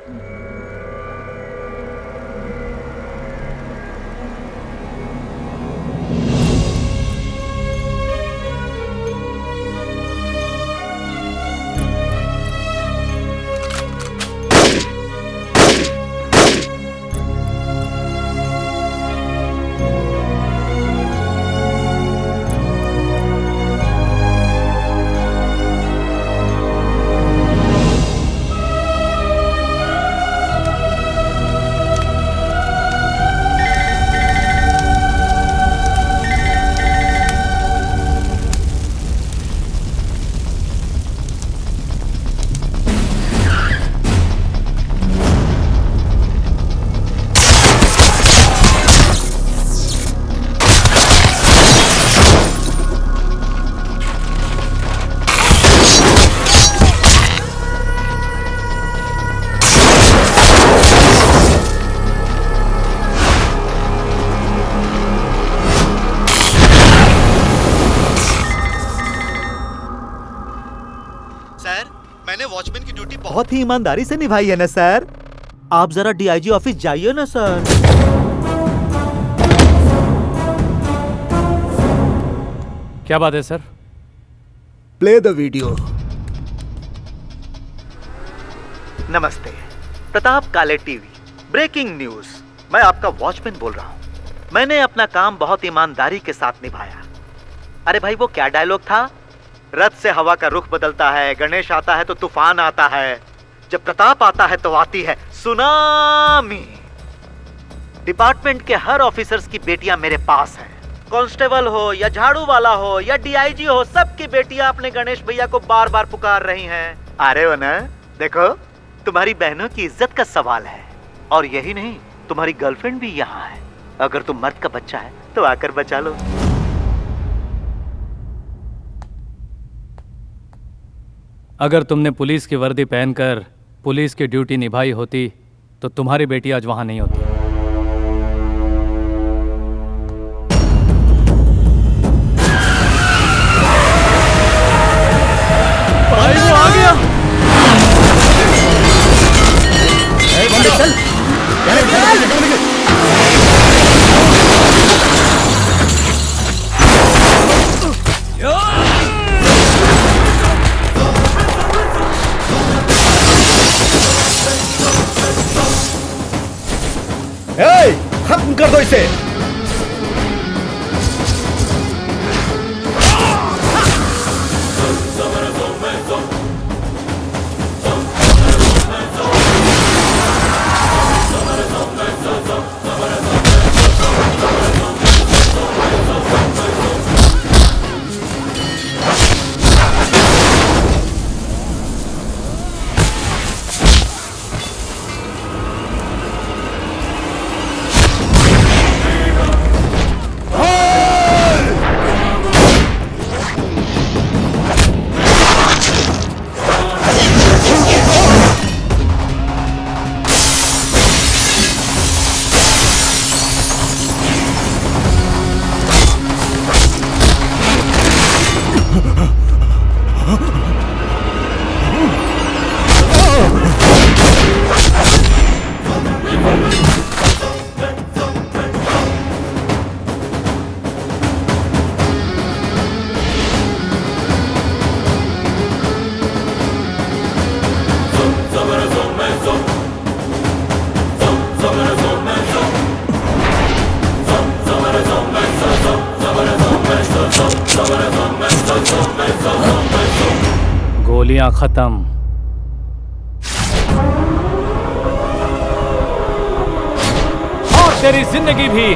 बहुत ही ईमानदारी से निभाई है ना सर। आप जरा डीआईजी ऑफिस जाइए ना सर। क्या बात है सर? Play the video. नमस्ते, प्रताप काले टीवी। Breaking news. मैं आपका वॉचमैन बोल रहा हूँ। मैंने अपना काम बहुत ईमानदारी के साथ निभाया। अरे भाई, वो क्या डायलॉग था? रथ से हवा का रुख बदलता है, गणेश आता है तो तूफान आता है, जब प्रताप आता है तो आती है सुनामी। डिपार्टमेंट के हर ऑफिसर्स की बेटियां मेरे पास हैं। कांस्टेबल हो या झाड़ू वाला हो या डीआईजी हो, सबकी बेटियां अपने गणेश भैया को बार बार पुकार रही हैं। अरे वो ना, देखो, तुम्हारी बहनों की इज्जत का सवाल है। और यही नहीं, तुम्हारी गर्लफ्रेंड भी यहाँ है। अगर तुम मर्द का बच्चा है तो आकर बचा लो। अगर तुमने पुलिस की वर्दी पहनकर पुलिस की ड्यूटी निभाई होती तो तुम्हारी बेटी आज वहां नहीं होती। भाई वो आ गया। चल। खत्म कर दो इसे। दुनिया खत्म। और तेरी जिंदगी भी।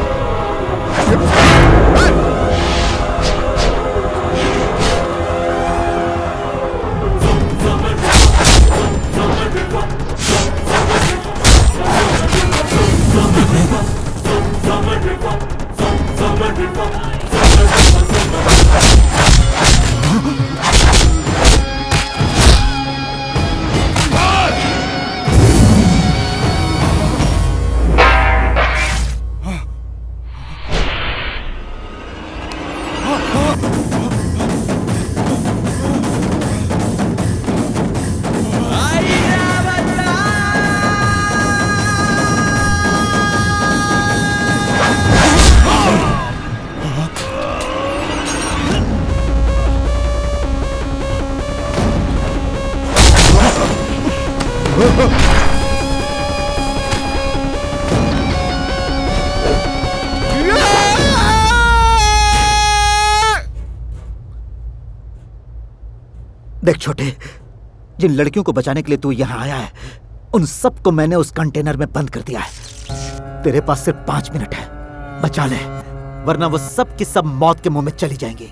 देख छोटे, जिन लड़कियों को बचाने के लिए तू यहाँ आया है, उन सबको मैंने उस कंटेनर में बंद कर दिया है। तेरे पास सिर्फ 5 मिनट है, बचा ले, वरना वो सब की सब मौत के मुंह में चली जाएंगी।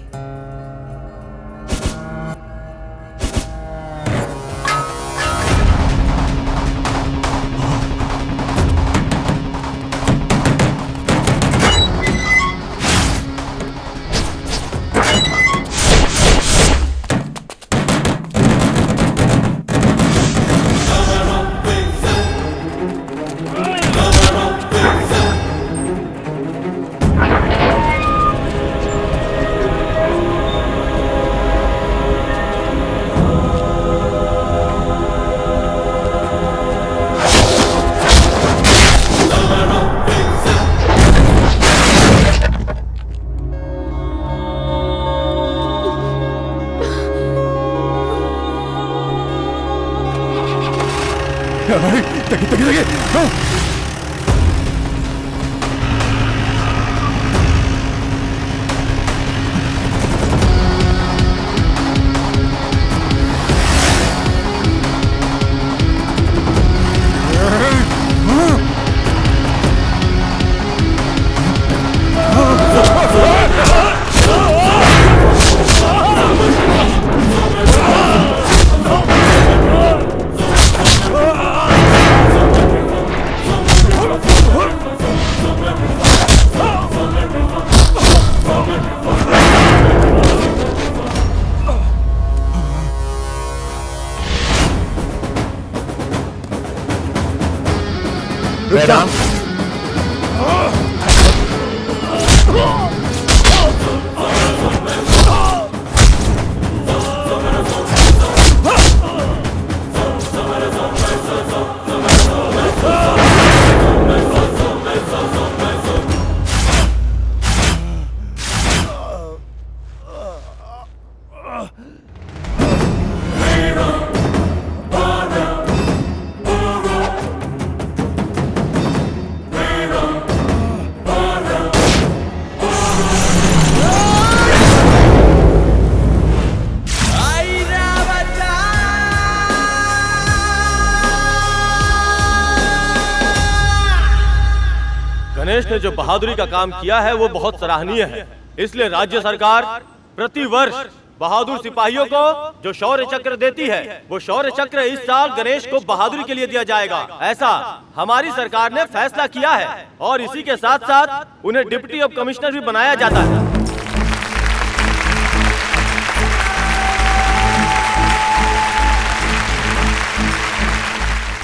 गणेश ने जो बहादुरी का काम किया है वो बहुत सराहनीय है। इसलिए राज्य सरकार प्रति वर्ष बहादुर सिपाहियों को जो शौर्य चक्र देती है, वो शौर्य चक्र इस साल गणेश को बहादुरी के लिए दिया जाएगा। ऐसा हमारी सरकार ने फैसला किया है और इसी के साथ साथ उन्हें डिप्टी ऑफ कमिश्नर भी बनाया जाता है।